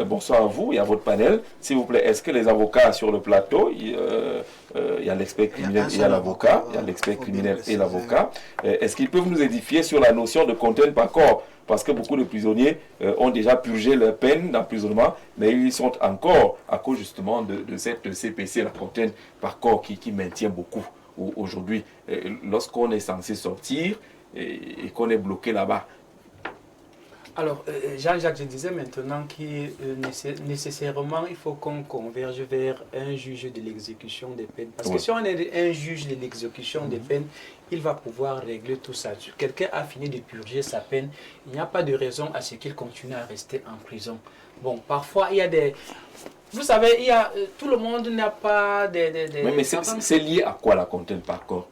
Bonsoir à vous et à votre panel. S'il vous plaît, est-ce que les avocats sur le plateau, il y a l'expert criminel et l'avocat, il y a l'expert criminel et l'avocat, est-ce qu'ils peuvent nous édifier sur la notion de contrainte par corps? Parce que beaucoup de prisonniers ont déjà purgé leur peine d'emprisonnement, mais ils sont encore, à cause justement de cette CPC, la contrainte par corps, qui maintient beaucoup aujourd'hui. Lorsqu'on est censé sortir et qu'on est bloqué là-bas. Alors, Jean-Jacques, je disais maintenant qu'il nécessairement, il faut qu'on converge vers un juge de l'exécution des peines. Parce que si on est un juge de l'exécution des peines, il va pouvoir régler tout ça. Si quelqu'un a fini de purger sa peine, il n'y a pas de raison à ce qu'il continue à rester en prison. Bon, parfois, il y a des... Vous savez, tout le monde n'a pas des mais c'est lié à quoi la contrainte par corps?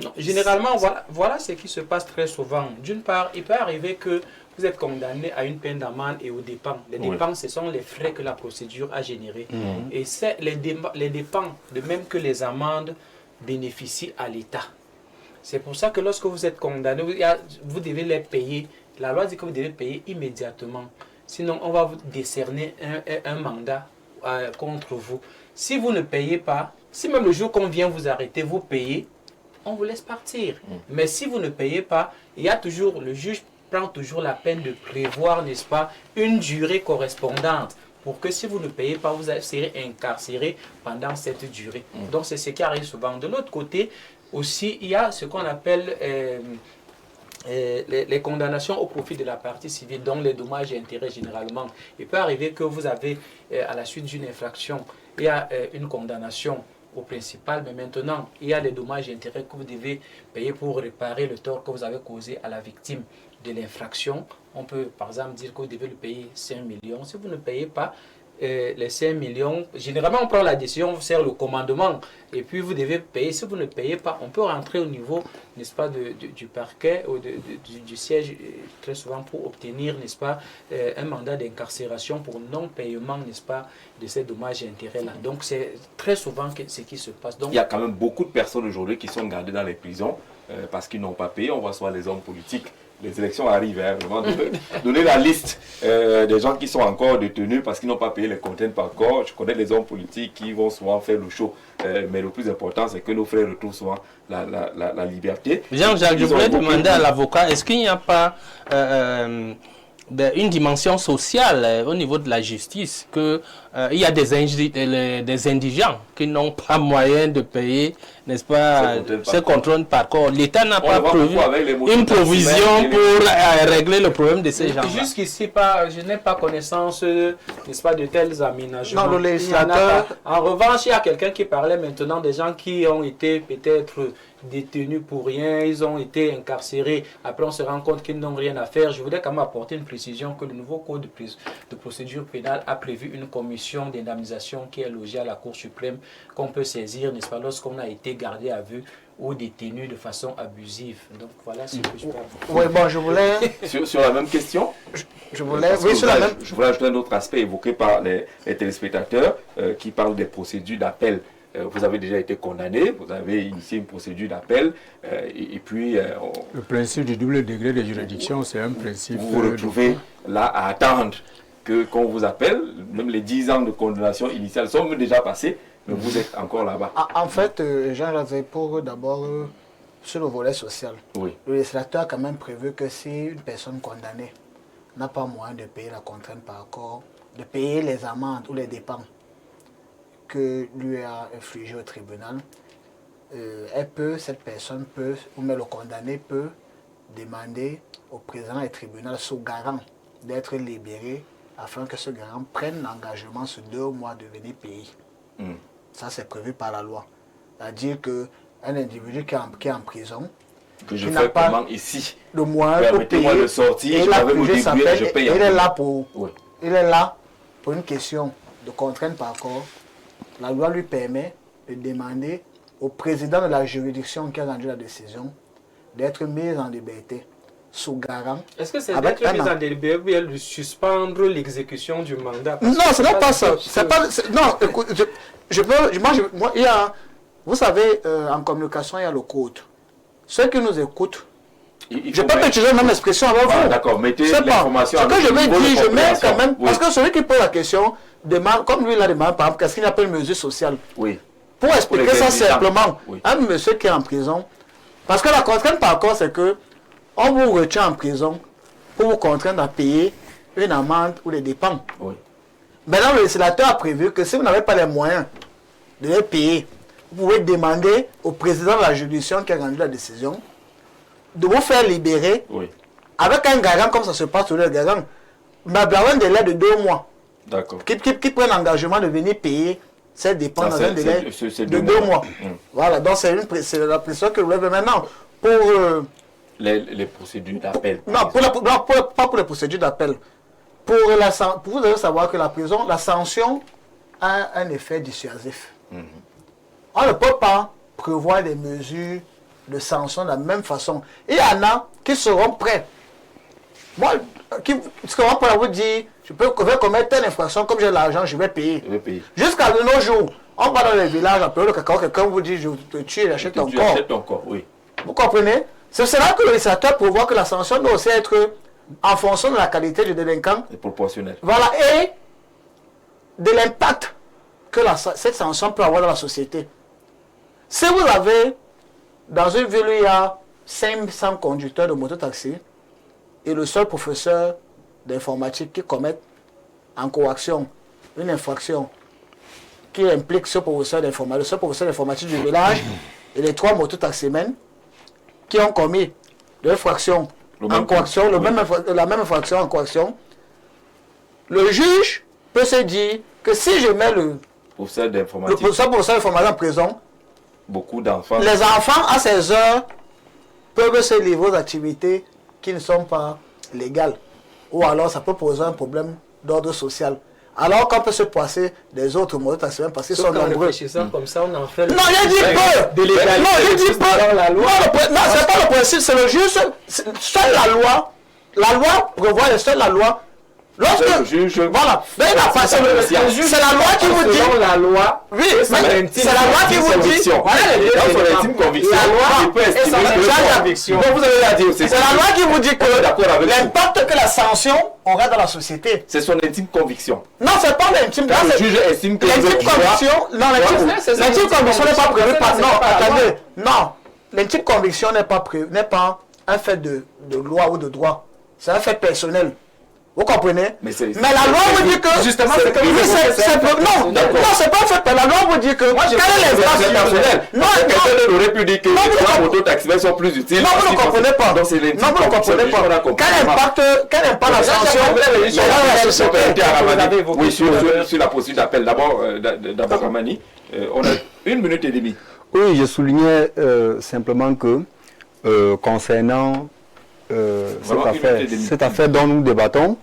Non, généralement, voilà ce qui se passe très souvent. D'une part, il peut arriver que vous êtes condamné à une peine d'amende et aux dépenses. Les dépenses, ce sont les frais que la procédure a générés. Et les dépenses, de même que les amendes, bénéficient à l'État. C'est pour ça que lorsque vous êtes condamné, vous devez les payer. La loi dit que vous devez payer immédiatement. Sinon, on va vous décerner un mandat contre vous. Si vous ne payez pas, si même le jour qu'on vient vous arrêter, vous payez, on vous laisse partir. Mais si vous ne payez pas, il y a toujours, le juge prend toujours la peine de prévoir, n'est-ce pas, une durée correspondante pour que si vous ne payez pas, vous serez incarcéré pendant cette durée. Donc c'est ce qui arrive souvent. De l'autre côté, aussi, il y a ce qu'on appelle les condamnations au profit de la partie civile, dont les dommages et intérêts généralement. Il peut arriver que vous avez, à la suite d'une infraction, il y a une condamnation au principal, mais maintenant, il y a les dommages et intérêts que vous devez payer pour réparer le tort que vous avez causé à la victime de l'infraction. On peut, par exemple, dire que vous devez le payer 5 millions. Si vous ne payez pas, les 5 millions. Généralement, on prend la décision, on sert le commandement et puis vous devez payer. Si vous ne payez pas, on peut rentrer au niveau, n'est-ce pas, du parquet ou du siège très souvent pour obtenir, n'est-ce pas, un mandat d'incarcération pour non-paiement, n'est-ce pas, de ces dommages et intérêts-là. Donc, c'est très souvent ce qui se passe. Donc, il y a quand même beaucoup de personnes aujourd'hui qui sont gardées dans les prisons parce qu'ils n'ont pas payé. On voit soit les hommes politiques. Les élections arrivent, hein, vraiment, donner la liste des gens qui sont encore détenus parce qu'ils n'ont pas payé les contraintes par corps. Je connais les hommes politiques qui vont souvent faire le show, mais le plus important, c'est que nos frères retrouvent souvent la liberté. Jean-Jacques, je voulais demander à l'avocat, est-ce qu'il n'y a pas une dimension sociale au niveau de la justice, qu'il y a des indigents qui n'ont pas moyen de payer, n'est-ce pas, ces contrôles par corps. L'État n'a pas prévu une provision pour régler le problème de ces gens-là. Jusqu'ici, je n'ai pas connaissance, n'est-ce pas, de tels aménagements. Non, le législateur... En revanche, il y a quelqu'un qui parlait maintenant des gens qui ont été peut-être détenus pour rien, ils ont été incarcérés. Après, on se rend compte qu'ils n'ont rien à faire. Je voudrais quand même apporter une précision que le nouveau code de procédure pénale a prévu une commission d'indemnisation qui est logée à la Cour suprême qu'on peut saisir, n'est-ce pas, lorsqu'on a été gardé à vue ou détenu de façon abusive. Donc voilà ce que je peux avoir. Oui, bon, je voulais... sur la même question, je voulais ajouter un autre aspect évoqué par les téléspectateurs qui parlent des procédures d'appel. Vous avez déjà été condamné, vous avez initié une procédure d'appel, et puis... le principe du double degré de juridiction, c'est un principe... Vous vous retrouvez là à attendre qu'on vous appelle, même les 10 ans de condamnation initiale sont déjà passés, mais vous êtes encore là-bas. En fait, Jean-Jacques, pour d'abord, sur le volet social, oui. Le législateur a quand même prévu que si une personne condamnée n'a pas moyen de payer la contrainte par corps, de payer les amendes ou les dépenses que lui a infligé au tribunal, cette personne peut, ou même le condamné peut demander au président du tribunal sous garant d'être libéré afin que ce garant prenne l'engagement sur 2 mois de venir payer. Ça, c'est prévu par la loi. C'est-à-dire qu'un individu qui est en prison, que je fais comment ici, le moyen de payer, de sortir, je paye. Il est là pour une question de contrainte par corps. La loi lui permet de demander au président de la juridiction qui a rendu la décision d'être mis en liberté sous garant. Est-ce que c'est d'être mis en liberté ou bien de suspendre l'exécution du mandat? Non, ce n'est pas ça. Non, écoute, vous savez, en communication, il y a le code. Ceux qui nous écoutent, je peux pas utiliser la même expression avant vous. D'accord, mettez l'information. Ce que je vais dire, je mets quand même, parce que celui qui pose la question demande, comme lui l'a demandé, par exemple, qu'est-ce qu'il appelle mesure sociale. Oui. Pour expliquer ça simplement, un monsieur qui est en prison, parce que la contrainte par contre, c'est que on vous retient en prison pour vous contraindre à payer une amende ou des dépenses. Oui. Maintenant, le législateur a prévu que si vous n'avez pas les moyens de les payer, vous pouvez demander au président de la juridiction qui a rendu la décision de vous faire libérer avec un garant, comme ça se passe sur le garant, mais avoir un délai de 2 mois. D'accord. Qui prennent l'engagement de venir payer ces dépenses dans un délai de 2 mois. Voilà, donc c'est la pression que vous levez maintenant. Pour les procédures d'appel. Non, pas pour les procédures d'appel. Vous devez savoir que la prison, la sanction a un effet dissuasif. On ne peut pas prévoir des mesures de sanction de la même façon. Il y en a qui seront prêts. Moi, qui seront prêts à vous dire, je peux commettre telle infraction, comme j'ai l'argent, je vais payer. Jusqu'à de nos jours, on va dans les villages, après le cacao, quelqu'un vous dit, je te tue et j'achète ton corps. Achète ton corps, oui. Vous comprenez? C'est cela que le législateur prévoit que la sanction doit aussi être en fonction de la qualité du délinquant. Et proportionnel. Voilà, et de l'impact que cette sanction peut avoir dans la société. Si vous avez, dans une ville où il y a 500 conducteurs de mototaxi, et le seul professeur d'informatique qui commet en coaction une infraction qui implique ce professeur d'informatique, le seul professeur d'informatique du village, et les 3 mototaximens qui ont commis l'infraction en coaction, la même infraction en coaction, le juge peut se dire que si je mets le professeur d'informatique en prison, beaucoup d'enfants, les enfants à ces heures peuvent se livrer aux activités qui ne sont pas légales. Ou alors ça peut poser un problème d'ordre social. Alors qu'on peut se passer des autres mototaximen parce qu'ils sont nombreux. Comme ça, on en fait. Non, je dis peu. Non, je dis peu. Non, c'est pas le principe, c'est le juge. Seule la loi prévoit, seule la loi. Lorsque, voilà, c'est la loi qui vous dit. Selon la loi, oui, c'est la loi qui vous dit. Dans son intime conviction, il peut estimer que conviction. Vous avez à dire, c'est la loi qui vous dit que l'impact que la sanction aura dans la société. C'est son intime conviction. Non, c'est pas l'intime. Le juge estime que l'intime conviction. Non, l'intime conviction n'est pas prévue par. Non, attendez. Non, l'intime conviction n'est pas un fait de loi ou de droit. C'est un fait personnel. Vous comprenez? Mais la loi vous dit que... Justement, c'est comme... Non, c'est pas fait. La loi vous dit que... Moi, quelle est l'infraction? Non, quelqu'un aurait pu dire que les mototaximens sont plus utiles. Non, vous ne comprenez pas. Non, vous ne comprenez pas. Quel impact la sanction dans la société? Oui, sur la procédure d'appel. D'abord, Ramani, on a 1 minute et demie. Oui, je soulignais simplement que concernant cette affaire dont nous débattons,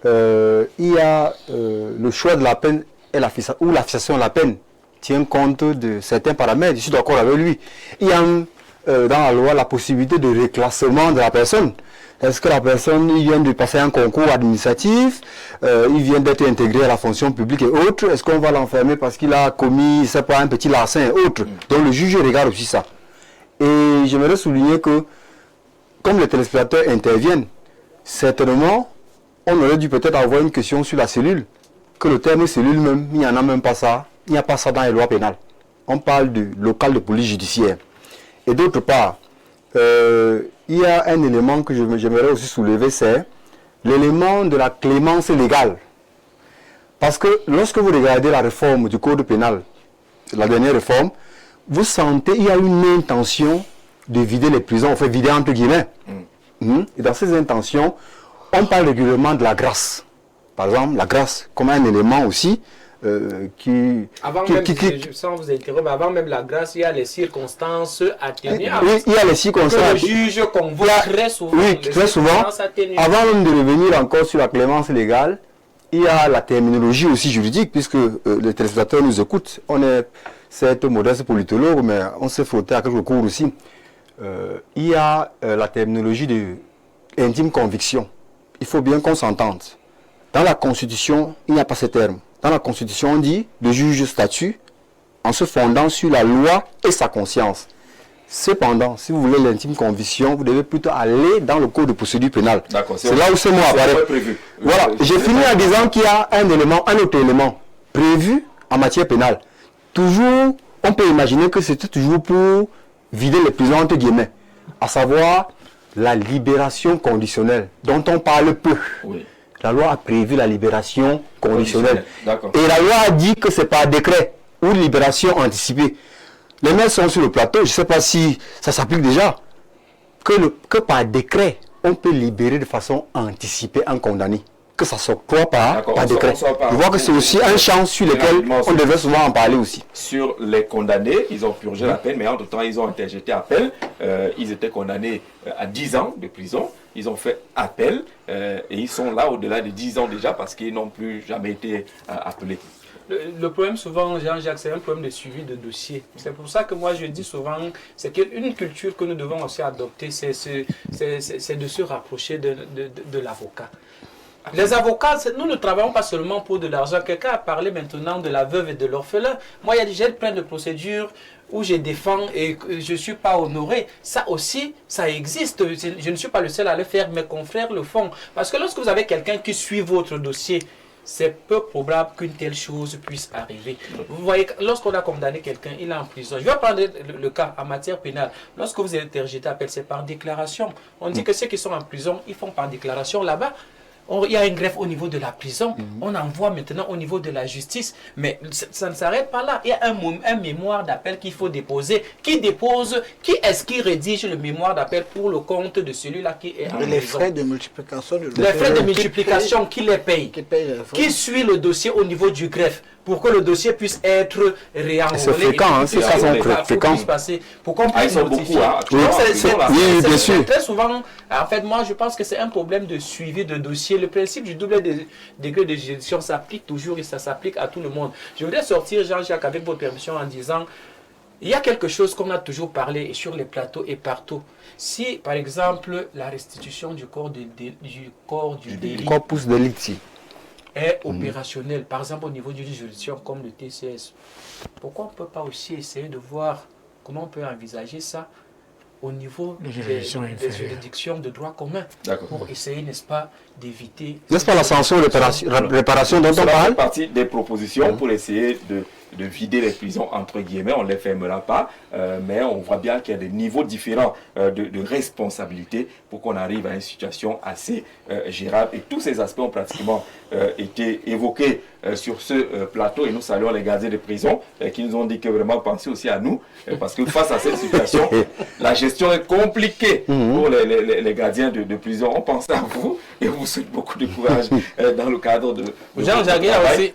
il y a le choix de la peine et la fixation de la peine tient compte de certains paramètres. Je suis d'accord avec lui. Il y a dans la loi la possibilité de reclassement de la personne. Est-ce que la personne il vient de passer un concours administratif, il vient d'être intégré à la fonction publique et autres, est-ce qu'on va l'enfermer parce qu'il a commis, c'est pas un petit larcin et autres. Donc le juge regarde aussi ça. Et j'aimerais souligner que comme les téléspectateurs interviennent, certainement, on aurait dû peut-être avoir une question sur la cellule, que le terme cellule même, il n'y en a même pas ça, il n'y a pas ça dans les lois pénales. On parle du local de police judiciaire. Et d'autre part, il y a un élément que j'aimerais aussi soulever, c'est l'élément de la clémence légale. Parce que lorsque vous regardez la réforme du code pénal, la dernière réforme, vous sentez qu'il y a une intention de vider les prisons, enfin vider entre guillemets. Et dans ces intentions, on parle régulièrement de la grâce. Par exemple, la grâce comme un élément aussi sans vous interrompre, avant même la grâce, il y a les circonstances atténuantes. Oui, il y a les circonstances. Que le juge convoque très souvent. Oui, très souvent. Avant même de revenir encore sur la clémence légale, il y a la terminologie aussi juridique, puisque les téléspectateurs nous écoutent. On est certes modeste politologue, mais on s'est frotté à quelques cours aussi. Il y a la terminologie de intime conviction. Il faut bien qu'on s'entende. Dans la Constitution, il n'y a pas ce terme. Dans la Constitution, on dit le juge statue en se fondant sur la loi et sa conscience. Cependant, si vous voulez l'intime conviction, vous devez plutôt aller dans le code de procédure pénale. C'est là où ce mot apparaît. Voilà, j'ai fini en disant qu'il y a un autre élément prévu en matière pénale. Toujours, on peut imaginer que c'était toujours pour vider les prisons entre guillemets, à savoir la libération conditionnelle, dont on parle peu. Oui. La loi a prévu la libération conditionnelle. Et la loi a dit que c'est par décret ou libération anticipée. Les maires sont sur le plateau, je ne sais pas si ça s'applique déjà, que par décret, on peut libérer de façon anticipée un condamné. Que ça s'octroie par décret. Je vois que c'est aussi un champ sur lequel on devait souvent en parler aussi. Sur les condamnés, ils ont purgé la peine, mais entre-temps, ils ont interjeté appel. Ils étaient condamnés à 10 ans de prison. Ils ont fait appel et ils sont là au-delà de 10 ans déjà parce qu'ils n'ont plus jamais été appelés. Le problème souvent, Jean-Jacques, c'est un problème de suivi de dossier. C'est pour ça que moi je dis souvent, c'est qu'une culture que nous devons aussi adopter, c'est de se rapprocher de l'avocat. Les avocats, nous ne travaillons pas seulement pour de l'argent. Quelqu'un a parlé maintenant de la veuve et de l'orphelin. Moi, j'ai plein de procédures où je défends et je ne suis pas honoré. Ça aussi, ça existe. Je ne suis pas le seul à le faire, mes confrères le font. Parce que lorsque vous avez quelqu'un qui suit votre dossier, c'est peu probable qu'une telle chose puisse arriver. Vous voyez, lorsqu'on a condamné quelqu'un, il est en prison. Je vais prendre le cas en matière pénale. Lorsque vous êtes interjeté appel, c'est par déclaration. On dit que ceux qui sont en prison, ils font par déclaration là-bas. Il y a une greffe au niveau de la prison, on envoie maintenant au niveau de la justice, mais ça ne s'arrête pas là. Il y a un mémoire d'appel qu'il faut déposer. Qui est-ce qui rédige le mémoire d'appel pour le compte de celui-là qui est en prison? Les frais de multiplication. Les frais de multiplication, qui les paye? Qui suit le dossier au niveau du greffe? pour que le dossier puisse être réenrôlé. C'est fréquent, ces cas sont fréquents. Pour qu'on puisse notifier. Oui, bien sûr. Très souvent, en fait, moi, je pense que c'est un problème de suivi de dossier. Le principe du double degré de juridiction s'applique toujours et ça s'applique à tout le monde. Je voudrais sortir, Jean-Jacques, avec votre permission, en disant, il y a quelque chose qu'on a toujours parlé sur les plateaux et partout. Si, par exemple, la restitution du corps du délit Corpus delicti est opérationnelle, par exemple au niveau d'une juridiction comme le TCS, pourquoi on ne peut pas aussi essayer de voir comment on peut envisager ça au niveau des juridictions de droit commun pour essayer, n'est-ce pas, d'éviter... N'est-ce pas la sanction réparation dont on parle? Ça fait partie des propositions pour essayer de vider les prisons, entre guillemets. On ne les fermera pas, mais on voit bien qu'il y a des niveaux différents de responsabilité pour qu'on arrive à une situation assez gérable. Et tous ces aspects ont pratiquement été évoqués sur ce plateau. Et nous saluons les gardiens de prison qui nous ont dit que vraiment pensez aussi à nous, parce que face à cette situation, la gestion est compliquée pour les gardiens de prison. On pense à vous et on vous souhaite beaucoup de courage dans le cadre de Jean-Jacques,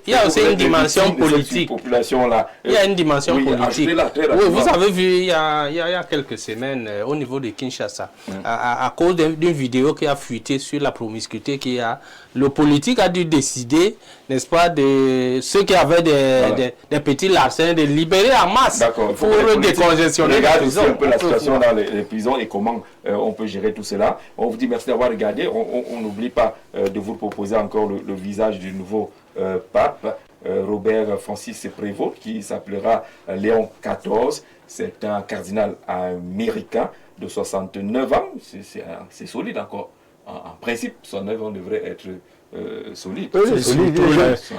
il y a aussi une dimension politique. Là. Il y a une dimension politique. Oui, vous avez vu, il y a quelques semaines, au niveau de Kinshasa, à cause d'une vidéo qui a fuité sur la promiscuité qu'il y a, le politique a dû décider, n'est-ce pas, de ceux qui avaient des petits larcins, de libérer en masse pour décongestionner les prisons. Un peu la situation dans les prisons et comment on peut gérer tout cela. On vous dit merci d'avoir regardé. On n'oublie pas de vous proposer encore le visage du nouveau pape. Robert Francis Prévost, qui s'appellera Léon XIV. C'est un cardinal américain de 69 ans. C'est solide encore. En principe, 69 ans devrait être solide.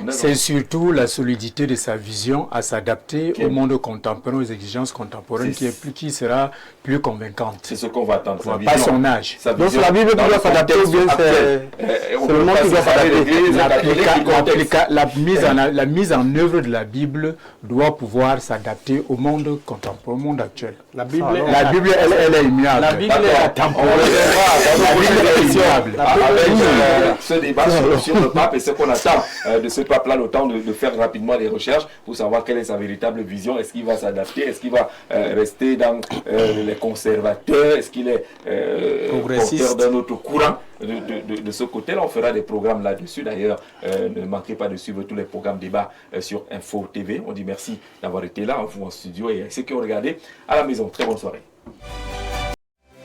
C'est surtout la solidité de sa vision à s'adapter au monde contemporain, aux exigences contemporaines qui sera plus convaincante. C'est ce qu'on va attendre. Pas son âge. Donc c'est la Bible qui doit s'adapter ou bien c'est le monde qui doit s'adapter. La mise en œuvre de la Bible doit pouvoir s'adapter au monde contemporain, au monde actuel. La Bible, elle est immuable. La Bible est temporelle. La Bible est immuable. Avec ce débat sur le pape et ce qu'on attend de ce pape-là, le temps de faire rapidement des recherches pour savoir quelle est sa véritable vision. Est-ce qu'il va s'adapter? Est-ce qu'il va rester dans les conservateurs? Est-ce qu'il est porteur d'un autre courant? De ce côté-là, on fera des programmes là-dessus. D'ailleurs, ne manquez pas de suivre tous les programmes débats sur Info TV. On dit merci d'avoir été là, vous en studio et ceux qui ont regardé à la maison. Très bonne soirée.